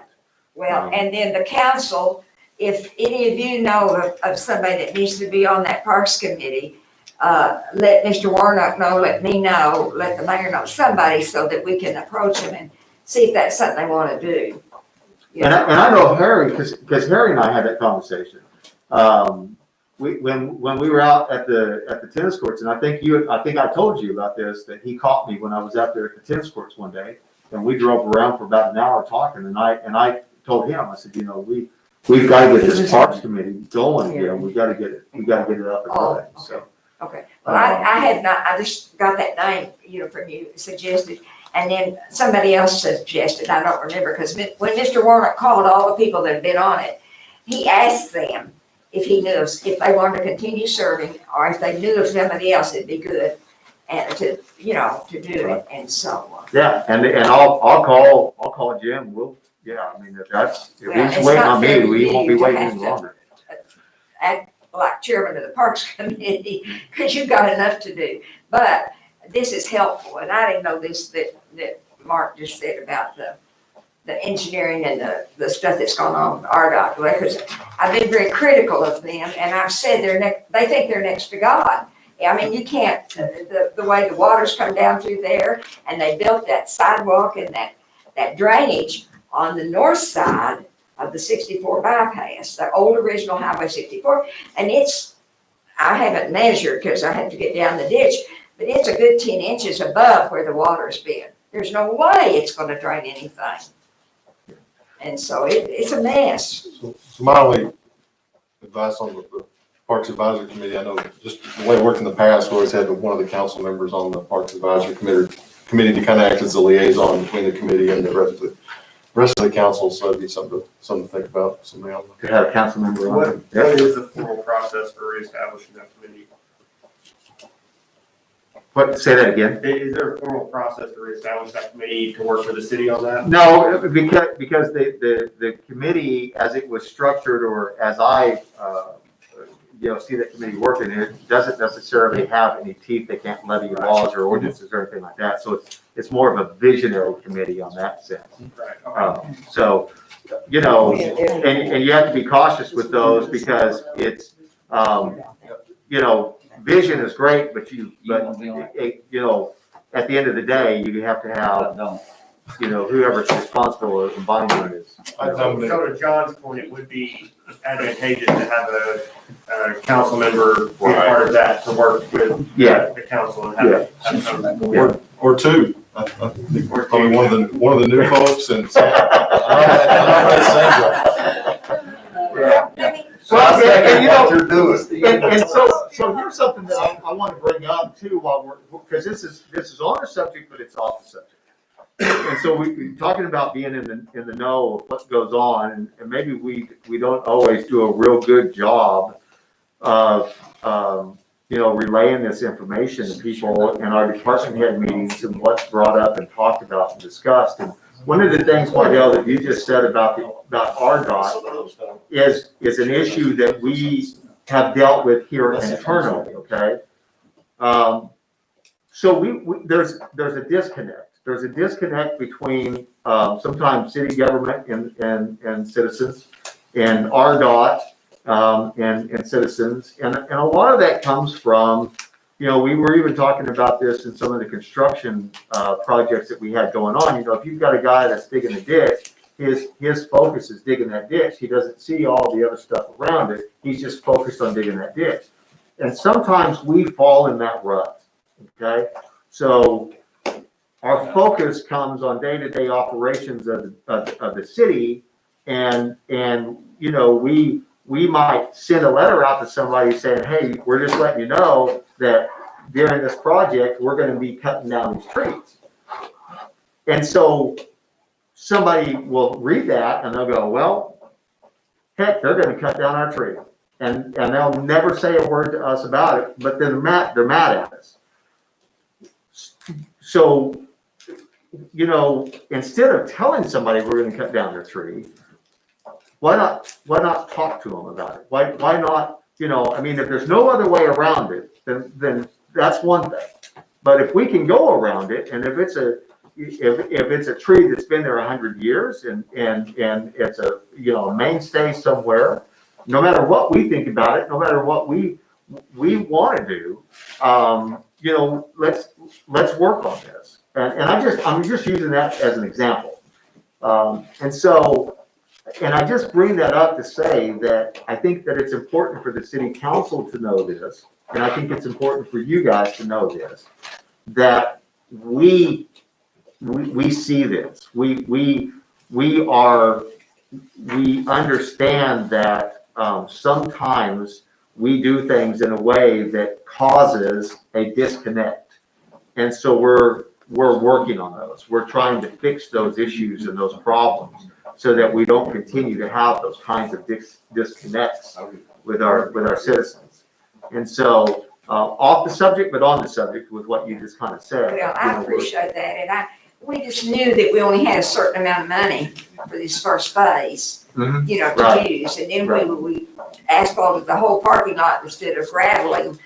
Well, and then the council, if any of you know of somebody that needs to be on that Parks Committee, let Mr. Warnock know, let me know, let the mayor know, somebody so that we can approach them and see if that's something they want to do. And I know Harry, because Harry and I had that conversation. When we were out at the tennis courts, and I think I told you about this, that he caught me when I was out there at the tennis courts one day, and we drove around for about an hour talking, and I told him, I said, we've got to get this Parks Committee going here. We got to get it up and running. So. Okay, well, I had not, I just got that name, from you, suggested, and then somebody else suggested, I don't remember, because when Mr. Warnock called all the people that had been on it, he asked them if they wanted to continue serving, or if they knew of somebody else that'd be good. and to, you know, to do it, and so on. Yeah, and I'll call Jim, yeah, I mean, if Well, he's it's waiting not on me, fair to we won't be you to waiting have any to- longer. Act like chairman of the Parks Committee, because you've got enough to do. But this is helpful, and I didn't know this, that Mark just said about the engineering and the stuff that's gone on with RDOT, because I've been very critical of them, and I've said they think they're next to God. I mean, you can't, the way the waters come down through there, and they built that sidewalk and that drainage on the north side of the 64 bypass, the old original Highway 64, and I haven't measured because I had to get down the ditch, but it's a good 10 inches above where the water's been. There's no way it's gonna drain anything. And so it's a mess. So my only advice on the Parks Advisory Committee, I know just the way it worked in the past, we always had one of the council members on the Parks Advisory Committee to kind of act as a liaison between the committee and the rest of the council, so it'd be something to think about, something else. To have a council member on What it. Yeah. is the formal process for reestablishing that committee? What, say that again? Is there a formal process to reestablish that committee to work for the city on that? No, because the committee, as it was structured, or as I, see that committee working, it doesn't necessarily have any teeth. They can't levy laws or ordinances or anything like that. So it's more of a visionary committee on that sense. Right, okay. So, and you have to be cautious with those because it's, vision is great, but at the end of the day, you have to have, whoever's responsible in binding it is. So to John's point, it would be advantageous to have a council member be part of that to work with the council and have some. Or two. I think probably one of the new folks and. Well, You're doing. And so here's something that I want to bring up too, because this is on the subject, but it's off the subject. And so we're talking about being in the know of what goes on, and maybe we don't always do a real good job of relaying this information to people in our department head meetings and what's brought up and talked about and discussed. And one of the things, Mardell, that you just said about RDOT is an issue that we have dealt with here internally, okay? So there's a disconnect. There's a disconnect between sometimes city government and citizens, and RDOT and citizens, and a lot of that comes from, we were even talking about this in some of the construction projects that we had going on. If you've got a guy that's digging a ditch, his focus is digging that ditch. He doesn't see all the other stuff around it. He's just focused on digging that ditch. And sometimes we fall in that rut, okay? So our focus comes on day-to-day operations of the city, and we might send a letter out to somebody saying, hey, we're just letting you know that during this project, we're going to be cutting down these trees. And so somebody will read that and they'll go, well, heck, they're going to cut down our tree. And they'll never say a word to us about it, but they're mad at us. So, instead of telling somebody we're going to cut down their tree, why not talk to them about it? Why not, if there's no other way around it, then that's one thing. But if we can go around it, and if it's a tree that's been there 100 years and it's a mainstay somewhere, no matter what we think about it, no matter what we want to do, let's work on this. And I'm just using that as an example. And I just bring that up to say that I think that it's important for the city council to know this, and I think it's important for you guys to know this, that we see this. We understand that sometimes we do things in a way that causes a disconnect, and so we're working on those. We're trying to fix those issues and those problems, so that we don't continue to have those kinds of disconnects with our citizens. And so off the subject, but on the subject with what you just kind of said. Well, I appreciate that, and we just knew that we only had a certain amount of money for this first phase, Mhm. you know, Right. to use, and then we asphalted the whole parking lot instead of graveling,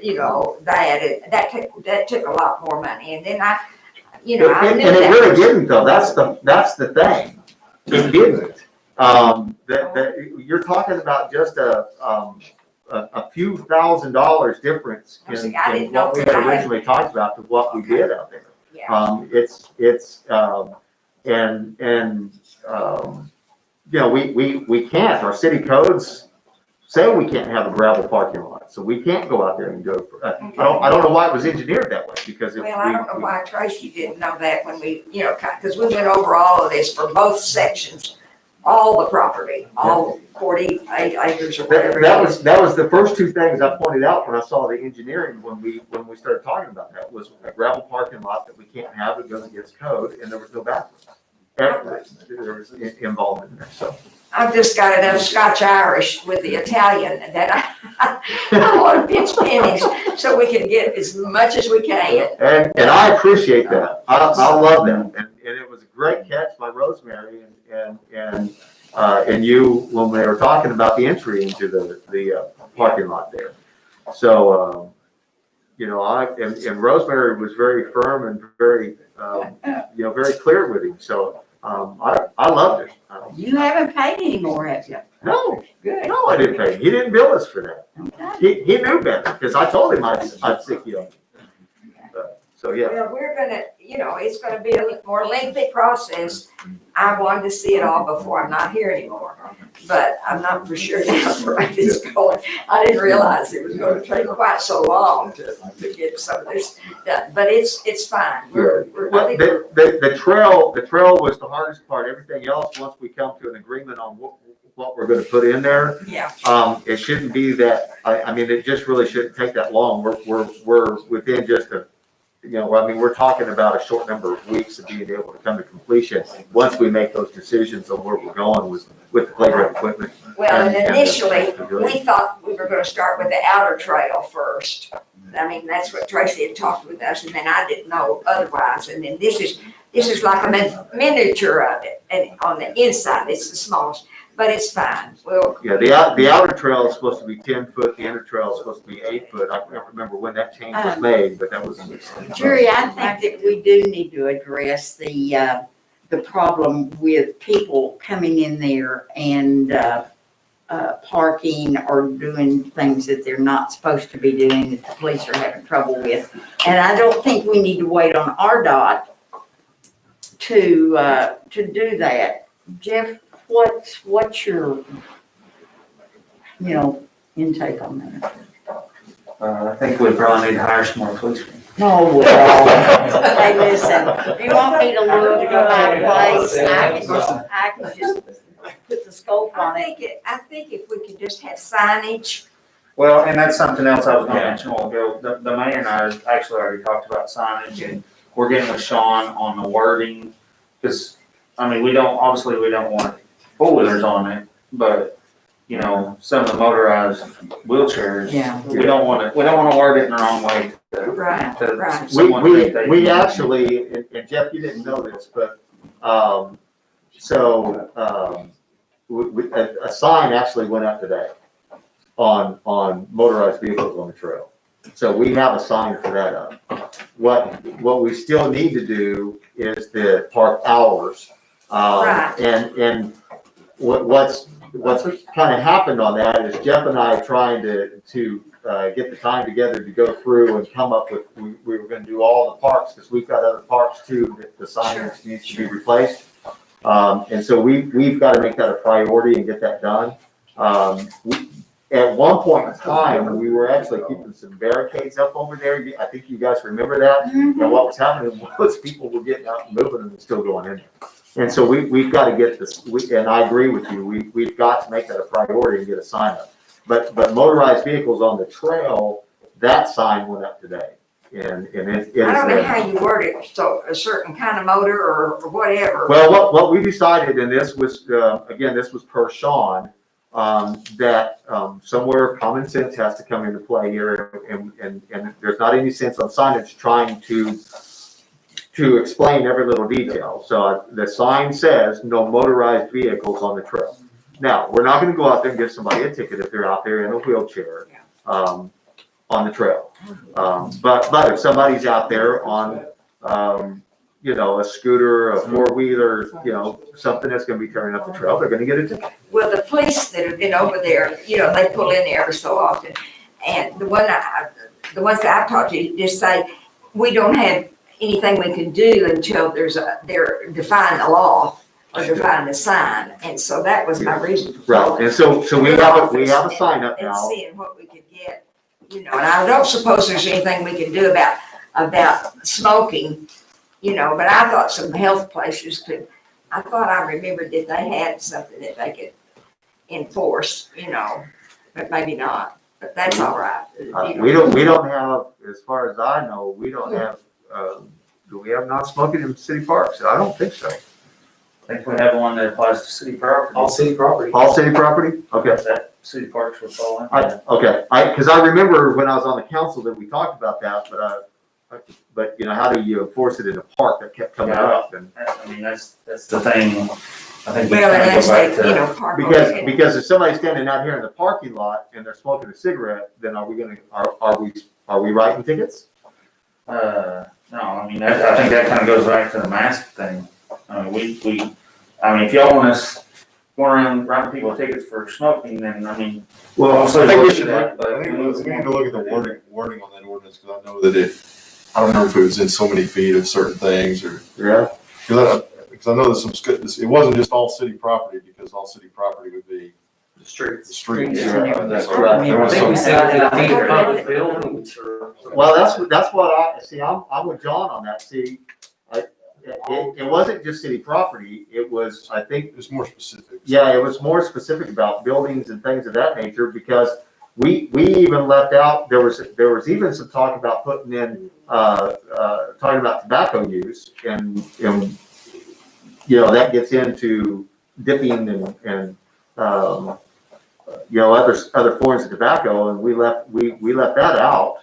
you know, that took a lot more money, and then I knew And it that. really didn't though, that's the thing, it didn't. You're talking about just a few $1,000s difference Oh, see, in I didn't know what we that. had originally talked about to what we did out there. Yeah, We can't, our city codes say we can't have a gravel parking lot, so we can't go out there and go, I don't know why it was engineered that way, because if well, I don't know why Tracy didn't know that when we, because we went over all of this for both sections, all the property, all 48 acres or whatever. That was the first two things I pointed out when I saw the engineering, when we started talking about that, was a gravel parking lot that we can't have, it goes against code, and there was no bathrooms. There was involved in there, so. I've just got enough Scotch Irish with the Italian that I want to pinch pennies so we can get as much as we can. And I appreciate that, I love that, and it was a great catch by Rosemary and you, when we were talking about the entry into the parking lot there. So, and Rosemary was very firm and very, very clear with him, so, I loved it. You haven't paid any more, have you? No, Good. no, I didn't pay him, he didn't bill us for that, Okay. he knew better, because I told him I'd sick you up. So, yeah. Well, we're gonna, it's gonna be a more lengthy process. I wanted to see it all before I'm not here anymore, but I'm not for sure now where it's going. I didn't realize it was gonna take quite so long to get some of this done, but it's fine. Well, the trail was the hardest part. Everything else, once we come to an agreement on what we're gonna put in there, Yeah, it shouldn't be that, I mean, it just really shouldn't take that long. We're within just we're talking about a short number of weeks of being able to come to completion once we make those decisions on where we're going with the playground equipment. well, and initially, we thought we were gonna start with the outer trail first. I mean, that's what Tracy had talked with us, and then I didn't know otherwise, and then this is like a miniature of it, and on the inside, it's the smallest, but it's fine, well. Yeah, the outer trail is supposed to be 10 foot, the inner trail is supposed to be 8 foot. I can't remember when that change was made, but that was. Jury, I think that we do need to address the problem with people coming in there and, parking or doing things that they're not supposed to be doing, that the police are having trouble with. And I don't think we need to wait on RDOT to do that. Jeff, what's your, intake on that? I think we probably need to hire some more policemen. Oh, well, hey, listen, do you want me to look at my place? I can just put the scope on it. I think if we could just have signage. Well, and that's something else I was gonna mention a while ago. The mayor and I actually already talked about signage, and we're getting with Sean on the wording. Cause, I mean, we don't want four-wheelers on it, but, some of the motorized wheelchairs. Yeah. We don't wanna word it in the wrong way. Right, right. We actually, and Jeff, you didn't know this, but, a sign actually went up today on motorized vehicles on the trail. So we have a sign for that up. What we still need to do is the park hours. Right. And what's kind of happened on that is Jeff and I trying to get the time together to go through and come up with, we were gonna do all the parks, because we've got other parks too, that the signage needs to be replaced. And so we've got to make that a priority and get that done. At one point in time, we were actually keeping some barricades up over there. I think you guys remember that. And what was happening was people were getting out and moving and still going in there. And so we've got to get this, and I agree with you, we've got to make that a priority and get a sign up. But motorized vehicles on the trail, that sign went up today. And it is. I don't know how you word it, so a certain kind of motor or whatever. Well, what we decided, and this was, again, this was per Sean, that, somewhere common sense has to come into play here, and there's not any sense on signage trying to explain every little detail. So the sign says no motorized vehicles on the trail. Now, we're not gonna go out there and give somebody a ticket if they're out there in a wheelchair, on the trail. But if somebody's out there on, a scooter, a four-wheeler, something that's gonna be tearing up the trail, they're gonna get a ticket. Well, the police that have been over there, they pull in there every so often. And the ones that I've talked to just say, we don't have anything we can do until they're define the law or define the sign. And so that was my reason for Right, calling. and so we have a sign up And now. seeing what we could get, and I don't suppose there's anything we can do about smoking, but I thought some health places I thought I remembered that they had something that they could enforce, but maybe not, but that's all right. We don't have, as far as I know, we don't have, do we have not smoking in city parks? I don't think so. I think we have one that applies to city property. All city property. All city property? Okay. That city parks would fall in. Because I remember when I was on the council that we talked about that, but how do you enforce it in a park that kept coming up? And I mean, that's the thing. I think we Well, kind of unless go back they, to. park over there. because if somebody's standing out here in the parking lot and they're smoking a cigarette, then are we writing tickets? No, I mean, I think that kind of goes back to the mask thing. I mean, if y'all want us going around writing people tickets for smoking, then, I mean. Well, also I think we look should, at that, I think we but- need to look at the wording on that ordinance, because I know that I don't remember if it was in so many feet of certain things, or, Yeah. because I know there's it wasn't just all city property, because all city property would be The the streets. streets. Yeah, That's right. right. There I was think we some, said that these are public buildings or. Well, that's what I'm with John on that. See, it wasn't just city property. It was, I think, it's more specific. yeah, it was more specific about buildings and things of that nature, because we even left out, there was even some talk about putting in, talking about tobacco use, and that gets into dipping and other forms of tobacco, and we left that out,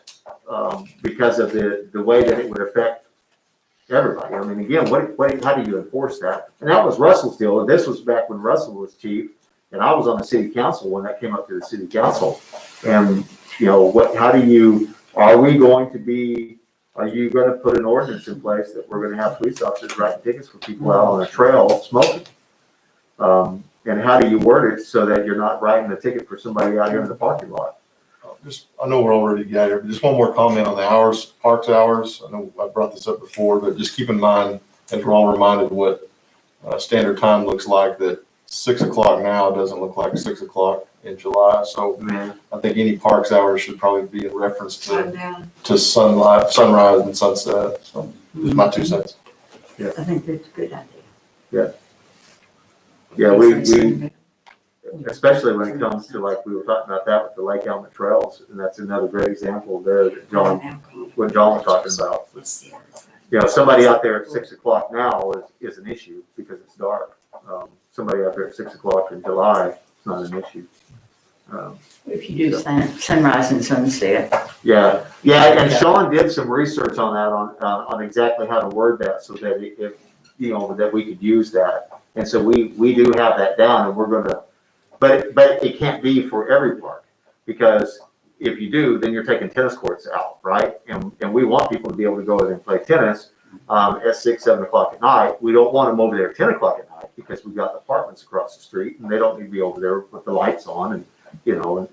because of the way that it would affect everybody. I mean, again, how do you enforce that? And that was Russell's deal, and this was back when Russell was chief, and I was on the city council when that came up to the city council. And, are you gonna put an ordinance in place that we're gonna have police officers writing tickets for people out on a trail smoking? And how do you word it so that you're not writing a ticket for somebody out here in the parking lot? I know we're already got here, but just one more comment on the hours, parks hours. I know I brought this up before, but just keep in mind, as we're all reminded what standard time looks like, that 6 o'clock now doesn't look like 6 o'clock in July. So I think any parks hours should probably be in reference to sunrise and sunset. So it's my 2 cents. I think that's a good idea. Yeah, we especially when it comes to, like we were talking about that with the Lake Elma trails, and that's another great example there that what John was talking about. Somebody out there at 6 o'clock now is an issue because it's dark. Somebody out there at 6 o'clock in July, it's not an issue. If you do sunrise and sunset. Yeah, and Sean did some research on that, on exactly how to word that so that that we could use that. And so we do have that down, and we're gonna, but it can't be for every park, because if you do, then you're taking tennis courts out, right? And we want people to be able to go in and play tennis at 6, 7 o'clock at night. We don't want them over there at 10 o'clock at night, because we've got apartments across the street, and they don't need to be over there with the lights on, and you're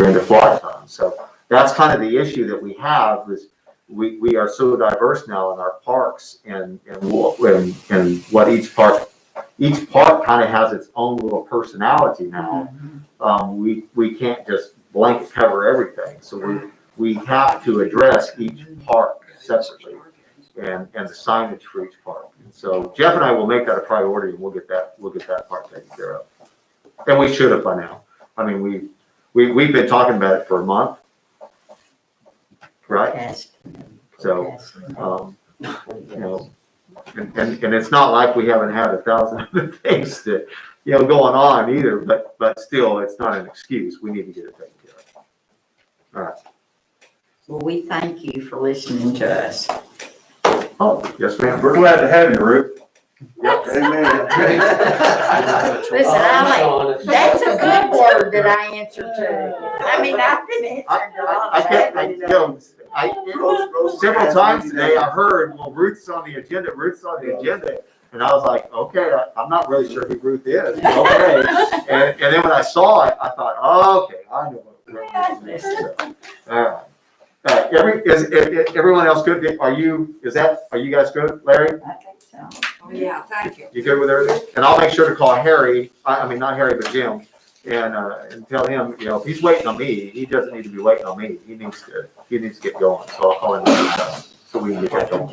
into fly time. So that's kind of the issue that we have, is we are so diverse now in our parks, and what each park kind of has its own little personality now. We can't just blanket cover everything, so we have to address each park separately and the signage for each park. So Jeff and I will make that a priority, and we'll get that part taken care of, and we should have by now. I mean, we've been talking about it for a month, right? So, And it's not like we haven't had 1,000 other things that, going on either, but still, it's not an excuse. We need to get it taken care of. Well, we thank you for listening to us. Oh, yes, ma'am. We're glad to have you, Ruth. Amen. Listen, that's a good word that I answered to. I mean, I've been answering to a lot I of can't, that. several times today I heard, well, Ruth's on the agenda, and I was like, okay, I'm not really sure who Ruth is, okay. And then when I saw it, I thought, oh, okay, I know what Ruth is. All right. Is everyone else good? Are you guys good, Larry? I think so. Oh, yeah, thank you. You good with everything? And I'll make sure to call Harry, I mean, not Harry, but Jim, and tell him, if he's waiting on me, he doesn't need to be waiting on me. He needs to get going, so I'll call him, so we can get that going.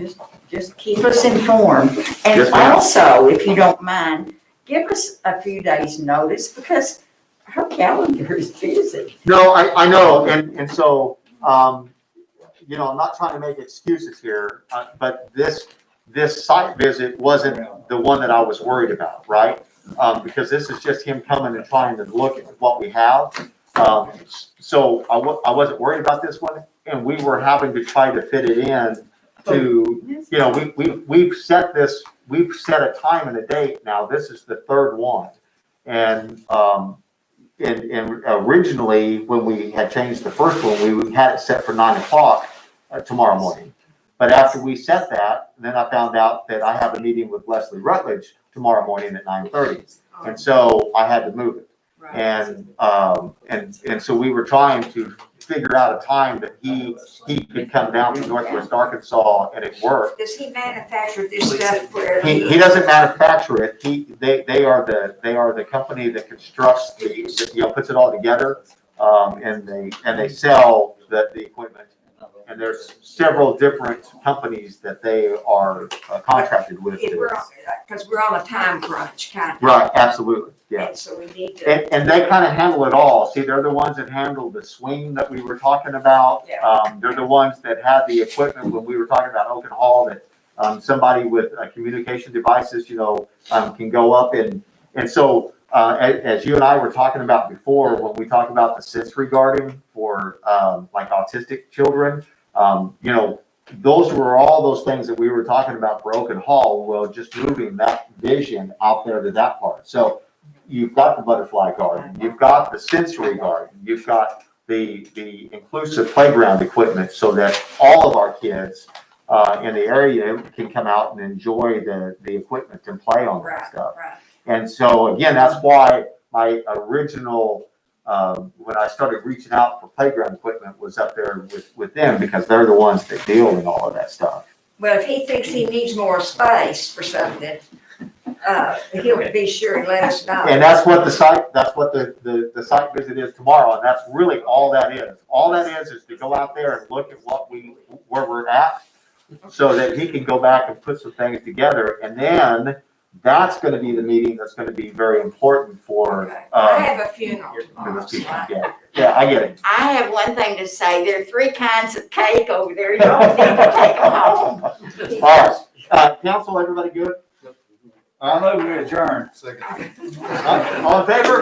Just keep us informed. And Yes, ma'am. also, if you don't mind, give us a few days' notice because her calendar is busy. No, I know, and so, I'm not trying to make excuses here, but this site visit wasn't the one that I was worried about, right? Because this is just him coming and trying to look at what we have. So I wasn't worried about this one, and we were having to try to fit it in to, we've set a time and a date now. This is the third one. And originally, when we had changed the first one, we had it set for 9:00 tomorrow morning. But after we set that, then I found out that I have a meeting with Leslie Rutledge tomorrow morning at 9:30. And so I had to move it. And so we were trying to figure out a time that he could come down to Northwest Arkansas and it worked. Does he manufacture this stuff where? He doesn't manufacture it. They are the company that constructs puts it all together. And they sell the equipment. And there's several different companies that they are contracted with. Because we're on a time crunch, kind of. Right, absolutely, yeah. And so we need to. And they kind of handle it all. See, they're the ones that handle the swing that we were talking about. Yeah. They're the ones that had the equipment when we were talking about Oaken Hall that somebody with communication devices, can go up and so as you and I were talking about before, when we talked about the sensory guarding for like autistic children, those were all those things that we were talking about for Oaken Hall. Well, just moving that vision out there to that part. So you've got the butterfly garden, you've got the sensory garden, you've got the inclusive playground equipment so that all of our kids in the area can come out and enjoy the equipment and play on that stuff. Right. And so again, that's why my original when I started reaching out for playground equipment was up there with them because they're the ones that deal in all of that stuff. Well, if he thinks he needs more space for something, he'll be sure and let us know. And that's what the site site visit is tomorrow, and that's really all that is. All that is to go out there and look at where we're at, so that he can go back and put some things together, and then that's going to be the meeting that's going to be very important for. Okay. I have a funeral tomorrow. Yeah, I get it. I have one thing to say. There are 3 kinds of cake over there. You don't need to take them home. All right, council, everybody good? I move we adjourn. All in favor?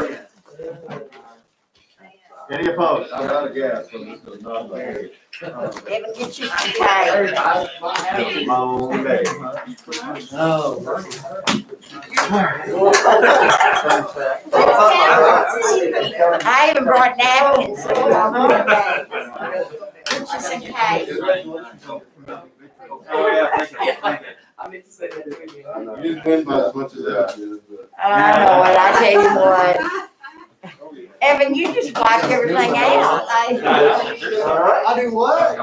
Any opposed? I'm out of gas, so this is not like. Evan, get you some cake. My own day. I even brought napkins. So get you some cake. Oh, yeah, thank you. I meant to say that to you. You didn't win by as much as that. I know what, I tell you what. Evan, you just wiped everything out. I do what?